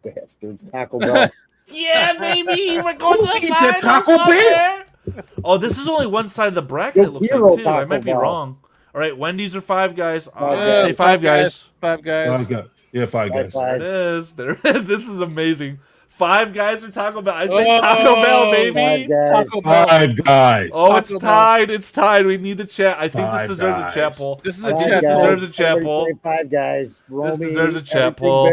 Bastards. Taco Bell. Yeah, baby. We're going to the finals. Taco Bell. Oh, this is only one side of the bracket, it looks like, too. I might be wrong. All right, Wendy's or Five Guys? Say Five Guys. Five Guys. Yeah, Five Guys. There it is. This is amazing. Five Guys or Taco Bell? I say Taco Bell, baby. Five Guys. Oh, it's tied. It's tied. We need the chat. I think this deserves a chat poll. This is a chat. This deserves a chat poll. Five Guys. This deserves a chat poll.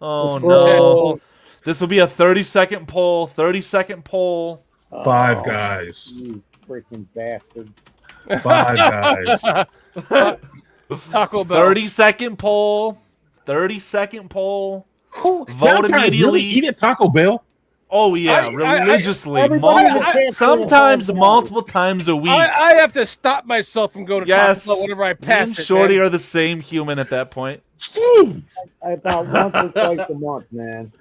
Oh, no. This will be a 30-second poll. 30-second poll. Five Guys. You freaking bastard. 5 Guys. Taco Bell. 30-second poll. 30-second poll. Vote Guys immediately. Really eat at Taco Bell? Oh yeah, religiously. Sometimes multiple times a week. I have to stop myself from going to Taco Bell whenever I pass me and it. Shorty are the same human at that point. About once or twice a month, man.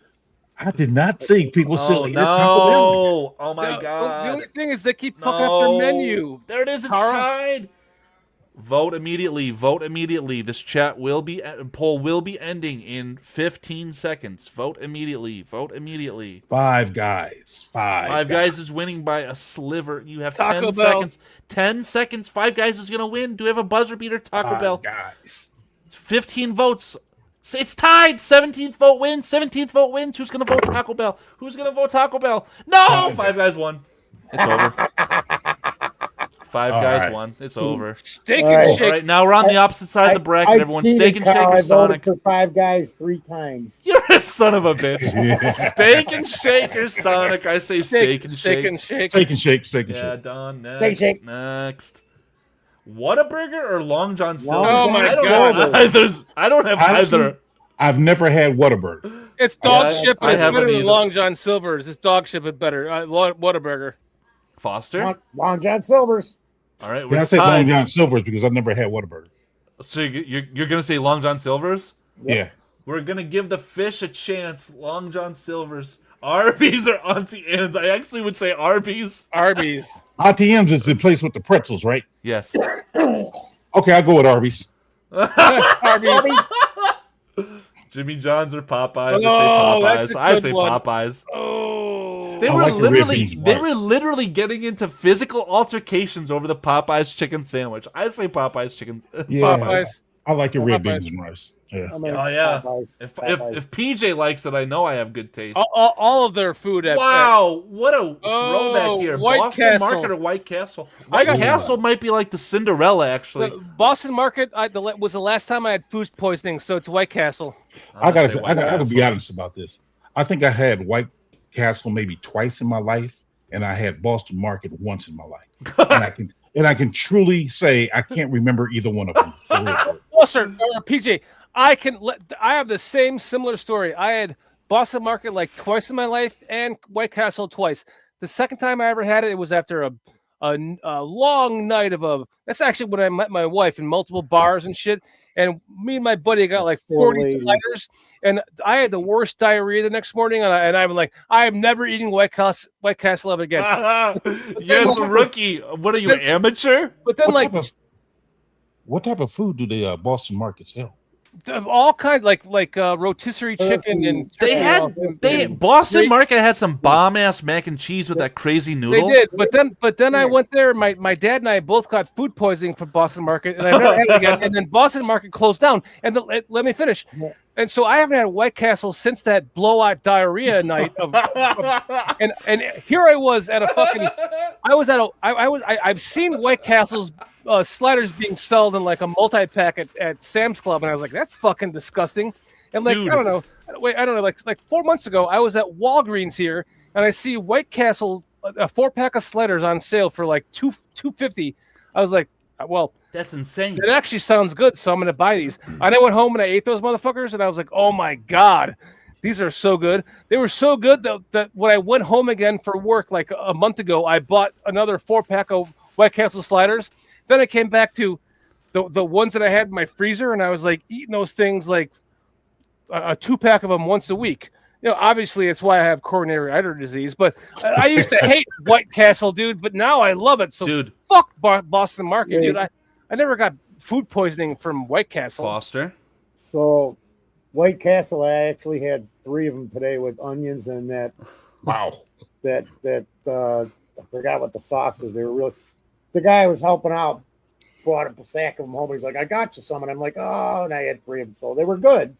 I did not think people still eat at Taco Bell. Oh my god. The only thing is they keep fucking up their menu. There it is. It's tied. Vote immediately. Vote immediately. This poll will be ending in 15 seconds. Vote immediately. Vote immediately. 5 Guys. Five Guys is winning by a sliver. You have Taco 10 Bell. seconds. 10 seconds. Five Guys is gonna win. Do we have a buzzer beater? Taco Bell. Guys. 15 votes. It's tied. 17th vote wins. 17th vote wins. Who's gonna vote Taco Bell? Who's gonna vote Taco Bell? No. Five Guys won. It's over. Five Guys won. It's over. Steak and Shake. All right, now we're on the opposite side of the bracket. Everyone, Steak and Shake or Sonic? I voted for Five Guys 3 times. You're a son of a bitch. Steak and Shake or Sonic? I say Steak and Shake. Steak and Shake. Steak and Shake. Steak and Yeah, Shake. done. Next. Steak Shake. Next. Whataburger or Long John Silver? Oh my I don't God. I don't have either. I've never had Whataburger. It's dog shit, but I it's better haven't than either. Long John Silver's. It's dog shit, but better. Whataburger. Foster? Long John Silver's. All right, When I we're say Long tied. John Silver's because I've never had Whataburger. So you're going to say Long John Silver's? Yeah. We're going to give the fish a chance. Long John Silver's. Arby's or Auntie Anne's? I actually would say Arby's. Arby's. Auntie M's is the place with the pretzels, right? Yes. Okay, I'll go with Arby's. Arby's. Jimmy John's or Popeyes? Oh, I that's say a Popeyes. I good say one. Popeyes. Oh. They I were like the red literally beans they bars. were literally getting into physical altercations over the Popeyes chicken sandwich. I say Popeyes chicken. Yeah. Popeyes. I like your red Popeyes. beans and rice. Yeah. Oh yeah. If PJ likes it, I know I have good taste. All of their food. Wow, what a throwback here! White Boston Castle. Market or White Castle? White Castle might be like the Cinderella, actually. The Boston Market was the last time I had food poisoning, so it's White Castle. I gotta be honest about this. I think I had White Castle maybe twice in my life, and I had Boston Market once in my life. and I can truly say I can't remember either one of them. For real. Well, sir, PJ, I have the same similar story. I had Boston Market like twice in my life and White Castle twice. The second time I ever had it, it was after a long night of that's actually when I met my wife in multiple bars and shit. And me and my buddy got like 40 sliders, and I had the worst diarrhea the next morning. And I'm like, I am never eating White Castle ever again. You're a rookie. What are you, amateur? But then, what type of food do the Boston Market sell? All kinds, like rotisserie chicken and Boston Market had some bomb ass mac and cheese with that crazy noodle. They did, but then I went there. My dad and I both got food poisoning from Boston Market, and I never had it again. And then Boston Market closed down. And let me finish. And so I haven't had White Castle since that blowout diarrhea night and here I was at a fucking I've seen White Castle's sliders being sold in like a multi-pack at Sam's Club, and I was like, that's fucking disgusting. And like, dude. I don't know, like 4 months ago, I was at Walgreens here, and I see White Castle, a 4-pack of sliders on sale for like $2.50. I was like, well, that's insane. It actually sounds good, so I'm going to buy these. And I went home and I ate those motherfuckers, and I was like, oh my God, these are so good. They were so good that when I went home again for work like a month ago, I bought another 4-pack of White Castle sliders. Then I came back to the ones that I had in my freezer, and I was like eating those things like a 2-pack of them once a week. You know, obviously it's why I have coronary artery disease, but I used to hate White Castle, dude, but now I love it. So dude, fuck Boston Market, dude. I never got food poisoning from White Castle. Foster. So White Castle, I actually had 3 of them today with onions and that. Wow. That I forgot what the sauce is. They were really. The guy I was helping out brought a sack of them home. He's like, I got you some. And I'm like, oh, and I had 3 of them. So they were good.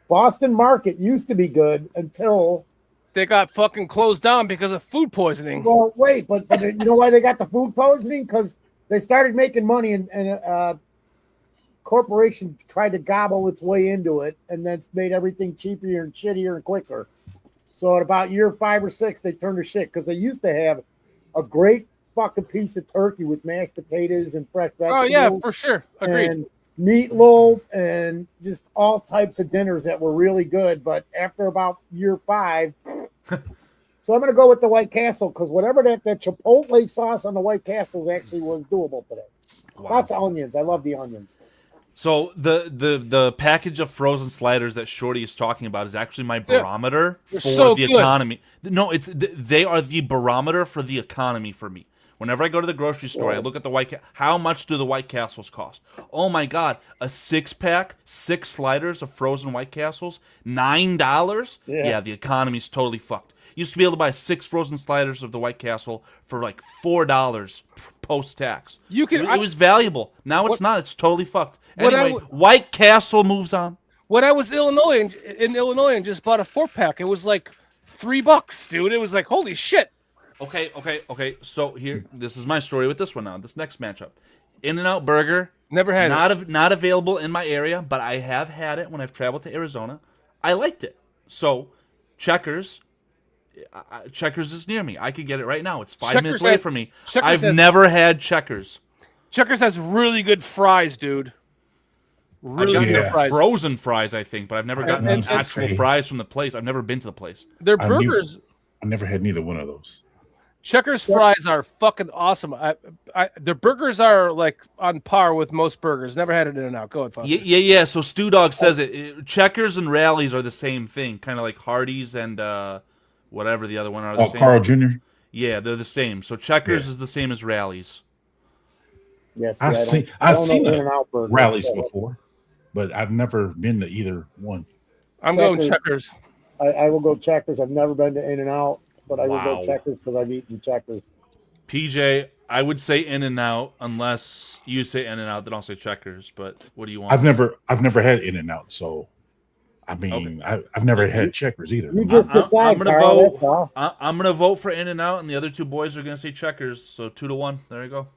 Boston Market used to be good until they got fucking closed down because of food poisoning. Well, wait, but you know why they got the food poisoning? Because they started making money and corporation tried to gobble its way into it, and that's made everything cheaper and shittier and quicker. So at about year 5 or 6, they turned to shit because they used to have a great fucking piece of turkey with mashed potatoes and fresh vegetables. Oh yeah, for sure. Agreed. And meatloaf and just all types of dinners that were really good. But after about year 5, so I'm going to go with the White Castle because whatever that Chipotle sauce on the White Castle actually was doable today. Wow. Lots of onions. I love the onions. So the package of frozen sliders that Shorty is talking about is actually my barometer for the economy. No, they are the barometer for the economy for me. Whenever I go to the grocery store, I look at the how much do the White Castles cost? Oh my God, a 6-pack, 6 sliders of frozen White Castles, $9? Yeah, the economy's totally fucked. Used to be able to buy 6 frozen sliders of the White Castle for like $4 post-tax. It was valuable. Now it's not. It's totally fucked. Anyway, White Castle moves on. When I was in Illinois and just bought a 4-pack, it was like $3, dude. It was like, holy shit. Okay. So here, this is my story with this one now. This next matchup, In-N-Out Burger. Never had it. Not available in my area, but I have had it when I've traveled to Arizona. I liked it. So, Checkers is near me. I could get it right now. It's 5 minutes away from me. I've never had Checkers. Checkers has really good fries, dude. Really good fries. Frozen fries, I think, but I've never gotten actual fries from the place. I've never been to the place. Their burgers. I never had neither one of those. Checkers fries are fucking awesome. Their burgers are like on par with most burgers. Never had it in and out. Go ahead, Foster. Yeah. So Stu Dog says it. Checkers and Rallies are the same thing, kind of like Hardee's and whatever the other one are. The same. Carl Jr. Yeah, they're the same. So Checkers is the same as Rallies. Yes, I've seen Rallies before, but I've never been to either one. I'm going Checkers. I will go Checkers. I've never been to In-N-Out. But I will go Checkers because I've eaten Checkers. PJ, I would say In-N-Out unless you say In-N-Out, then I'll say Checkers. But what do you want? I've never had In-N-Out, so I mean, I've never had Checkers either. You just decide, I'm gonna Carl, vote. that's all. I'm gonna vote for In-N-Out, and the other two boys are gonna say Checkers. So 2-1. There you go.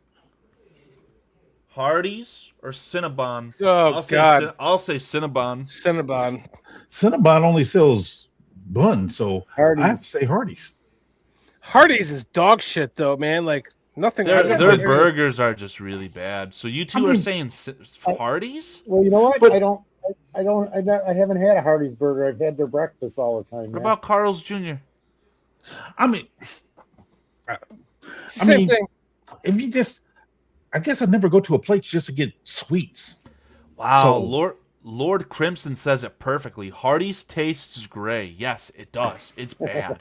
Hardee's or Cinnabon? Oh, God. I'll say Cinnabon. Cinnabon. Cinnabon only sells buns, so I have to say Hardee's. Hardee's is dog shit, though, man. Like, nothing. Their burgers are just really bad. So you two are saying Hardee's? Well, you know what? But, I haven't had a Hardee's burger. I've had their breakfast all the time. What about Carl's Jr.? I mean, Same thing. If you just, I guess I'd never go to a place just to get sweets. Wow, So- Lord Crimson says it perfectly. Hardee's tastes gray. Yes, it does. It's bad.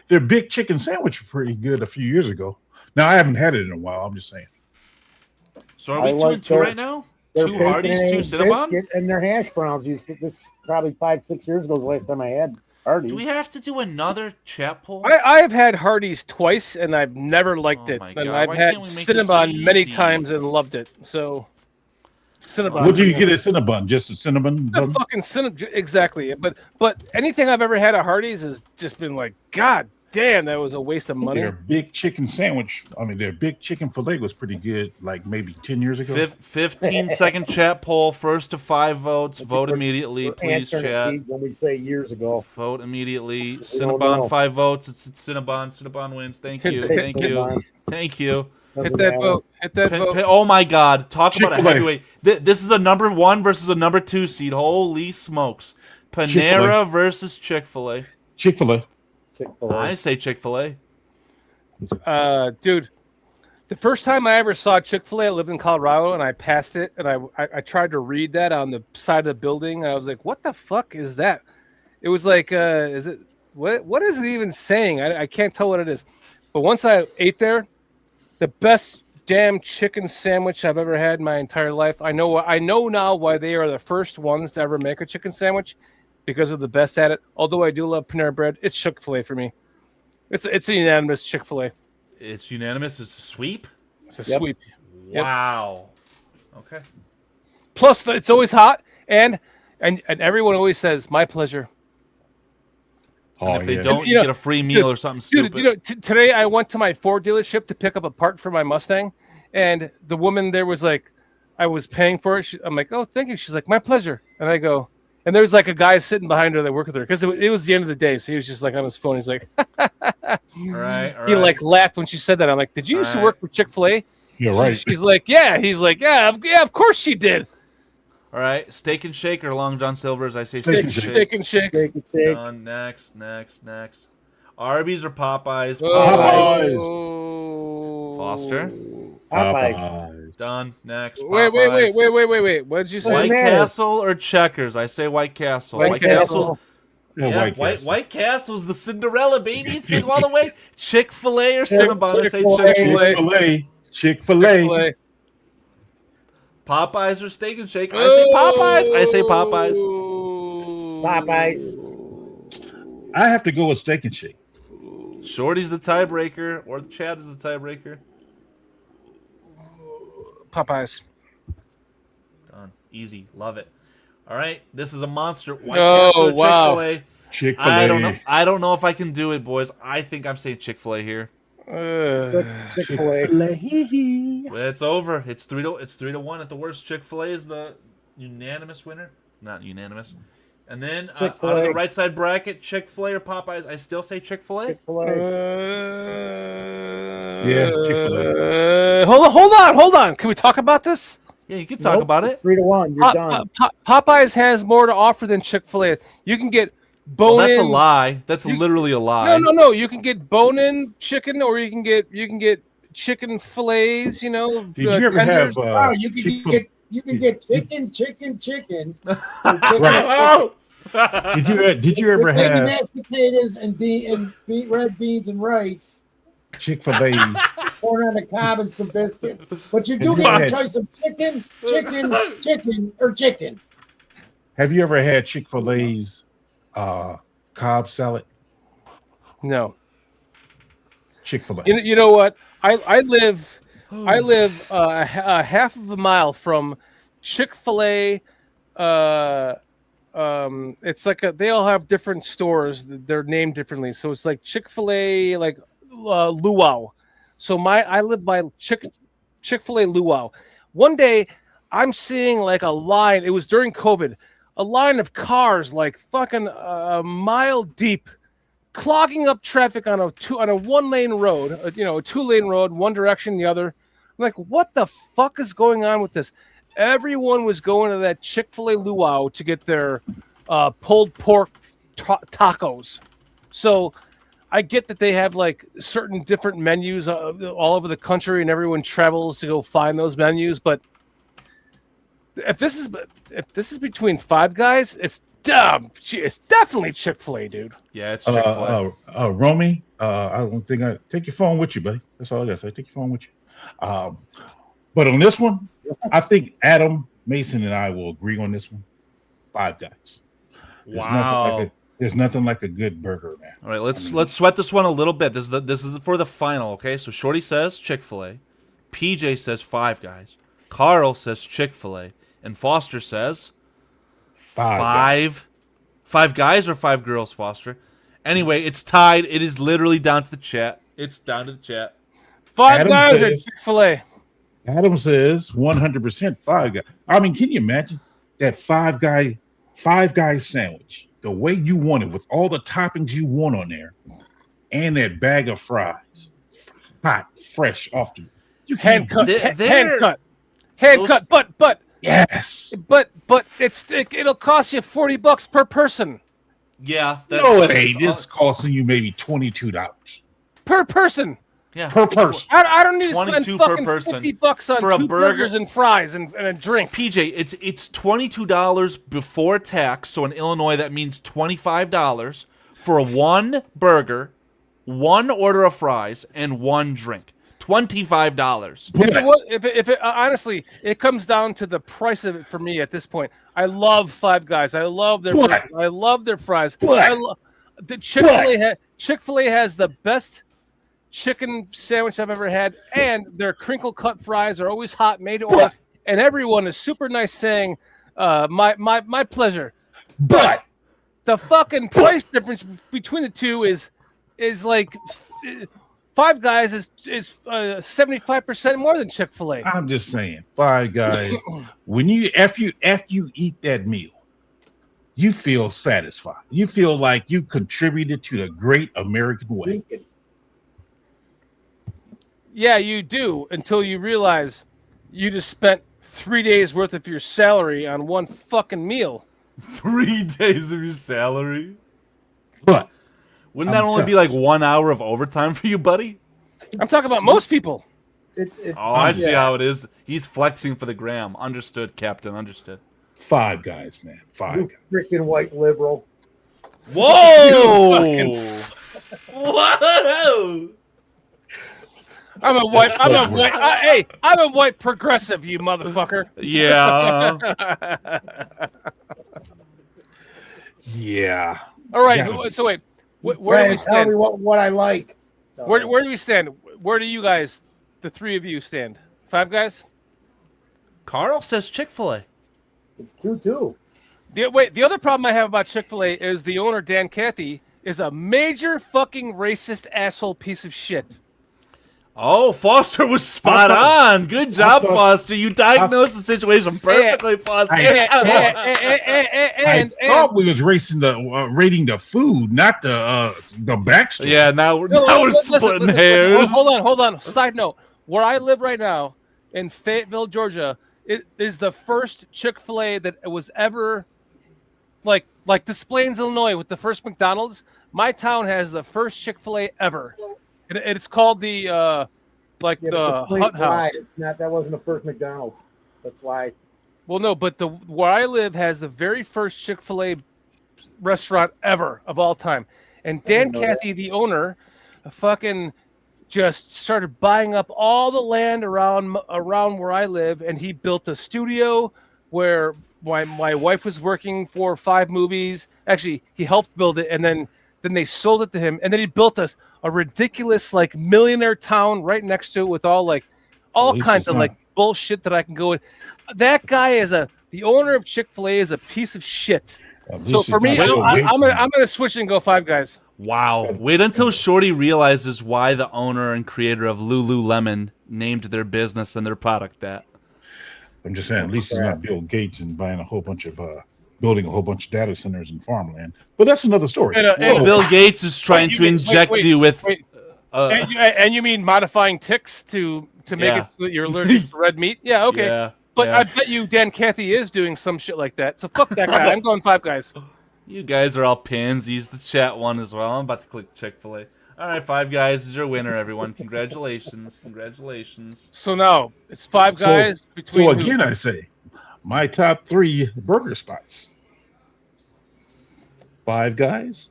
Their big chicken sandwich was pretty good a few years ago. Now I haven't had it in a while. I'm just saying. So are we 2-2 right now? Their 2 bacon Hardee's, and 2 egg Cinnabon? biscuit and their hash browns. This probably 5-6 years ago was the last time I had Hardee's. Do we have to do another chat poll? I've had Hardee's twice, and I've never liked it. And God, I've why had can't we make this Cinnabon many easy? times and loved it. So, Cinnabon. What do you get at Cinnabon? Just a cinnamon The bun? fucking Cinnabon, exactly. But anything I've ever had at Hardee's has just been like, God damn, that was a waste of money. Their big chicken sandwich. I mean, their big chicken fillet was pretty good. Like maybe 10 years ago. 15-second chat poll. First to 5 votes. Vote immediately, We're please, answering chat. it when we say years ago. Vote immediately. don't Cinnabon, know. 5 votes. It's Cinnabon. Cinnabon wins. Thank you. Hit Thank you. Cinnabon. Thank you. Hit that vote. Hit that vote. Oh my God! Talk about a Chick-fil-A. heavyweight. This is a number 1 versus a number 2 seed. Holy smokes! Panera Chick-fil-A. versus Chick-fil-A. Chick-fil-A. Chick-fil-A. I say Chick-fil-A. Dude, the first time I ever saw Chick-fil-A, I lived in Colorado, and I passed it, and I tried to read that on the side of the building. And I was like, "What the fuck is that?" It was like, "Is it what is it even saying?" I can't tell what it is. But once I ate there, the best damn chicken sandwich I've ever had in my entire life. I know now why they are the first ones to ever make a chicken sandwich, because of the best at it. Although I do love Panera Bread, it's Chick-fil-A for me. It's a unanimous Chick-fil-A. It's unanimous. It's a sweep. It's a sweep. Yep. Wow. Okay. Plus, it's always hot, and everyone always says, "My pleasure." And if they don't, you get a free meal or something dude, stupid. Today I went to my Ford dealership to pick up a part for my Mustang, and the woman there was like, I was paying for it. I'm like, "Oh, thank you." She's like, "My pleasure." And I go, and there's like a guy sitting behind her that worked with her, because it was the end of the day, so he was just like on his phone. He's like, All right. he like laughed when she said that. I'm like, "Did you used to work for Chick-fil-A?" You're right. She's like, "Yeah." He's like, "Yeah, of course she did." All right. Steak and Shake or Long John Silver's? I say Steak and Shake. Steak and shake. Done. Next. Arby's or Popeyes? Popeyes. Foster. Popeyes. Done. Next. Wait. Popeyes. What did you say? White Castle or Checkers? I say White Castle. White Castle. Yeah, White Castle's the Cinderella, baby. It's going to go all the way. Chick-fil-A or Cinnabon? I say Chick-fil-A. Chick-fil-A. Popeyes or Steak and Shake? I say Popeyes. I say Popeyes. Popeyes. I have to go with Steak and Shake. Shorty's the tiebreaker, or the Chad is the tiebreaker. Popeyes. Done. Easy. Love it. All right. This is a monster. White Oh, Castle or wow. Chick-fil-A? Chick-fil-A. I don't know if I can do it, boys. I think I'm saying Chick-fil-A here. Chick-fil-A. Well, it's over. It's 3-1 at the worst. Chick-fil-A is the unanimous winner. Not unanimous. And then out of the right side bracket, Chick-fil-A or Popeyes. I still say Chick-fil-A. Yeah, Chick-fil-A. Hold on. Can we talk about this? Yeah, you can talk about it. 3-1. You're done. Popeyes has more to offer than Chick-fil-A. You can get Well, bone-in. that's a lie. That's literally a lie. No. You can get bone-in chicken, or you can get chicken fillets. You know. Did you ever have? You can get chicken. Right. Did you ever with have mashed potatoes and red beans and rice? Chick-fil-A? Corn on the cob and some biscuits. But you do get a choice of chicken, or chicken. Have you ever had Chick-fil-A's Cobb salad? No. Chick-fil-A. You know what? I live half of a mile from Chick-fil-A. It's like they all have different stores. They're named differently. So it's like Chick-fil-A, like Luau. So I live by Chick-fil-A Luau. One day I'm seeing like a line. It was during COVID. A line of cars like fucking a mile deep, clogging up traffic on a 1-lane road. A 2-lane road, one direction, the other. I'm like, what the fuck is going on with this? Everyone was going to that Chick-fil-A Luau to get their pulled pork tacos. So I get that they have like certain different menus all over the country, and everyone travels to go find those menus. But if this is between Five Guys, it's dumb. It's definitely Chick-fil-A, dude. Yeah, it's Chick-fil-A. Romy, I don't think I take your phone with you, buddy. That's all I gotta say. Take your phone with you. But on this one, I think Adam, Mason, and I will agree on this one. Five Guys. There's nothing like a good burger, man. All right, let's sweat this one a little bit. This is for the final, okay? So Shorty says Chick-fil-A, PJ says Five Guys, Carl says Chick-fil-A, and Foster says Five Guys or Five Girls, Foster. Anyway, it's tied. It is literally down to the chat. It's down to the chat. Five Guys or Chick-fil-A? Adam says 100% Five Guys. I mean, can you imagine that Five Guys sandwich, the way you want it, with all the toppings you want on there, and that bag of fries, hot, fresh, off the hand cut, but yes, but it'll cost you $40 per person. Yeah, no, it ain't. It's costing you maybe $22 per person. Yeah, per person. I don't need to spend fucking person $50 on for two burgers and fries and a drink. PJ, it's $22 before tax. So in Illinois, that means $25 for one burger, one order of fries, and one drink. $25. If it honestly, it comes down to the price of it for me at this point. I love Five Guys. I love their burgers. I love their fries. The Chick-fil-A has the best chicken sandwich I've ever had, and their crinkle cut fries are always hot, made to order, and everyone is super nice saying, my pleasure. But the fucking price difference between the two is like Five Guys is 75% more than Chick-fil-A. I'm just saying, Five Guys, after you eat that meal, you feel satisfied. You feel like you contributed to the great American way. Yeah, you do, until you realize you just spent 3 days worth of your salary on one fucking meal. 3 days of your salary? But wouldn't that only be like 1 hour of overtime for you, buddy? I'm talking about most people. I see how it is. He's flexing for the gram. Understood, Captain. Understood. Five Guys, man. Five Guys. Freaking white liberal. Whoa! Whoa! I'm a white progressive, you motherfucker. Yeah. Yeah. All right. So wait, where do we stand? Tell me what I like. Where do we stand? Where do you guys, the three of you, stand? Five Guys? Carl says Chick-fil-A. It's 2-2. The other problem I have about Chick-fil-A is the owner, Dan Cathy, is a major fucking racist asshole piece of shit. Oh, Foster was spot on. Good job, Foster. You diagnosed the situation perfectly, Foster. I thought we was rating the food, not the backstory. Yeah, now we're splitting hairs. Hold on. Side note: where I live right now in Fayetteville, Georgia, it is the first Chick-fil-A that was ever like Des Plaines, Illinois, with the first McDonald's. My town has the first Chick-fil-A ever. It's called the the Hut House. That wasn't the first McDonald's. That's why. Well, no, but where I live has the very first Chick-fil-A restaurant ever of all time. And Dan Cathy, the owner, fucking just started buying up all the land around where I live, and he built a studio where my wife was working for 5 movies. Actually, he helped build it, and then Then they sold it to him, and then he built us a ridiculous like millionaire town right next to it with all kinds of like bullshit that I can go in. That guy is the owner of Chick-fil-A is a piece of shit. So for me, I'm gonna switch and go Five Guys. Wow. Wait until Shorty realizes why the owner and creator of Lululemon named their business and their product that. I'm just saying, at least it's not Bill Gates and buying a whole bunch of building a whole bunch of data centers in farmland. But that's another story. And Bill Gates is trying to inject you with. And you mean modifying ticks to make it so that you're allergic to red meat? Yeah, okay. Yeah, but I bet you Dan Cathy is doing some shit like that. So fuck that guy. I'm going Five Guys. You guys are all pansies. The chat won as well. I'm about to click Chick-fil-A. All right, Five Guys is your winner, everyone. Congratulations. Congratulations. So now it's Five Guys between. So again, I say my top 3 burger spots: Five Guys,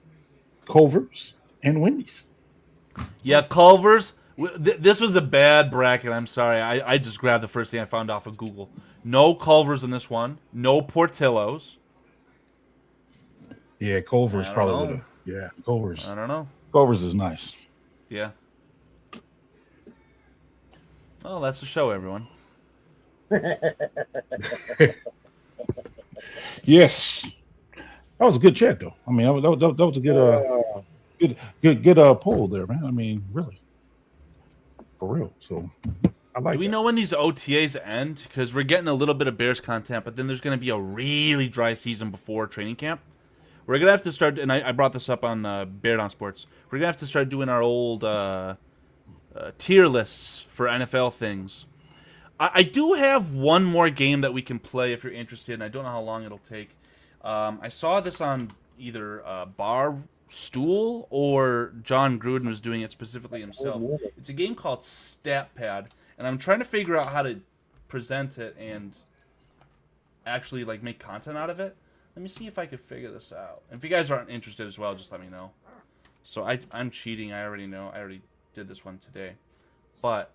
Culver's, and Wendy's. Yeah, Culver's. This was a bad bracket. I'm sorry. I just grabbed the first thing I found off of Google. No Culver's in this one. No Portillo's. Yeah, Culver's probably would have. Yeah, Culver's. I don't know. Culver's is nice. Yeah. Well, that's the show, everyone. Yes, that was a good chat, though. I mean, that was a good poll there, man. I mean, really, for real. So, I like. Do we know when these OTAs end? Because we're getting a little bit of Bears content, but then there's going to be a really dry season before training camp. We're going to have to start, and I brought this up on Bear Down Sports. We're going to have to start doing our old tier lists for NFL things. I do have one more game that we can play if you're interested, and I don't know how long it'll take. I saw this on either Barstool or John Gruden was doing it specifically himself. It's a game called StatPad, and I'm trying to figure out how to present it and actually like make content out of it. Let me see if I could figure this out. And if you guys aren't interested as well, just let me know. So I'm cheating. I already know. I already did this one today. But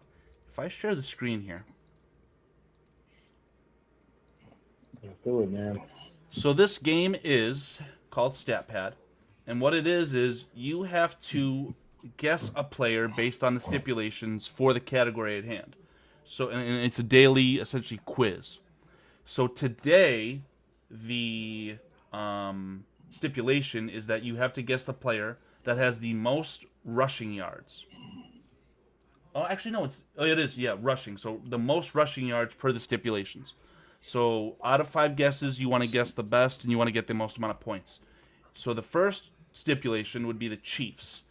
if I share the screen here. Do it, man. So this game is called StatPad. And what it is you have to guess a player based on the stipulations for the category at hand. So and it's a daily, essentially, quiz. So today, the stipulation is that you have to guess the player that has the most rushing yards. Oh, actually, no, it is, rushing. So the most rushing yards per the stipulations. So out of 5 guesses, you want to guess the best, and you want to get the most amount of points. So the first stipulation would be the Chiefs.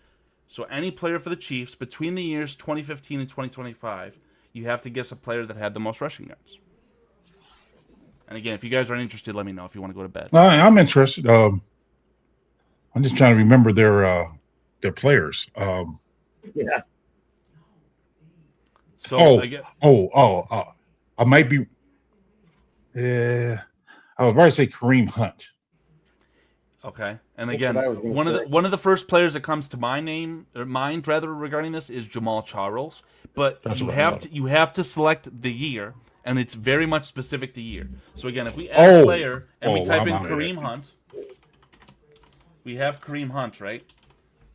So any player for the Chiefs between the years 2015 and 2025, you have to guess a player that had the most rushing yards. And again, if you guys aren't interested, let me know if you want to go to bed. I'm interested. I'm just trying to remember their players. Yeah. So I might be. I was about to say Kareem Hunt. Okay, and again, one of the first players that comes to mind regarding this is Jamal Charles. But you have to select the year. And it's very much specific to year. So again, if we add a player and we type in Kareem Hunt, we have Kareem Hunt, right?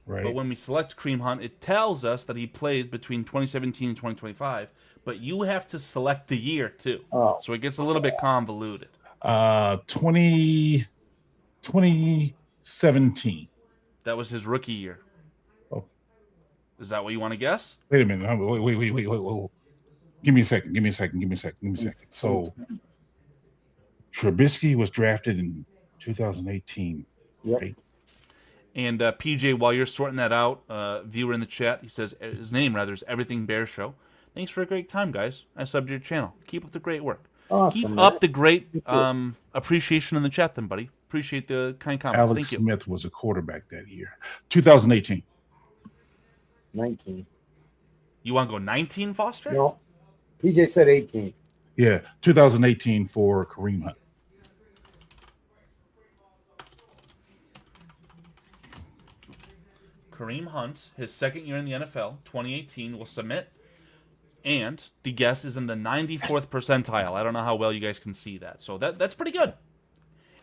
Right. But when we select Kareem Hunt, it tells us that he plays between 2017 and 2025. But you have to select the year too. Oh. So it gets a little bit convoluted. 2017. That was his rookie year. Oh. Is that what you want to guess? Wait a minute. Wait. Give me a second. So, Trubisky was drafted in 2018. Yep. Right? And PJ, while you're sorting that out, viewer in the chat, he says his name is Everything Bear Show. Thanks for a great time, guys. I subbed to your channel. Keep up the great work. Awesome. Keep up the great appreciation in the chat, then, buddy. Appreciate the kind comments. Alex Thank you. Smith was a quarterback that year. 2018. 19. You want to go 19, Foster? No. PJ said 18. Yeah, 2018 for Kareem Hunt. Kareem Hunt, his second year in the NFL, 2018, will submit. And the guess is in the 94th percentile. I don't know how well you guys can see that. So that's pretty good.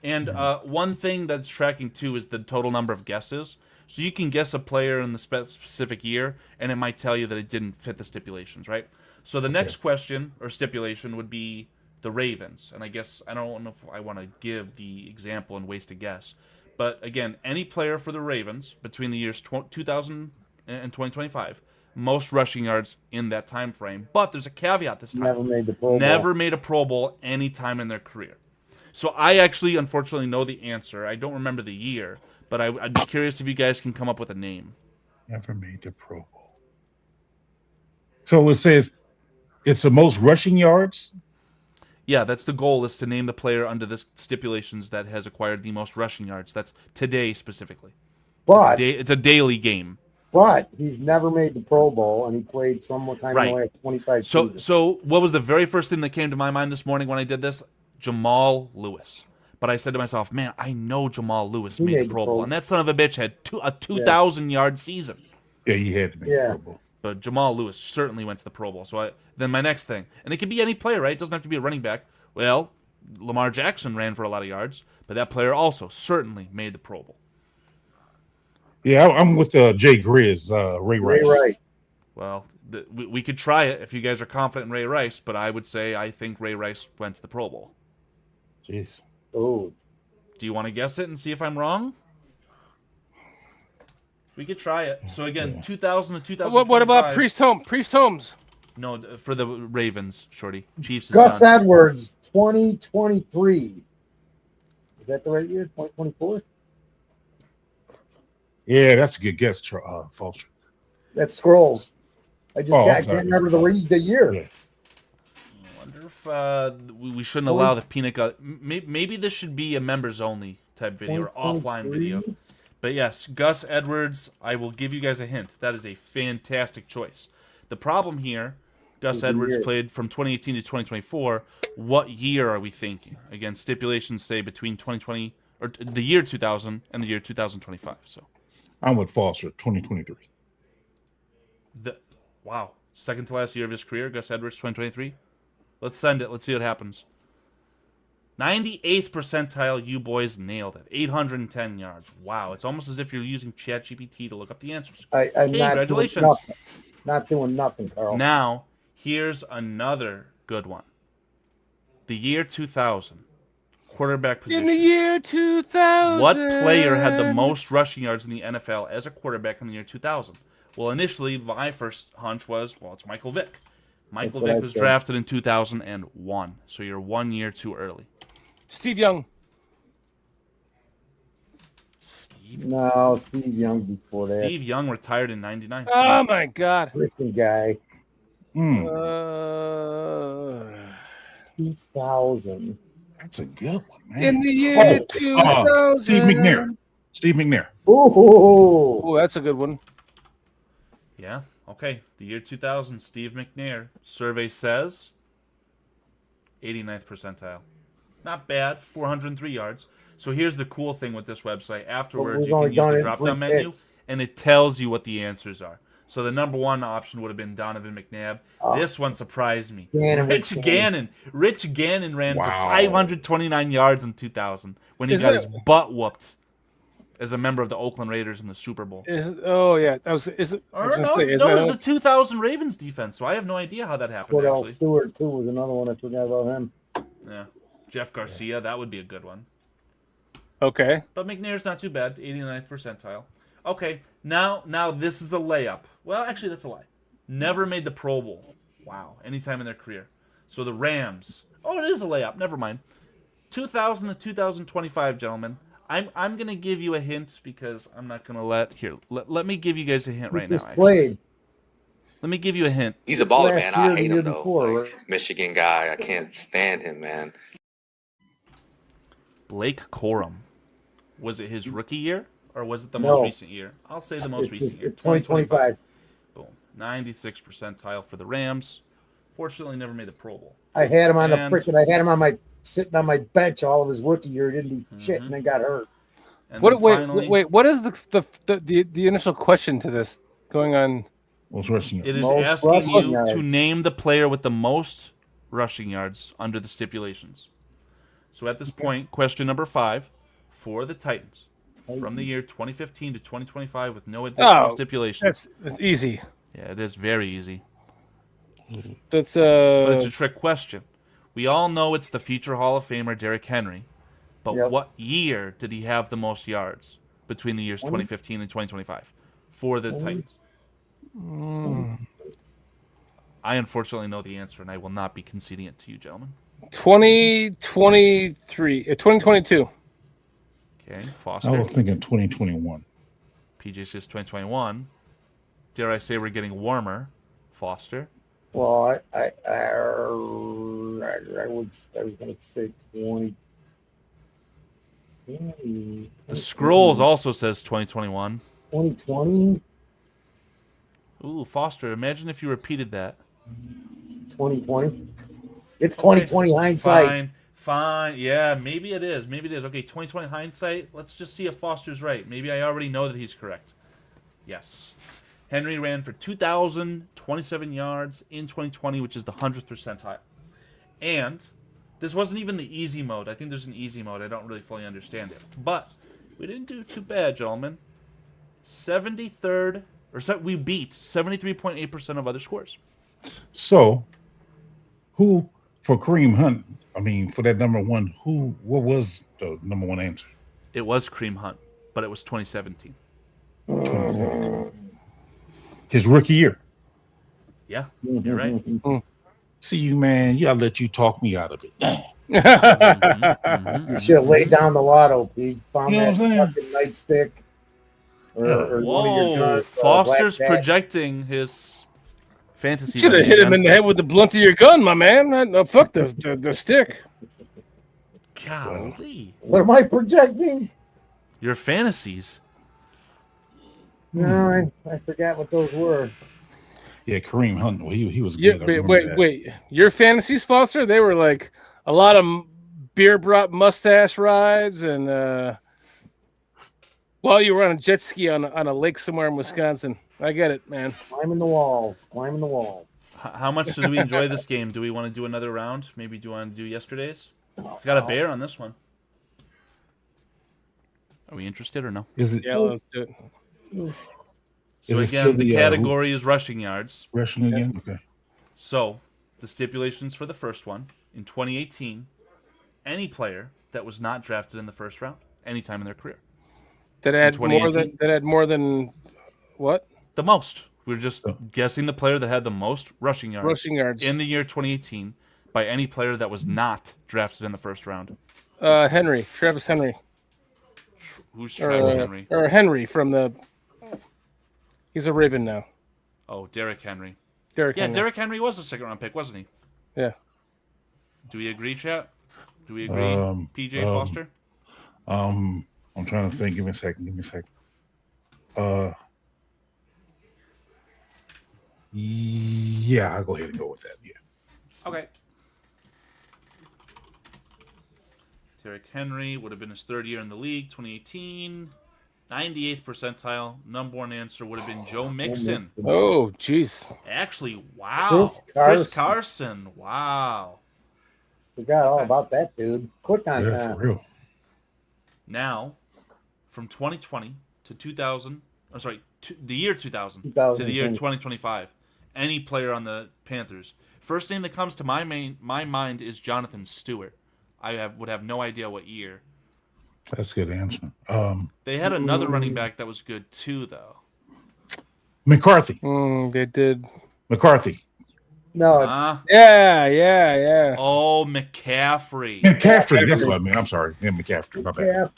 And one thing that's tracking, too, is the total number of guesses. So you can guess a player in the specific year, and it might tell you that it didn't fit the stipulations, right? So the next question or stipulation would be the Ravens. And I guess I don't know if I want to give the example and waste a guess. But again, any player for the Ravens between the years 2000 and 2025, most rushing yards in that time frame. But there's a caveat this time. Never made the Pro Bowl. Never made a Pro Bowl any time in their career. So I actually, unfortunately, know the answer. I don't remember the year, but I'd be curious if you guys can come up with a name. Never made the Pro Bowl. So it says it's the most rushing yards? Yeah, that's the goal, is to name the player under the stipulations that has acquired the most rushing yards. That's today specifically. But it's a daily game. But he's never made the Pro Bowl, and he played some time in the last 25 seasons. So what was the very first thing that came to my mind this morning when I did this? Jamal Lewis. But I said to myself, man, I know Jamal Lewis made the Pro Bowl. And that son of a bitch had a 2,000-yard season. Yeah, he had to make the Pro Bowl. But Jamal Lewis certainly went to the Pro Bowl. So then my next thing, and it could be any player, right? It doesn't have to be a running back. Well, Lamar Jackson ran for a lot of yards, but that player also certainly made the Pro Bowl. Yeah, I'm with Jay Grizz, Ray Rice. Ray Rice. Well, we could try it if you guys are confident in Ray Rice, but I would say I think Ray Rice went to the Pro Bowl. Jeez. Oh. Do you want to guess it and see if I'm wrong? We could try it. So again, 2000 to 2025. What about Priest Holmes? No, for the Ravens, Shorty. Chiefs is Gus done. Edwards, 2023. Is that the right year? 2024? Yeah, that's a good guess, Foster. That's Scrolls. I can't remember the year. Yeah. I wonder if we shouldn't allow the peanut gallery. Maybe this should be a members only type video or offline video. But yes, Gus Edwards, I will give you guys a hint. That is a fantastic choice. The problem here, Gus Edwards played from 2018 to 2024. What year are we thinking? Again, stipulations say between 2020 or the year 2000 and the year 2025. So I'm with Foster, 2023. Wow. Second to last year of his career, Gus Edwards, 2023. Let's send it. Let's see what happens. 98th percentile, you boys nailed it. 810 yards. Wow. It's almost as if you're using ChatGPT to look up the answers. Congratulations. Not doing nothing, Carl. Now, here's another good one. The year 2000. Quarterback position. In the year 2000. What player had the most rushing yards in the NFL as a quarterback in the year 2000? Well, initially, my first hunch was, it's Michael Vick. Michael Vick was drafted in 2001, so you're 1 year too early. Steve Young. Steve Young before that. Steve Young retired in 99. Oh, my God. Freaking guy. 2000. That's a good one, man. In the year 2000. Steve McNair. Oh, that's a good one. Yeah, okay. The year 2000, Steve McNair. Survey says 89th percentile. Not bad, 403 yards. So here's the cool thing with this website. Afterwards, you can use the drop-down menu, and it tells you what the answers are. So the number one option would have been Donovan McNabb. This one surprised me. Rich Gannon. Rich Gannon ran for 529 yards in 2000 when he got his butt whooped as a member of the Oakland Raiders in the Super Bowl. Oh, yeah. That was, it was the 2000 Ravens defense, so I have no idea how that happened. Cordell Stewart, too, was another one. I forgot about him. Yeah. Jeff Garcia, that would be a good one. Okay. But McNair's not too bad, 89th percentile. Okay, now this is a layup. Well, actually, that's a lie. Never made the Pro Bowl. Wow, anytime in their career. So the Rams. Oh, it is a layup. Never mind. 2000 to 2025, gentlemen. I'm gonna give you a hint because I'm not gonna let me give you guys a hint right now. Played. Let me give you a hint. He's a baller, man. I hate him though. Michigan guy. I can't stand him, man. Blake Corum. Was it his rookie year or was it the most recent year? I'll say the most recent year. 2025. Boom. 96th percentile for the Rams. Fortunately, never made the Pro Bowl. I had him on sitting on my bench all of his rookie year. Didn't do shit, and then got hurt. And wait. What is the initial question to this going on? Most rushing yards. It is asking you to name the player with the most rushing yards under the stipulations. So at this point, question number 5 for the Titans. from the year 2015 to 2025 with no additional stipulations. That's easy. Yeah, it is very easy. That's But it's a trick question. We all know it's the future Hall of Famer Derrick Henry, but what year did he have the most yards between the years 2015 and 2025 for the Titans? I unfortunately know the answer, and I will not be conceding it to you, gentlemen. 2022. Okay, Foster. I was thinking 2021. PJ says 2021. Dare I say we're getting warmer? Foster. Well, I was going to say 20. The Scrolls also says 2021. 2020. Ooh, Foster, imagine if you repeated that. 2020. It's 2020 hindsight. Fine. Yeah, maybe it is. Okay, 2020 hindsight. Let's just see if Foster's right. Maybe I already know that he's correct. Yes. Henry ran for 2,027 yards in 2020, which is the 100th percentile. And this wasn't even the easy mode. I think there's an easy mode. I don't really fully understand it. But we didn't do too bad, gentlemen. 73rd, we beat 73.8% of other scores. So, who, for Kareem Hunt, for that number one, what was the number one answer? It was Kareem Hunt, but it was 2017. 2017. His rookie year. Yeah, you're right. See you, man. Yeah, I'll let you talk me out of it. Dang. You should have laid down the lotto, Pete. Found You know that what I'm fucking nightstick. Or one of your guns, Foster's blackjack. projecting his fantasy. Should have hit him in the head with the blunt of your gun, my man. No, fuck the stick. Golly. What am I projecting? Your fantasies. No, I forgot what those were. Yeah, Kareem Hunt. Well, he was good. Wait. Your fantasies, Foster? They were like a lot of beer brought mustache rides, and while you were on a jet ski on a lake somewhere in Wisconsin. I get it, man. Climbing the walls. How much did we enjoy this game? Do we want to do another round? Maybe do you want to do yesterday's? It's got a bear on this one. Are we interested or no? Is it? Yeah, let's do it. So again, the category is rushing yards. Rushing again? Okay. So the stipulations for the first one, in 2018, any player that was not drafted in the first round, anytime in their career. That had more than what? The most. We're just guessing the player that had the most rushing yards in the year 2018 by any player that was not drafted in the first round. Travis Henry. Who's Travis Henry? Or Henry from the... He's a Raven now. Oh, Derrick Henry. Henry. Derrick Henry was a second-round pick, wasn't he? Yeah. Do we agree, chat? Do we agree, PJ Foster? I'm trying to think. Give me a second. Yeah, I'll go ahead and go with that. Yeah. Okay. Derrick Henry would have been his third year in the league, 2018. 98th percentile. Number one answer would have been Joe Mixon. Oh, jeez. Actually, wow. Chris Carson. Wow. Forgot all about that, dude. Quick on that. For real. Now, from 2020 to 2000, the year 2000 to the year 2025, any player on the Panthers. First name that comes to my mind is Jonathan Stewart. Would have no idea what year. That's a good answer. They had another running back that was good too, though. McCarthy. They did. McCarthy. No. Yeah. Oh, McCaffrey. That's what I mean. I'm sorry. Yeah, McCaffrey. My bad.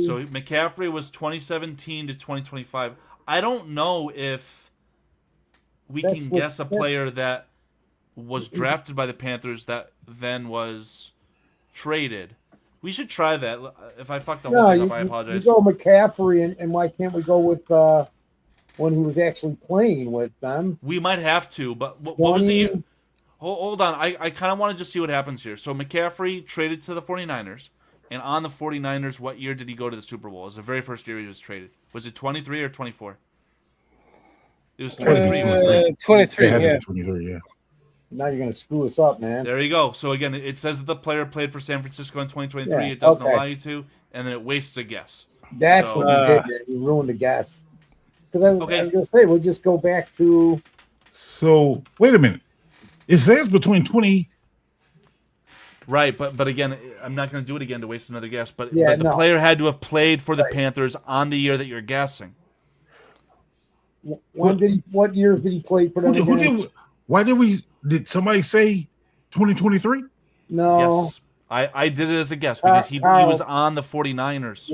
So McCaffrey was 2017 to 2025. I don't know if we can guess a player that was drafted by the Panthers that then was traded. We should try that. If I fuck the whole thing up, I apologize. You go McCaffrey, and why can't we go with when he was actually playing with them? We might have to, but what was the year? Hold on. I kind of want to just see what happens here. So McCaffrey traded to the 49ers, and on the 49ers, what year did he go to the Super Bowl? It was the very first year he was traded. Was it 23 or 24? It was 23, wasn't it? 23, yeah. 23, yeah. Now you're going to screw us up, man. There you go. So, again, it says that the player played for San Francisco in 2023. It doesn't allow you to, and then it wastes a guess. That's what you did, man. You ruined the guess. Because I was going to say, we'll just go back to. So, wait a minute. It says between 20. Right, but again, I'm not going to do it again to waste another guess. But the player had to have played for the Panthers on the year that you're guessing. What years did he play for them? Did somebody say 2023? No. Yes. I did it as a guess because he was on the 49ers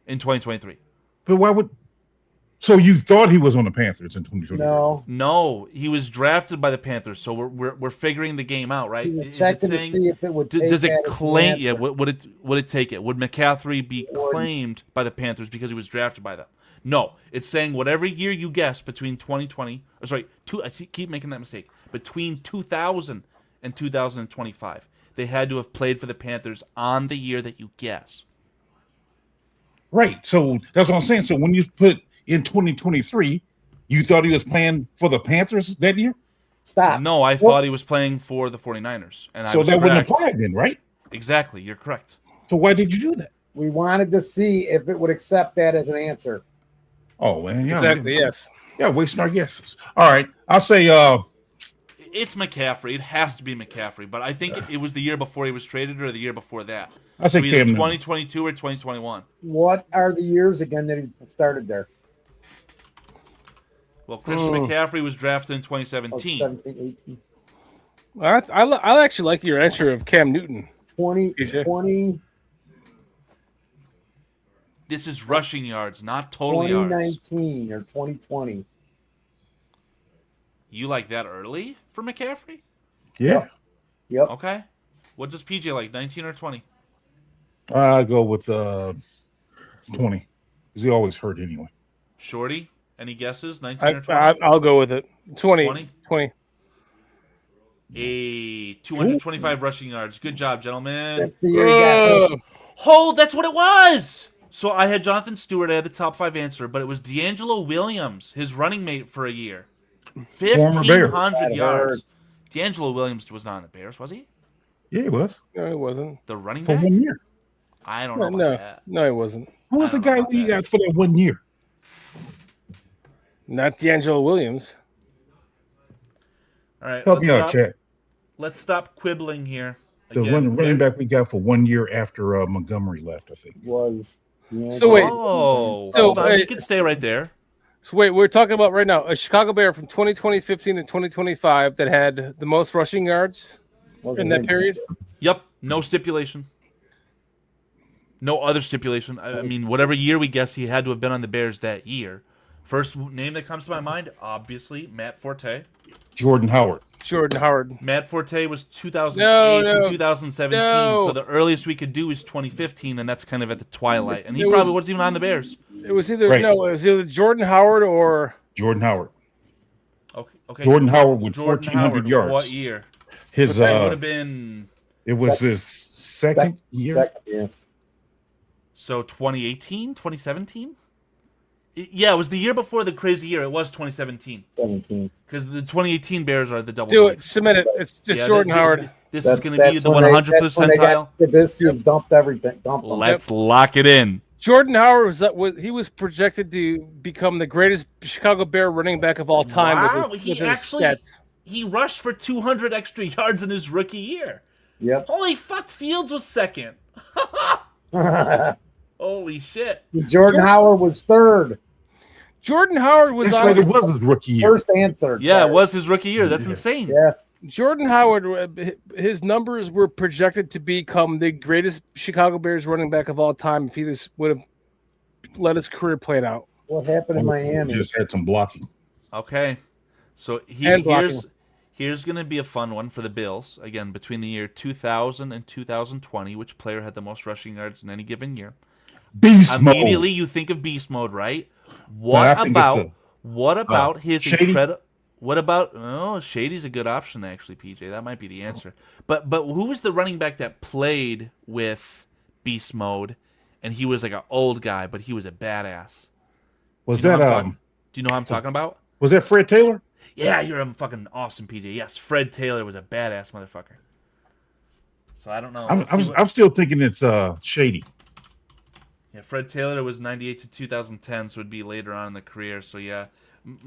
in 2023. But why would... So you thought he was on the Panthers in 2023? No, he was drafted by the Panthers. So we're figuring the game out, right? He was checking to see if it would take does it claim? Yeah, would it take it? Would McCaffrey be claimed by the Panthers because he was drafted by them? No, it's saying whatever year you guess between 2020. I keep making that mistake. Between 2000 and 2025, they had to have played for the Panthers on the year that you guess. Right. So that's what I'm saying. So when you put in 2023, you thought he was playing for the Panthers that year? Stop. No, I thought he was playing for the 49ers. And so that wouldn't apply then, right? Exactly. You're correct. So why did you do that? We wanted to see if it would accept that as an answer. Oh, man. Yeah, exactly, yes. Yeah, wasting our guesses. All right. I'll say it's McCaffrey. It has to be McCaffrey. But I think it was the year before he was traded or the year before that. I'll say either 2022 or 2021. What are the years again that he started there? Well, Christian McCaffrey was drafted in 2017. 17, 18. I actually like your answer of Cam Newton. 2020. This is rushing yards, not total yards. 2019 or 2020. You like that early for McCaffrey? Yeah. Yep. Okay. What does PJ like, 19 or 20? I go with 20. Because he always hurt anyway. Shorty? Any guesses? 19 or 20? I'll go with it. 20. 20. 225 rushing yards. Good job, gentlemen. That's the year he got hurt. Oh, that's what it was. So I had Jonathan Stewart. I had the top 5 answer, but it was D'Angelo Williams, his running mate for a year. 1,500 yards. D'Angelo Williams was not on the Bears, was he? Yeah, he was. No, he wasn't. The running for back? 1 year. I don't know about that. No, he wasn't. Who was the guy we got for that 1 year? Not D'Angelo Williams. All right. Help me out, Chad. Let's stop quibbling here. The running back we got for 1 year after Montgomery left, I think. Was. So wait. Hold on. You can stay right there. So wait, we're talking about right now a Chicago Bear from 2015 to 2025 that had the most rushing yards in that period? Yep. No stipulation. No other stipulation. I mean, whatever year we guessed, he had to have been on the Bears that year. First name that comes to my mind, obviously, Matt Forte. Jordan Howard. Matt Forte was 2008 to 2017, so the earliest we could do is 2015, and that's kind of at the twilight. And he probably wasn't even on the Bears. It was either Jordan Howard or Jordan Howard. Okay. Jordan Howard with 1,400 yards. What year? His would have been. It was his second year. Second year. So 2018, 2017. Yeah, it was the year before the crazy year. It was 2017. 17. Because the 2018 Bears are the double. Do it. Submit it. It's just Jordan Howard. This is going to be the 100th percentile. Trubisky dumped everything. Let's lock it in. Jordan Howard was projected to become the greatest Chicago Bear running back of all time. Wow, with his stats. He rushed for 200 extra yards in his rookie year. Yep. Holy fuck, Fields was second. Holy shit. Jordan Howard was third. Jordan Howard was on it was his rookie year. First and third. Yeah, it was his rookie year. That's insane. Yeah. Jordan Howard, his numbers were projected to become the greatest Chicago Bears running back of all time if he just would have let his career play out. What happened in Miami? Just had some blocking. Okay. So here's going to be a fun one for the Bills. Again, between the year 2000 and 2020, which player had the most rushing yards in any given year? Beast mode. Immediately you think of beast mode, right? What about his incredible... What about Shady's a good option actually, PJ. That might be the answer. But who was the running back that played with beast mode and he was like an old guy, but he was a badass? Do you know who I'm talking about? Was that Fred Taylor? Yeah, you're a fucking awesome PJ. Yes, Fred Taylor was a badass motherfucker. So I don't know. I'm still thinking it's Shady. Yeah, Yeah, Fred Taylor was 98 to 2010, so it'd be later on in the career. So yeah,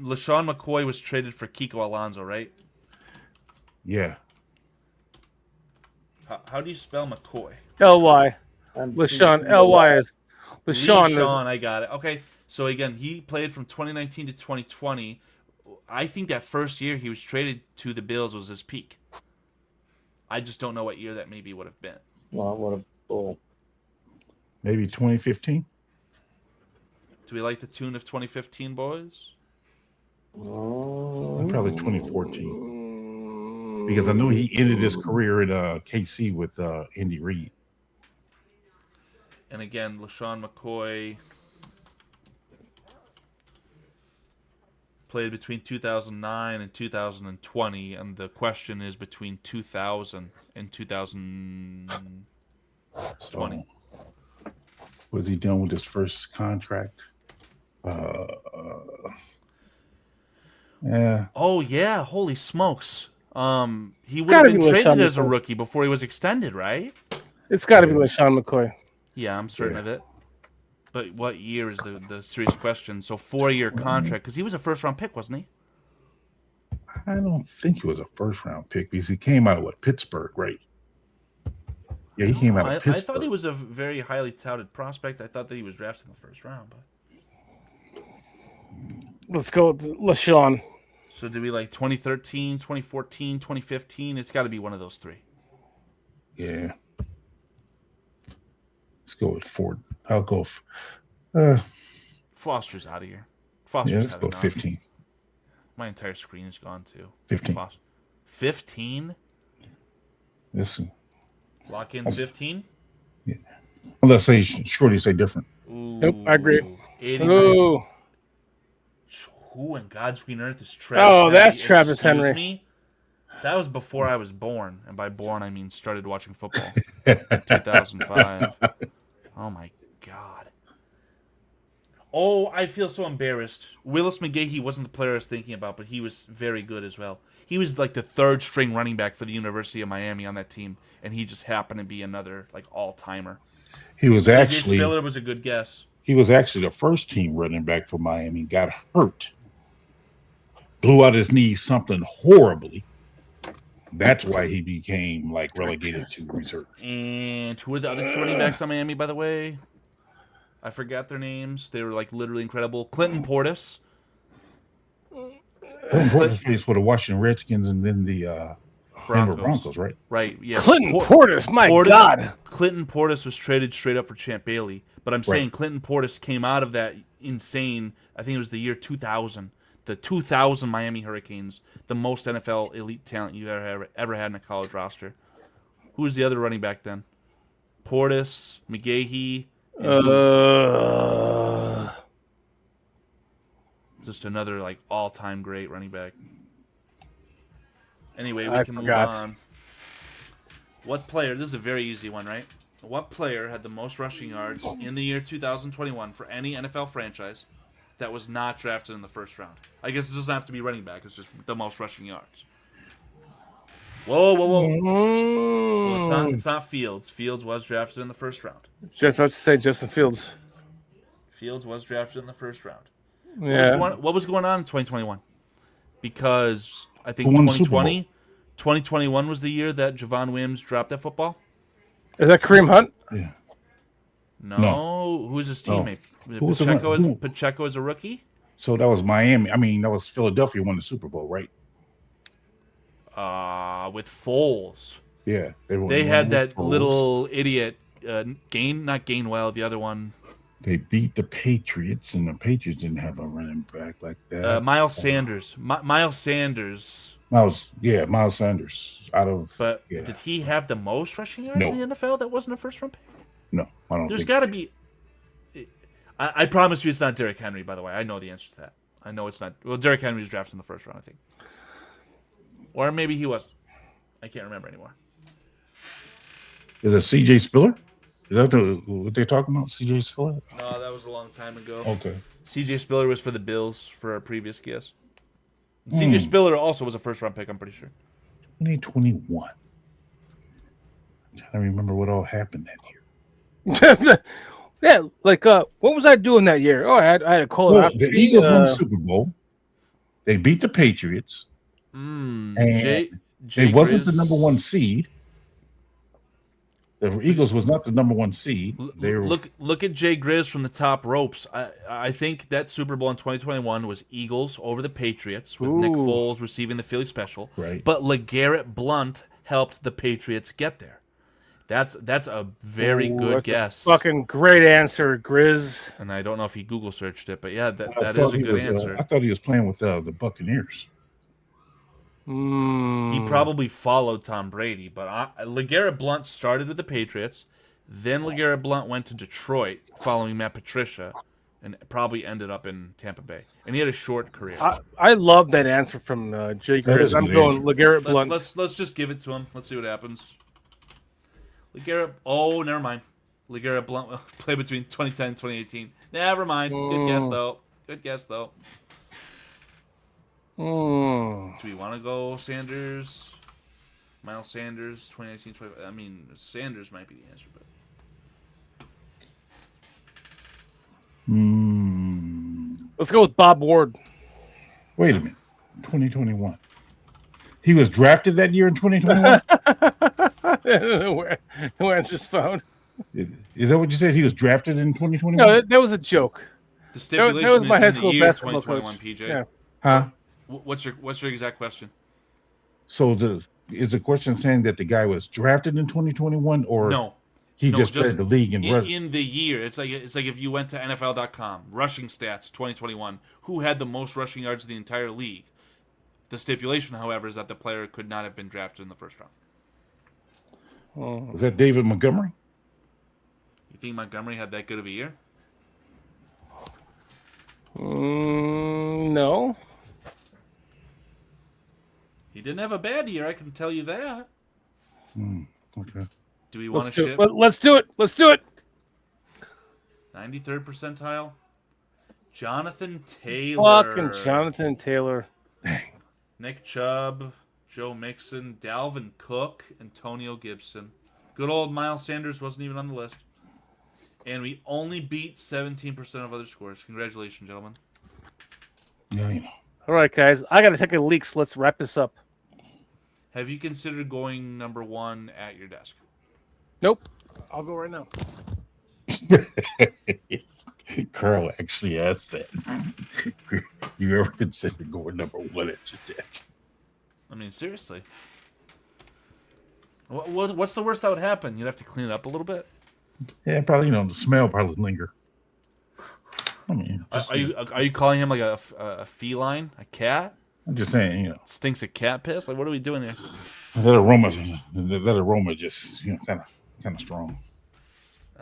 LaShawn McCoy was traded for Kiko Alonso, right? Yeah. How do you spell McCoy? L-Y. LaShawn. L-Y is LaShawn. I got it. Okay. So again, he played from 2019 to 2020. I think that first year he was traded to the Bills was his peak. I just don't know what year that maybe would have been. Well, what a bull. Maybe 2015. Do we like the tune of 2015, boys? Probably 2014. Because I know he ended his career at KC with Andy Reid. And again, LaShawn McCoy played between 2009 and 2020, and the question is between 2000 and 2020. So, was he done with his first contract? Yeah. Oh yeah! Holy smokes! He would have been traded as a rookie before he was extended, right? It's got to be LaShawn McCoy. Yeah, I'm certain of it. But what year is the serious question? So 4-year contract, because he was a first-round pick, wasn't he? I don't think he was a first-round pick because he came out of Pittsburgh, right? Yeah, he came out of Pittsburgh. I thought he was a very highly touted prospect. I thought that he was drafted in the first round. But let's go with LaShawn. So do we like 2013, 2014, 2015? It's got to be one of those three. Yeah. Let's go with Ford. I'll go. Foster's out of here. Foster's let's go 15. My entire screen is gone too. 15. 15? Listen. Lock in 15? Yeah. Unless they shorty say different. Ooh. Nope, I agree. 89. Ooh. Who in God's green earth is Travis Henry? Oh, that's Travis Henry. Me? That was before I was born. And by born, I mean started watching football. 2005. Oh, my God. Oh, I feel so embarrassed. Willis McGahee wasn't the player I was thinking about, but he was very good as well. He was like the third-string running back for the University of Miami on that team, and he just happened to be another like all-timer. He was actually Spiller was a good guess. He was actually the first-team running back for Miami. Got hurt, blew out his knee, something horribly. That's why he became like relegated to reserve. And who were the other two running backs on Miami, by the way? I forgot their names. They were like literally incredible. Clinton Portis. Portis plays for the Washington Redskins and then the Broncos, right? Right. Yeah. Clinton Portis, my God. Clinton Portis was traded straight up for Champ Bailey, but I'm saying Clinton Portis came out of that insane. I think it was the year 2000. The 2000 Miami Hurricanes, the most NFL elite talent you ever had in a college roster. Who was the other running back then? Portis, McGahee. Just another like all-time great running back. Anyway, we can move on. What player? This is a very easy one, right? What player had the most rushing yards in the year 2021 for any NFL franchise that was not drafted in the first round? I guess it doesn't have to be running back. It's just the most rushing yards. Whoa. Well, it's not Fields. Fields was drafted in the first round. Just about to say Justin Fields. Fields was drafted in the first round. Yeah. What was going on in 2021? Because I think 2021 was the year that Javon Wims dropped that football. Is that Kareem Hunt? Yeah. No. Who's his teammate? Pacheco is a rookie? So that was Miami. I mean, that was Philadelphia won the Super Bowl, right? With Foles. Yeah. They had that little idiot, not Gainwell, the other one. They beat the Patriots, and the Patriots didn't have a running back like that. Miles Sanders. Miles Sanders. Miles Sanders. Did he have the most rushing yards in the NFL that wasn't a first-round pick? No, I don't. There's got to be. I promise you, it's not Derrick Henry. By the way, I know the answer to that. I know it's not. Well, Derrick Henry was drafted in the first round, I think, or maybe he was. I can't remember anymore. Is it C.J. Spiller? Is that what they're talking about? C.J. Spiller? No, that was a long time ago. Okay. C.J. Spiller was for the Bills for our previous guess. C.J. Spiller also was a first-round pick, I'm pretty sure. 2021. I'm trying to remember what all happened that year. Yeah, like what was I doing that year? Oh, I had a colonoscopy. Well, the Eagles won the Super Bowl. They beat the Patriots. And they wasn't the number one seed. The Eagles was not the number one seed. Look at Jay Grizz from the top ropes. I think that Super Bowl in 2021 was Eagles over the Patriots with Nick Foles receiving the Philly special. Right. But LeGarrette Blount helped the Patriots get there. That's a very good guess. Fucking great answer, Grizz. And I don't know if he Google searched it, but yeah, that is a good answer. I thought he was playing with the Buccaneers. He probably followed Tom Brady, but LeGarrette Blount started with the Patriots. Then LeGarrette Blount went to Detroit following Matt Patricia, and probably ended up in Tampa Bay. And he had a short career. I love that answer from Jay Grizz. I'm going LeGarrette Blount. Let's just give it to him. Let's see what happens. LeGarrette. Oh, never mind. LeGarrette Blount played between 2010 and 2018. Never mind. Good guess though. Good guess though. Do we want to go Sanders? Miles Sanders, 2019, 20. I mean, Sanders might be the answer, but. Let's go with Bob Ward. Wait a minute. 2021. He was drafted that year in 2021? No answer's found. Is that what you said? He was drafted in 2021? No, that was a joke. The stipulation that was my high is in school the year basketball 2021, coach. PJ. Yeah. Huh? What's your exact question? So is the question saying that the guy was drafted in 2021 or no? He just played the league in the year. It's like if you went to NFL.com, rushing stats 2021, who had the most rushing yards in the entire league? The stipulation, however, is that the player could not have been drafted in the first round. Was that David Montgomery? You think Montgomery had that good of a year? No. He didn't have a bad year, I can tell you that. Okay. Do we want to ship? Let's do it. Let's do it. 93rd percentile. Jonathan Taylor. Fucking Jonathan Taylor. Nick Chubb, Joe Mixon, Dalvin Cook, Antonio Gibson. Good old Miles Sanders wasn't even on the list. And we only beat 17% of other scores. Congratulations, gentlemen. Yeah, you know. All right, guys. I got to take a leak, so let's wrap this up. Have you considered going number one at your desk? Nope. I'll go right now. Carl actually asked that. You ever considered going number one at your desk? I mean, seriously. What's the worst that would happen? You'd have to clean it up a little bit? Yeah, probably, the smell probably linger. I mean, are you calling him like a feline, a cat? I'm just saying, stinks of cat piss. Like, what are we doing here? That aroma just, kind of strong.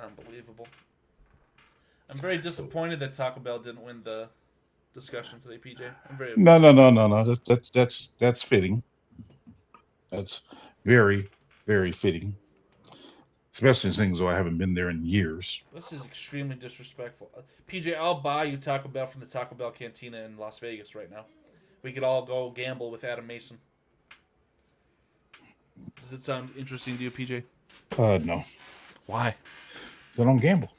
Unbelievable. I'm very disappointed that Taco Bell didn't win the discussion today, PJ. I'm very No. That's fitting. That's very, very fitting. Especially things though I haven't been there in years. This is extremely disrespectful. PJ, I'll buy you Taco Bell from the Taco Bell Cantina in Las Vegas right now. We could all go gamble with Adam Mason. Does it sound interesting to you, PJ? No. Why? Because I don't gamble.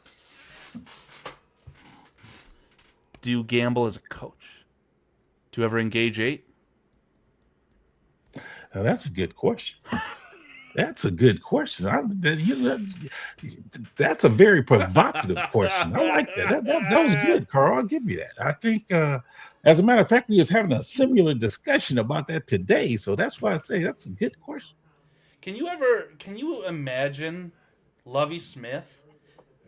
Do you gamble as a coach? Do you ever engage 8? Now, that's a good question. That's a good question. That's a very provocative question. I like that. That was good, Carl. I'll give you that. I think, as a matter of fact, we was having a similar discussion about that today. So that's why I say that's a good question. Can you imagine Lovie Smith?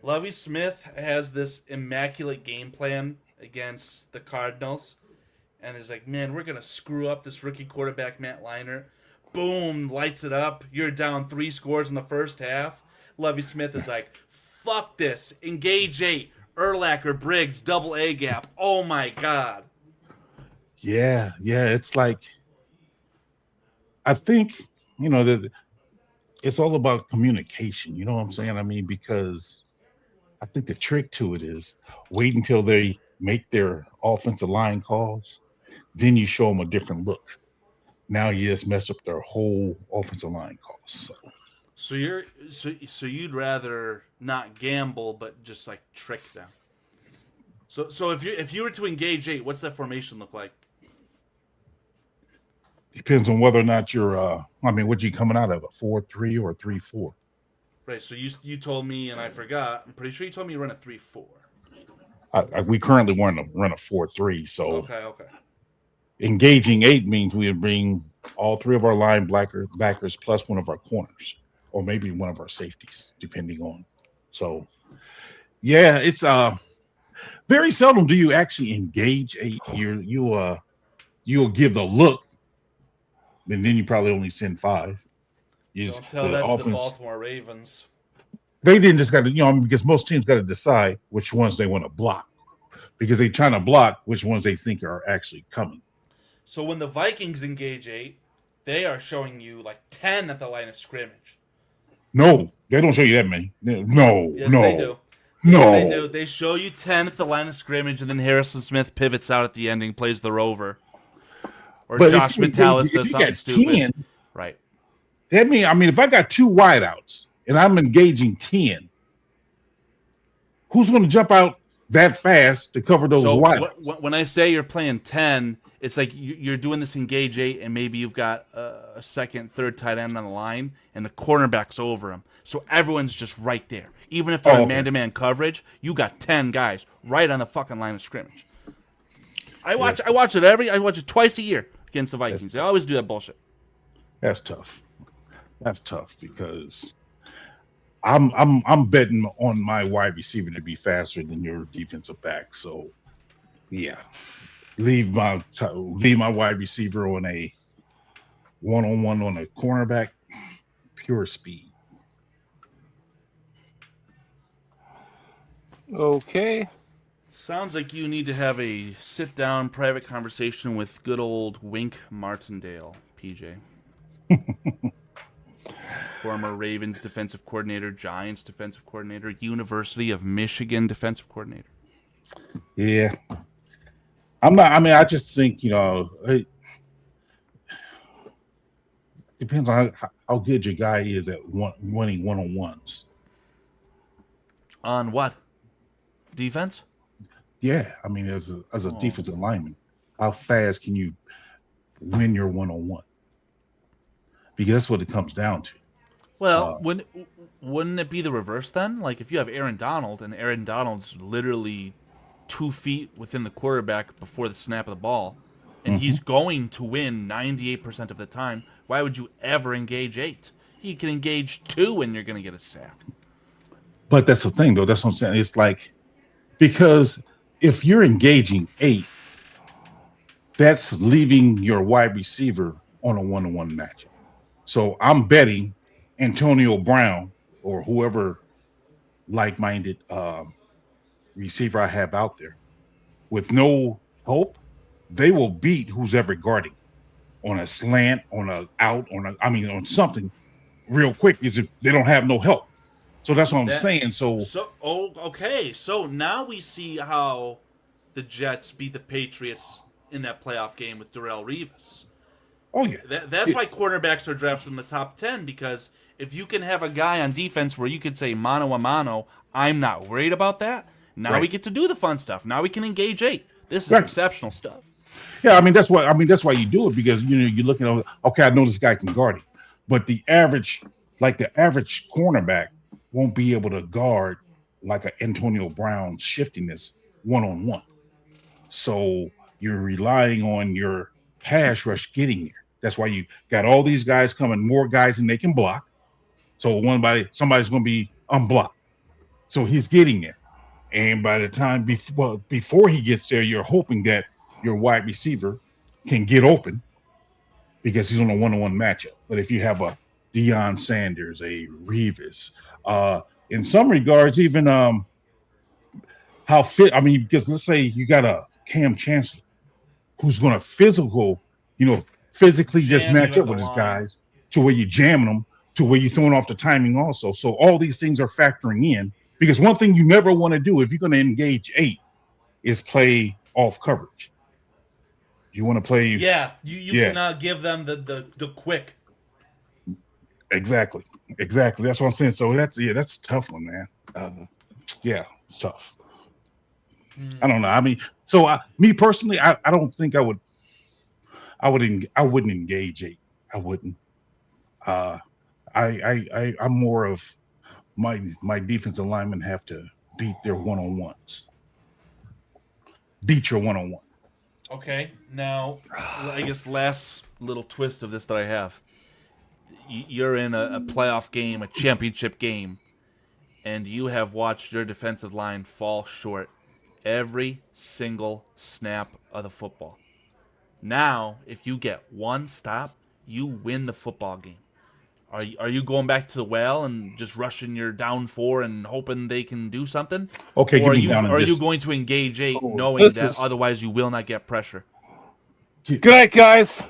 Lovie Smith has this immaculate game plan against the Cardinals. And he's like, man, we're going to screw up this rookie quarterback, Matt Leinart. Boom, lights it up. You're down 3 scores in the first half. Lovie Smith is like, fuck this. Engage 8. Urlacher, Briggs, double A gap. Oh, my God. Yeah. It's like, I think, that it's all about communication. You know what I'm saying? I mean, because I think the trick to it is wait until they make their offensive line calls. Then you show them a different look. Now you just mess up their whole offensive line calls. So So you'd rather not gamble, but just like trick them. So if you were to engage 8, what's that formation look like? Depends on whether or not you're. What you coming out of, a 4-3 or a 3-4? Right. So you told me, and I forgot. I'm pretty sure you told me you run a 3-4. We currently run a 4-3. So okay. Engaging 8 means we bring all 3 of our linebackers plus one of our corners, or maybe one of our safeties, depending on. So, yeah, it's very seldom do you actually engage 8. You'll give the look, and then you probably only send 5. Don't tell that to the Baltimore Ravens. They didn't just got to, because most teams got to decide which ones they want to block, because they're trying to block which ones they think are actually coming. So when the Vikings engage 8, they are showing you like 10 at the line of scrimmage. No, they don't show you that many. No, yes, no. They do. No. Yes, they do. They show you 10 at the line of scrimmage, and then Harrison Smith pivots out at the ending, plays the rover. Or but Josh Metalis does something stupid. 10, right. That means, if I got 2 wideouts and I'm engaging 10, who's going to jump out that fast to cover those wideouts? When I say you're playing 10, it's like you're doing this engage 8, and maybe you've got a second, third tight end on the line, and the cornerback's over him. So everyone's just right there. Even if they're in man-to-man coverage, you got 10 guys right on the fucking line of scrimmage. I watch it twice a year against the Vikings. They always do that bullshit. That's tough. That's tough because I'm betting on my wide receiver to be faster than your defensive back. So, yeah. Leave my wide receiver on a one-on-one on a cornerback, pure speed. Okay. Sounds like you need to have a sit-down private conversation with good old Wink Martindale, PJ. Former Ravens defensive coordinator, Giants defensive coordinator, University of Michigan defensive coordinator. Yeah. I just think, it depends on how good your guy is at winning one-on-ones. On what? Defense? Yeah. As a defensive lineman, how fast can you win your one-on-one? Because that's what it comes down to. Well, wouldn't it be the reverse then? Like if you have Aaron Donald, and Aaron Donald's literally 2 feet within the quarterback before the snap of the ball, and he's going to win 98% of the time, why would you ever engage 8? He can engage 2 and you're going to get a sack. But that's the thing, though. That's what I'm saying. It's like, because if you're engaging 8, that's leaving your wide receiver on a one-on-one matchup. So I'm betting Antonio Brown or whoever like-minded receiver I have out there with no hope, they will beat who's ever guarding on a slant, on a out, on something real quick, is if they don't have no help. So that's what I'm saying. Okay. So now we see how the Jets beat the Patriots in that playoff game with Darrelle Revis. Oh yeah. That's why quarterbacks are drafted in the top 10, because if you can have a guy on defense where you could say mano a mano, I'm not worried about that. Now we get to do the fun stuff. Now we can engage 8. This is exceptional stuff. Yeah, that's why you do it, because you're looking at, okay, I know this guy can guard it, but the average cornerback won't be able to guard like an Antonio Brown shiftiness one-on-one. So you're relying on your pass rush getting there. That's why you got all these guys coming, more guys than they can block. So somebody's going to be unblocked. So he's getting there. And by the time before he gets there, you're hoping that your wide receiver can get open because he's on a one-on-one matchup. But if you have a Deion Sanders, a Revis, in some regards, even how fit, because let's say you got a Cam Chancellor who's going to physically just match up with his guys to where you're jamming them, to where you're throwing off the timing also. So all these things are factoring in, because one thing you never want to do if you're going to engage 8 is play off coverage. You want to play. Yeah, you cannot give them the quick. Exactly. That's what I'm saying. So that's a tough one, man. It's tough. I don't know. I mean, so me personally, I don't think I wouldn't engage 8. I wouldn't. I'm more of my defensive linemen have to beat their one-on-ones. Beat your one-on-one. Okay, now I guess last little twist of this that I have. You're in a playoff game, a championship game, and you have watched your defensive line fall short every single snap of the football. Now, if you get one stop, you win the football game. Are you going back to the well and just rushing your down 4 and hoping they can do something? Okay, or are you going to engage 8 knowing that otherwise you will not get pressure? Good night, guys.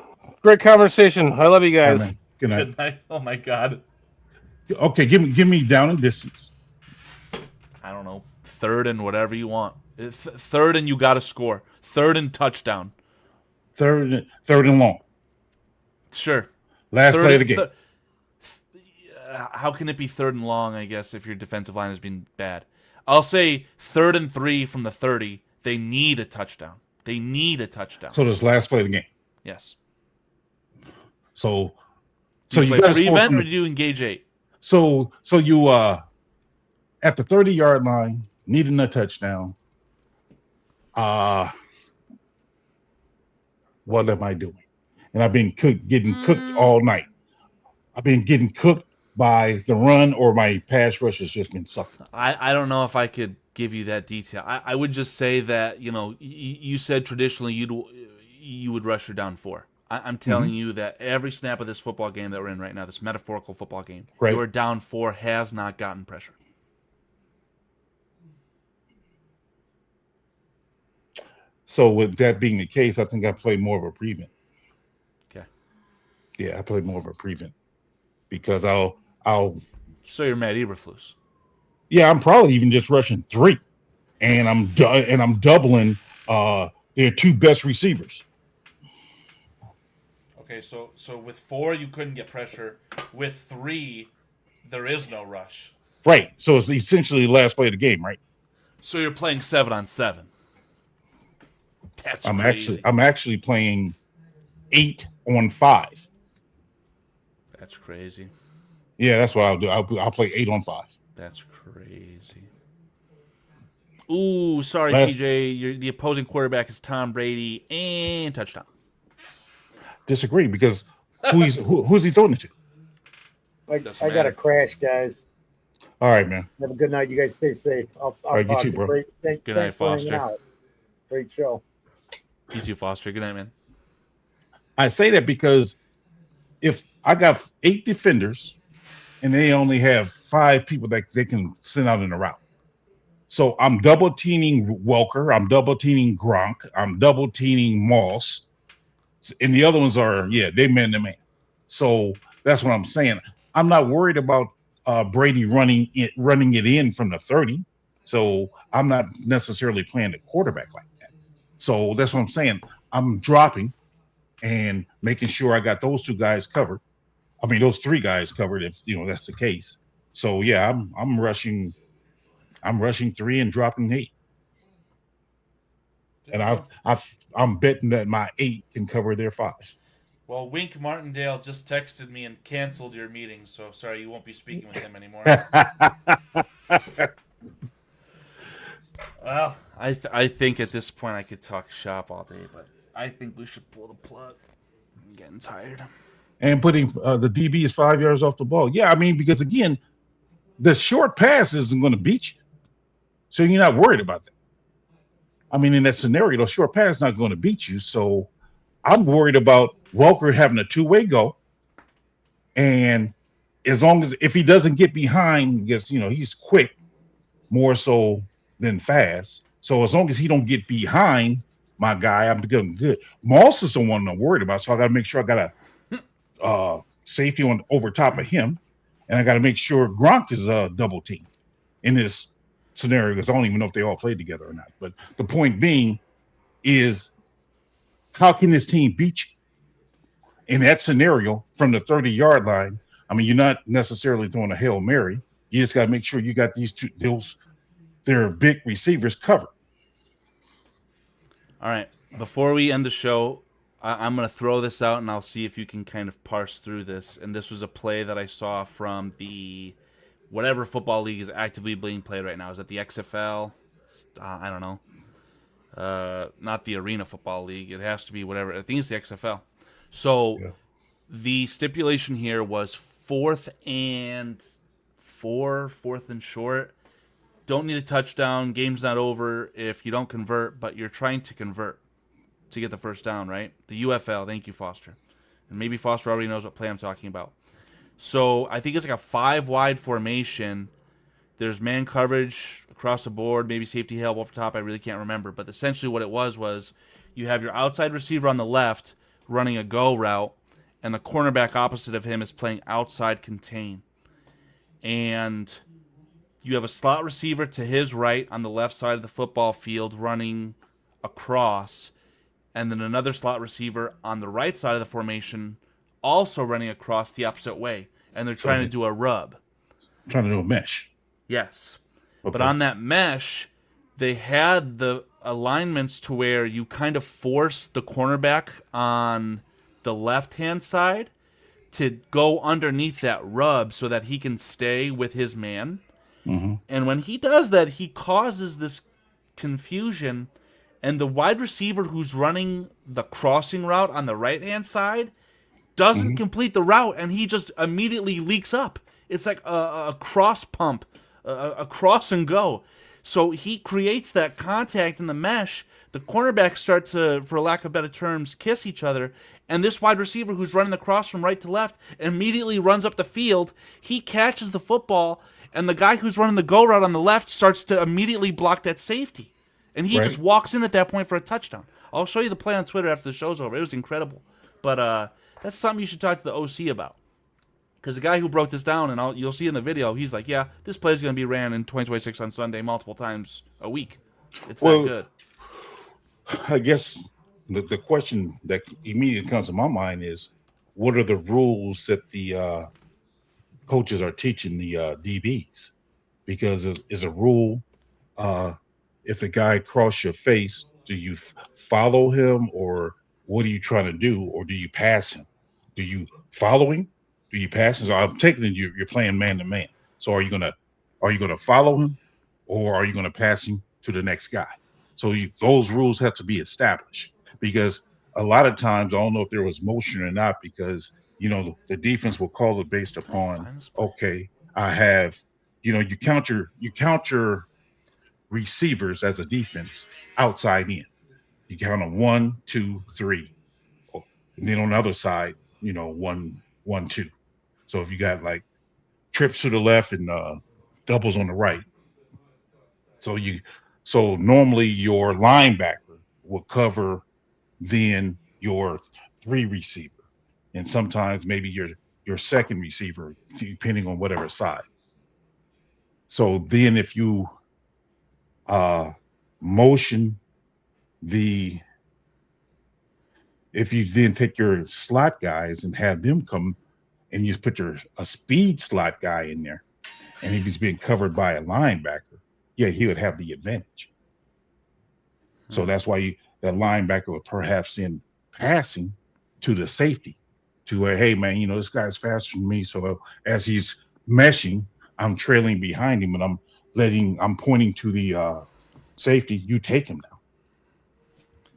Great conversation. I love you guys. Right, good night. Good night. Oh my God. Okay, give me down and distance. I don't know. 3rd and whatever you want. 3rd and you got to score. 3rd and touchdown. 3rd and long. Sure. Last play of the game. How can it be 3rd and long, I guess, if your defensive line has been bad? I'll say 3rd and 3 from the 30. They need a touchdown. So this last play of the game. Yes. So you you play prevent or do you engage 8? So you at the 30-yard line, needing a touchdown. What am I doing? And I've been getting cooked all night. I've been getting cooked by the run, or my pass rush has just been sucked. I don't know if I could give you that detail. I would just say that, you said traditionally you would rush your down 4. I'm telling you that every snap of this football game that we're in right now, this metaphorical football game, your down 4 has not gotten pressure. So with that being the case, I think I play more of a prevent. Okay. Yeah, I play more of a prevent because I'll. So you're Matt Eberflus. Yeah, I'm probably even just rushing 3, and I'm doubling their 2 best receivers. Okay, so with 4 you couldn't get pressure. With 3, there is no rush. Right. So it's essentially the last play of the game, right? So you're playing 7-on-7. That's crazy. I'm actually playing 8-on-5. That's crazy. Yeah, that's what I'll do. I'll play 8-on-5. That's crazy. Ooh, sorry, PJ. The opposing quarterback is Tom Brady and touchdown. Disagree because who's he throwing it to? I got to crash, guys. All right, man. Have a good night. You guys stay safe. I'll right, talk you too, bro. Great. Good night, Foster. Great show. You too, Foster. Good night, man. I say that because if I got 8 defenders and they only have 5 people that they can send out in a route. So I'm double teaming Welker, I'm double teaming Gronk, I'm double teaming Moss, and the other ones are they man to man. So that's what I'm saying. I'm not worried about Brady running it in from the 30. So I'm not necessarily playing the quarterback like that. So that's what I'm saying. I'm dropping and making sure I got those 2 guys covered. I mean, those 3 guys covered if that's the case. So yeah, I'm rushing 3 and dropping 8. And I'm betting that my 8 can cover their 5. Well, Wink Martindale just texted me and canceled your meeting, so sorry, you won't be speaking with him anymore. Well, I think at this point I could talk shop all day, but I think we should pull the plug. I'm getting tired. And putting the DB is 5 yards off the ball. Yeah, I mean, because again, the short pass isn't going to beat you. So you're not worried about that. I mean, in that scenario, the short pass is not going to beat you. So I'm worried about Welker having a 2-way go. And as long as if he doesn't get behind, because he's quick more so than fast. So as long as he don't get behind my guy, I'm doing good. Moss is the one I'm worried about. So I got to make sure I got a safety on over top of him. And I got to make sure Gronk is double team in this scenario because I don't even know if they all played together or not. But the point being is, how can this team beat you in that scenario from the 30-yard line I mean, you're not necessarily throwing a Hail Mary. You just got to make sure you got their big receivers covered. All right. Before we end the show, I'm going to throw this out, and I'll see if you can kind of parse through this. And this was a play that I saw from the whatever football league is actively being played right now. Is it the XFL? I don't know. Not the Arena Football League. It has to be whatever. I think it's the XFL. So the stipulation here was 4th and short. Don't need a touchdown. Game's not over if you don't convert, but you're trying to convert to get the first down, right? The UFL. Thank you, Foster. And maybe Foster already knows what play I'm talking about. So I think it's like a 5-wide formation. There's man coverage across the board, maybe safety help over top. I really can't remember. But essentially what it was you have your outside receiver on the left running a go route, and the cornerback opposite of him is playing outside contain. And you have a slot receiver to his right on the left side of the football field running across, and then another slot receiver on the right side of the formation also running across the opposite way. And they're trying to do a rub. Trying to do a mesh. Yes. Okay. But on that mesh, they had the alignments to where you kind of force the cornerback on the left-hand side to go underneath that rub so that he can stay with his man. Mm-hmm. And when he does that, he causes this confusion, and the wide receiver who's running the crossing route on the right-hand side doesn't complete the route, and he just immediately leaks up. It's like a cross pump, a cross and go. So he creates that contact in the mesh. The cornerbacks start to, for lack of better terms, kiss each other. And this wide receiver who's running the cross from right to left immediately runs up the field. He catches the football, and the guy who's running the go route on the left starts to immediately block that safety. And he just walks in at that point for a touchdown. I'll show you the play on Twitter after the show's over. It was incredible. But that's something you should talk to the OC about. Because the guy who broke this down, and you'll see in the video, he's like, yeah, this play is going to be ran in 2026 on Sunday multiple times a week. It's that good. I guess the question that immediately comes to my mind is, what are the rules that the coaches are teaching the DBs? Because is a rule, if a guy crosses your face, do you follow him, or what are you trying to do, or do you pass him? Do you follow him? Do you pass him? So I'm taking it you're playing man to man. So are you gonna follow him, or are you gonna pass him to the next guy? So those rules have to be established, because a lot of times, I don't know if there was motion or not, because the defense will call it based upon, okay, I have, you count your receivers as a defense outside in. You count them 1, 2, 3, and then on the other side, 1, 1, 2. So if you got like trips to the left and doubles on the right, so normally your linebacker will cover then your 3 receiver, and sometimes maybe your second receiver, depending on whatever side. So then if you motion if you then take your slot guys and have them come, and you put a speed slot guy in there, and if he's being covered by a linebacker, yeah, he would have the advantage. So that's why that linebacker would perhaps in passing to the safety, to where, hey man, this guy's faster than me. So as he's meshing, I'm trailing behind him, and I'm pointing to the safety. You take him now,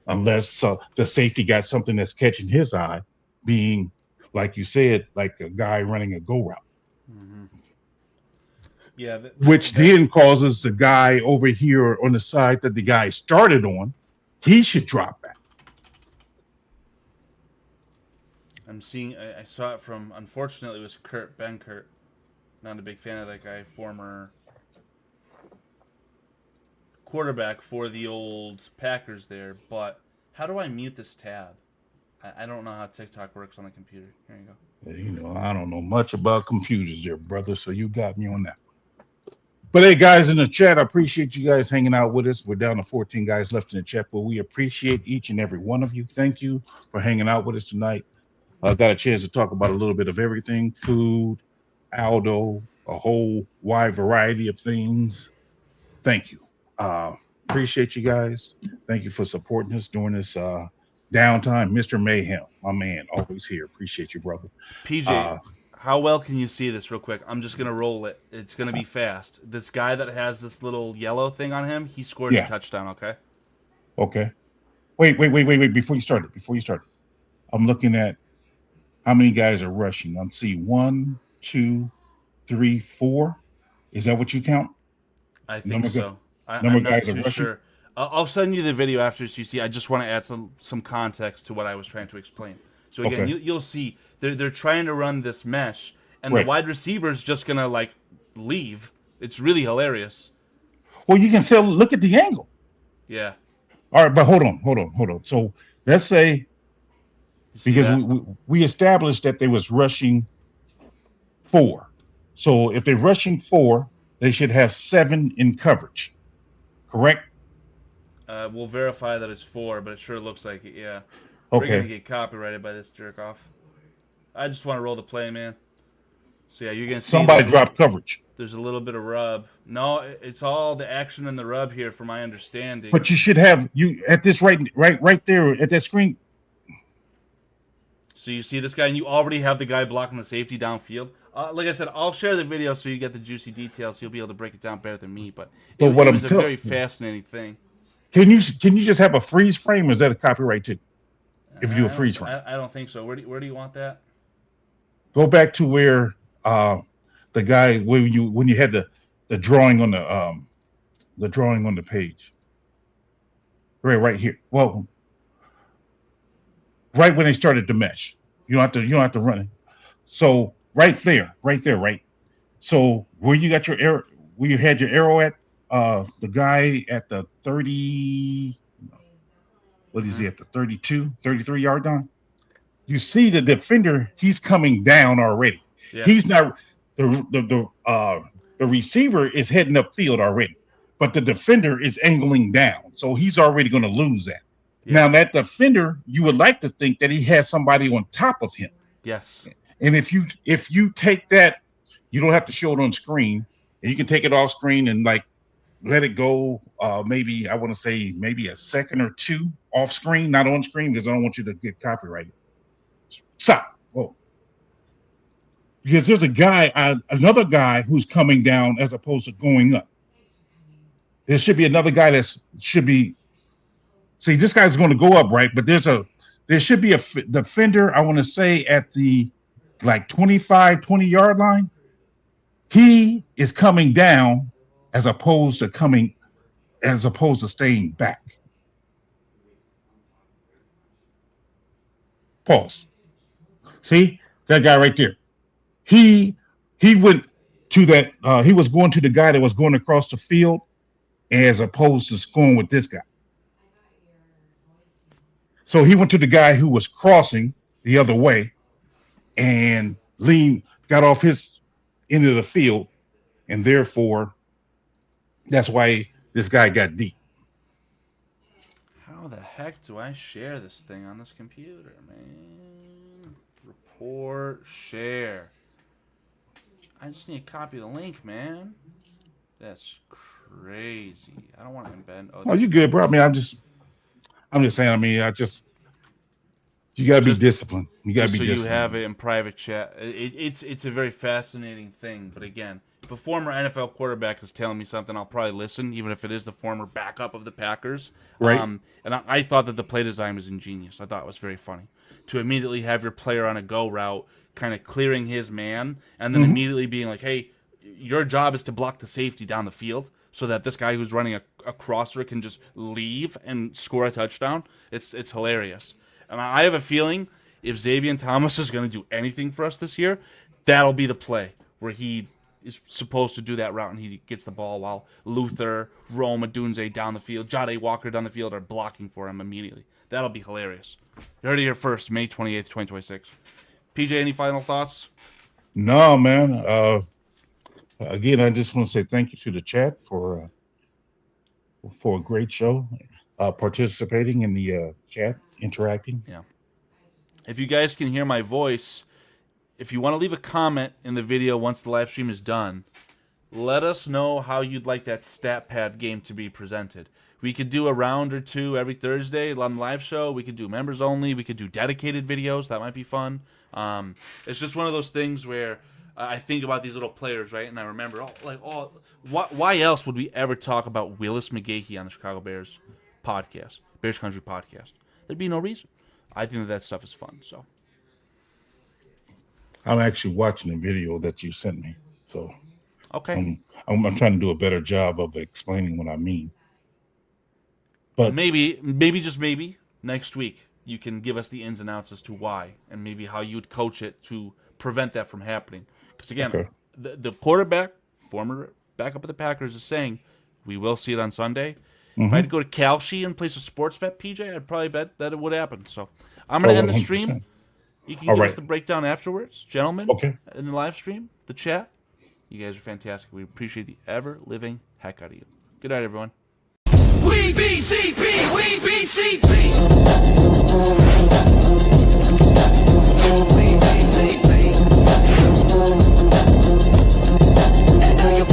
unless the safety got something that's catching his eye, being, like you said, like a guy running a go route. Mm-hmm. Yeah, which then causes the guy over here on the side that the guy started on, he should drop back. I'm seeing, I saw it from, unfortunately, it was Kurt Benkert. Not a big fan of that guy, former quarterback for the old Packers there. But how do I mute this tab? I don't know how TikTok works on the computer. Here you go. I don't know much about computers there, brother, so you got me on that. But hey, guys in the chat, I appreciate you guys hanging out with us. We're down to 14 guys left in the chat, but we appreciate each and every one of you. Thank you for hanging out with us tonight. Got a chance to talk about a little bit of everything: food, Aldo, a whole wide variety of things. Thank you. Appreciate you guys. Thank you for supporting us during this downtime. Mr. Mayhem, my man, always here. Appreciate you, brother. PJ, how well can you see this real quick? I'm just going to roll it. It's going to be fast. This guy that has this little yellow thing on him, he scored a touchdown, okay? Okay. Wait. Before you start it, I'm looking at how many guys are rushing. I'm seeing 1, 2, 3, 4. Is that what you count? I think so. I'm not too sure. I'll send you the video after so you see. I just want to add some context to what I was trying to explain. So again, you'll see they're trying to run this mesh, and the wide receiver is just gonna like leave. It's really hilarious. Well, you can still look at the angle. Yeah. All right, but hold on. So let's say because we established that they was rushing 4. So if they're rushing 4, they should have 7 in coverage. Correct? We'll verify that it's 4, but it sure looks like it, yeah. Okay. We're going to get copyrighted by this jerk off. I just want to roll the play, man. So, yeah, you're going to see... Somebody dropped coverage. There's a little bit of rub. No, it's all the action and the rub here, from my understanding. But you should have... you at this right there, at that screen... So you see this guy, and you already have the guy blocking the safety downfield. Like I said, I'll share the video so you get the juicy details. So you'll be able to break it down better than me. But it was a very fascinating thing. Can you just have a freeze frame? Or is that a copyright too? If you do a freeze frame, I don't think so. Where do you want that? Go back to where the guy when you had the drawing on the page. Right here. Well, right when they started the mesh. You don't have to run it. So right there. So where you got your arrow, where you had your arrow at, the guy at the 30, what is he at the 32, 33 yard line? You see the defender, he's coming down already. Yeah. He's not the receiver is heading upfield already, but the defender is angling down, so he's already going to lose that. Yeah. Now that defender, you would like to think that he has somebody on top of him. Yes. And if you take that, you don't have to show it on screen, and you can take it off screen and like let it go. Maybe I want to say maybe a second or 2 off screen, not on screen, because I don't want you to get copyrighted. Stop. Whoa. Because there's another guy who's coming down as opposed to going up. There should be another guy see, this guy's going to go up, right? But there should be a defender, I want to say at the like 25, 20 yard line. He is coming down as opposed to staying back. Pause. See that guy right there. He went to that. He was going to the guy that was going across the field, as opposed to scoring with this guy. So he went to the guy who was crossing the other way, and got off his end of the field, and therefore, that's why this guy got deep. How the heck do I share this thing on this computer, man? Report, share. I just need to copy the link, man. That's crazy. I don't want to embed. Oh, you good, bro? I mean, I'm just saying. I mean, you gotta be disciplined. You gotta be disciplined. So you have it in private chat. It's a very fascinating thing. But again, if a former NFL quarterback is telling me something, I'll probably listen, even if it is the former backup of the Packers. Right. And I thought that the play design was ingenious. I thought it was very funny to immediately have your player on a go route, kind of clearing his man, and then immediately being like, "Hey, your job is to block the safety down the field, so that this guy who's running a crosser can just leave and score a touchdown." It's hilarious. And I have a feeling if Xavier Thomas is going to do anything for us this year, that'll be the play where he is supposed to do that route and he gets the ball while Luther, Rome, Adunze down the field, Jade Walker down the field are blocking for him immediately. That'll be hilarious. You heard it here first, May 28th, 2026. PJ, any final thoughts? No, man. Again, I just want to say thank you to the chat for a great show, participating in the chat, interacting. Yeah. if you guys can hear my voice, if you want to leave a comment in the video once the live stream is done, let us know how you'd like that stat pad game to be presented. We could do a round or two every Thursday on the live show. We could do members only. We could do dedicated videos. That might be fun. It's just one of those things where I think about these little players, right? And I remember, why else would we ever talk about Willis McGahee on the Chicago Bears podcast, Bears Country podcast? There'd be no reason. I think that stuff is fun. So I'm actually watching the video that you sent me. So okay, I'm trying to do a better job of explaining what I mean. But maybe just maybe next week you can give us the ins and outs as to why, and maybe how you would coach it to prevent that from happening. Because again, the quarterback, former backup of the Packers, is saying we will see it on Sunday. If I had to go to Kalshi and place a sports bet, PJ, I'd probably bet that it would happen. So I'm going to end the stream. You can give us the breakdown afterwards, gentlemen, in the live stream, the chat. You guys are fantastic. We appreciate the ever-living heck out of you. Good night, everyone. We BCP, we BCP. We BCP. And now you're